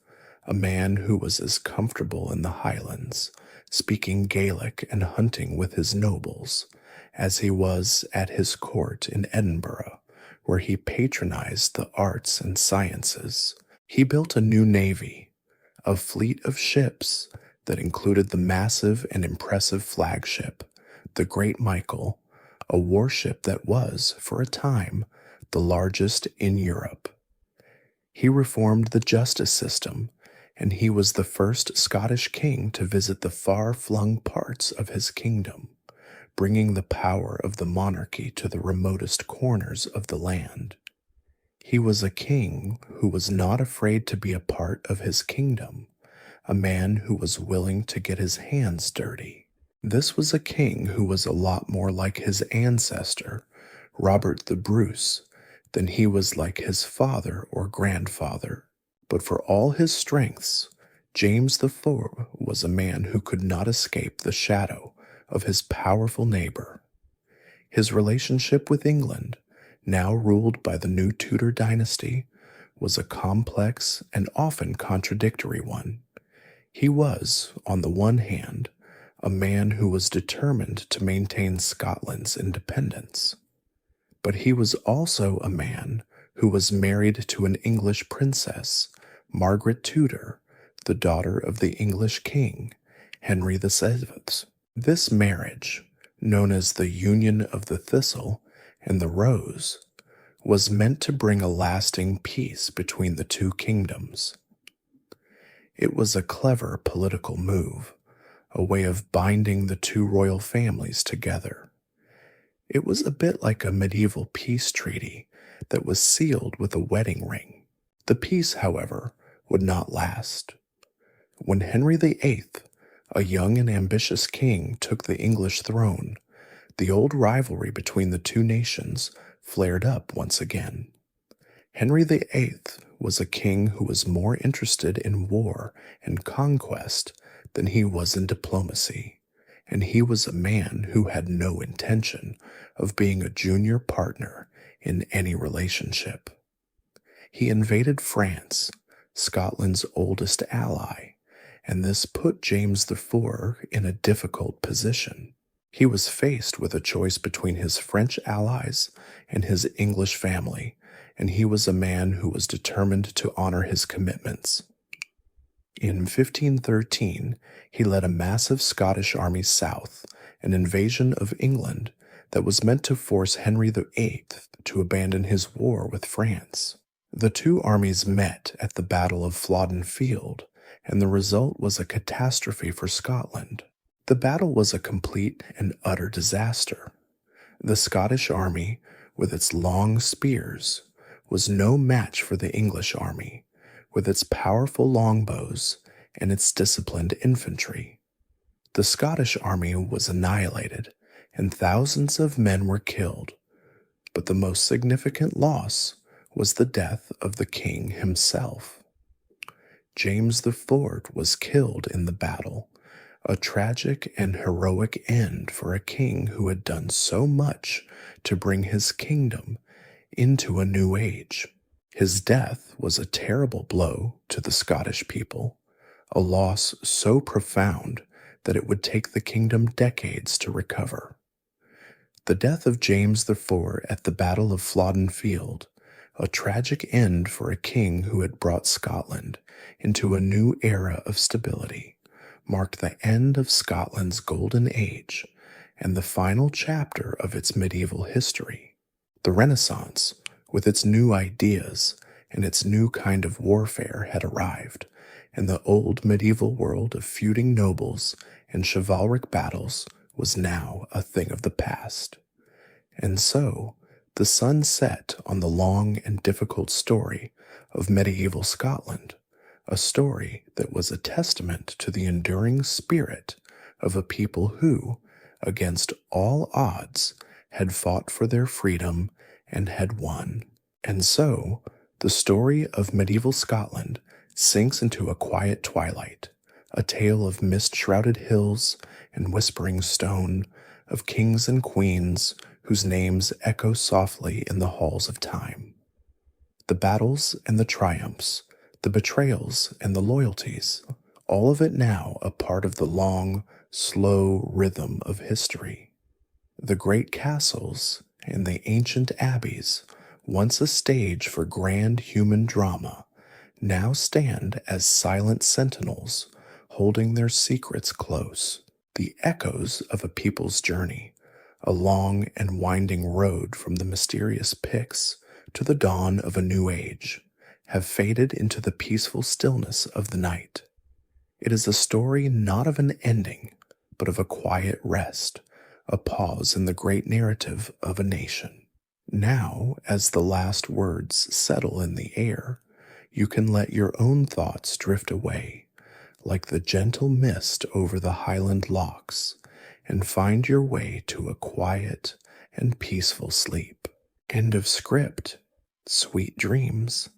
a man who was as comfortable in the Highlands, speaking Gaelic and hunting with his nobles, as he was at his court in Edinburgh, where he patronized the arts and sciences. He built a new navy, a fleet of ships that included the massive and impressive flagship, the Great Michael, a warship that was, for a time, the largest in Europe. He reformed the justice system, and he was the first Scottish king to visit the far-flung parts of his kingdom, bringing the power of the monarchy to the remotest corners of the land. He was a king who was not afraid to be a part of his kingdom, a man who was willing to get his hands dirty. This was a king who was a lot more like his ancestor, Robert the Bruce, than he was like his father or grandfather. But for all his strengths, James IV was a man who could not escape the shadow of his powerful neighbor. His relationship with England, now ruled by the new Tudor dynasty, was a complex and often contradictory one. He was, on the one hand, a man who was determined to maintain Scotland's independence. But he was also a man who was married to an English princess, Margaret Tudor, the daughter of the English king, Henry VII. This marriage, known as the Union of the Thistle and the Rose, was meant to bring a lasting peace between the two kingdoms. It was a clever political move, a way of binding the two royal families together. It was a bit like a medieval peace treaty that was sealed with a wedding ring. The peace, however, would not last. When Henry VIII, a young and ambitious king, took the English throne, the old rivalry between the two nations flared up once again. Henry VIII was a king who was more interested in war and conquest than he was in diplomacy, and he was a man who had no intention of being a junior partner in any relationship. He invaded France, Scotland's oldest ally, and this put James IV in a difficult position. He was faced with a choice between his French allies and his English family, and he was a man who was determined to honor his commitments. In 1513, he led a massive Scottish army south, an invasion of England that was meant to force Henry VIII to abandon his war with France. The two armies met at the Battle of Flodden Field, and the result was a catastrophe for Scotland. The battle was a complete and utter disaster. The Scottish army, with its long spears, was no match for the English army, with its powerful longbows and its disciplined infantry. The Scottish army was annihilated, and thousands of men were killed, but the most significant loss was the death of the king himself. James IV was killed in the battle, a tragic and heroic end for a king who had done so much to bring his kingdom into a new age. His death was a terrible blow to the Scottish people, a loss so profound that it would take the kingdom decades to recover. The death of James IV at the Battle of Flodden Field, a tragic end for a king who had brought Scotland into a new era of stability, marked the end of Scotland's golden age and the final chapter of its medieval history. The Renaissance, with its new ideas and its new kind of warfare, had arrived, and the old medieval world of feuding nobles and chivalric battles was now a thing of the past. And so, The sun set on the long and difficult story of medieval Scotland, a story that was a testament to the enduring spirit of a people who, against all odds, had fought for their freedom and had won. And so, the story of medieval Scotland sinks into a quiet twilight, a tale of mist-shrouded hills and whispering stone, of kings and queens whose names echo softly in the halls of time. The battles and the triumphs, the betrayals and the loyalties, all of it now a part of the long, slow rhythm of history. The great castles and the ancient abbeys, once a stage for grand human drama, now stand as silent sentinels, holding their secrets close. The echoes of a people's journey, a long and winding road from the mysterious Picts to the dawn of a new age, have faded into the peaceful stillness of the night. It is a story not of an ending, but of a quiet rest, a pause in the great narrative of a nation. Now, as the last words settle in the air, you can let your own thoughts drift away, like the gentle mist over the Highland lochs, and find your way to a quiet and peaceful sleep. End of script. Sweet dreams.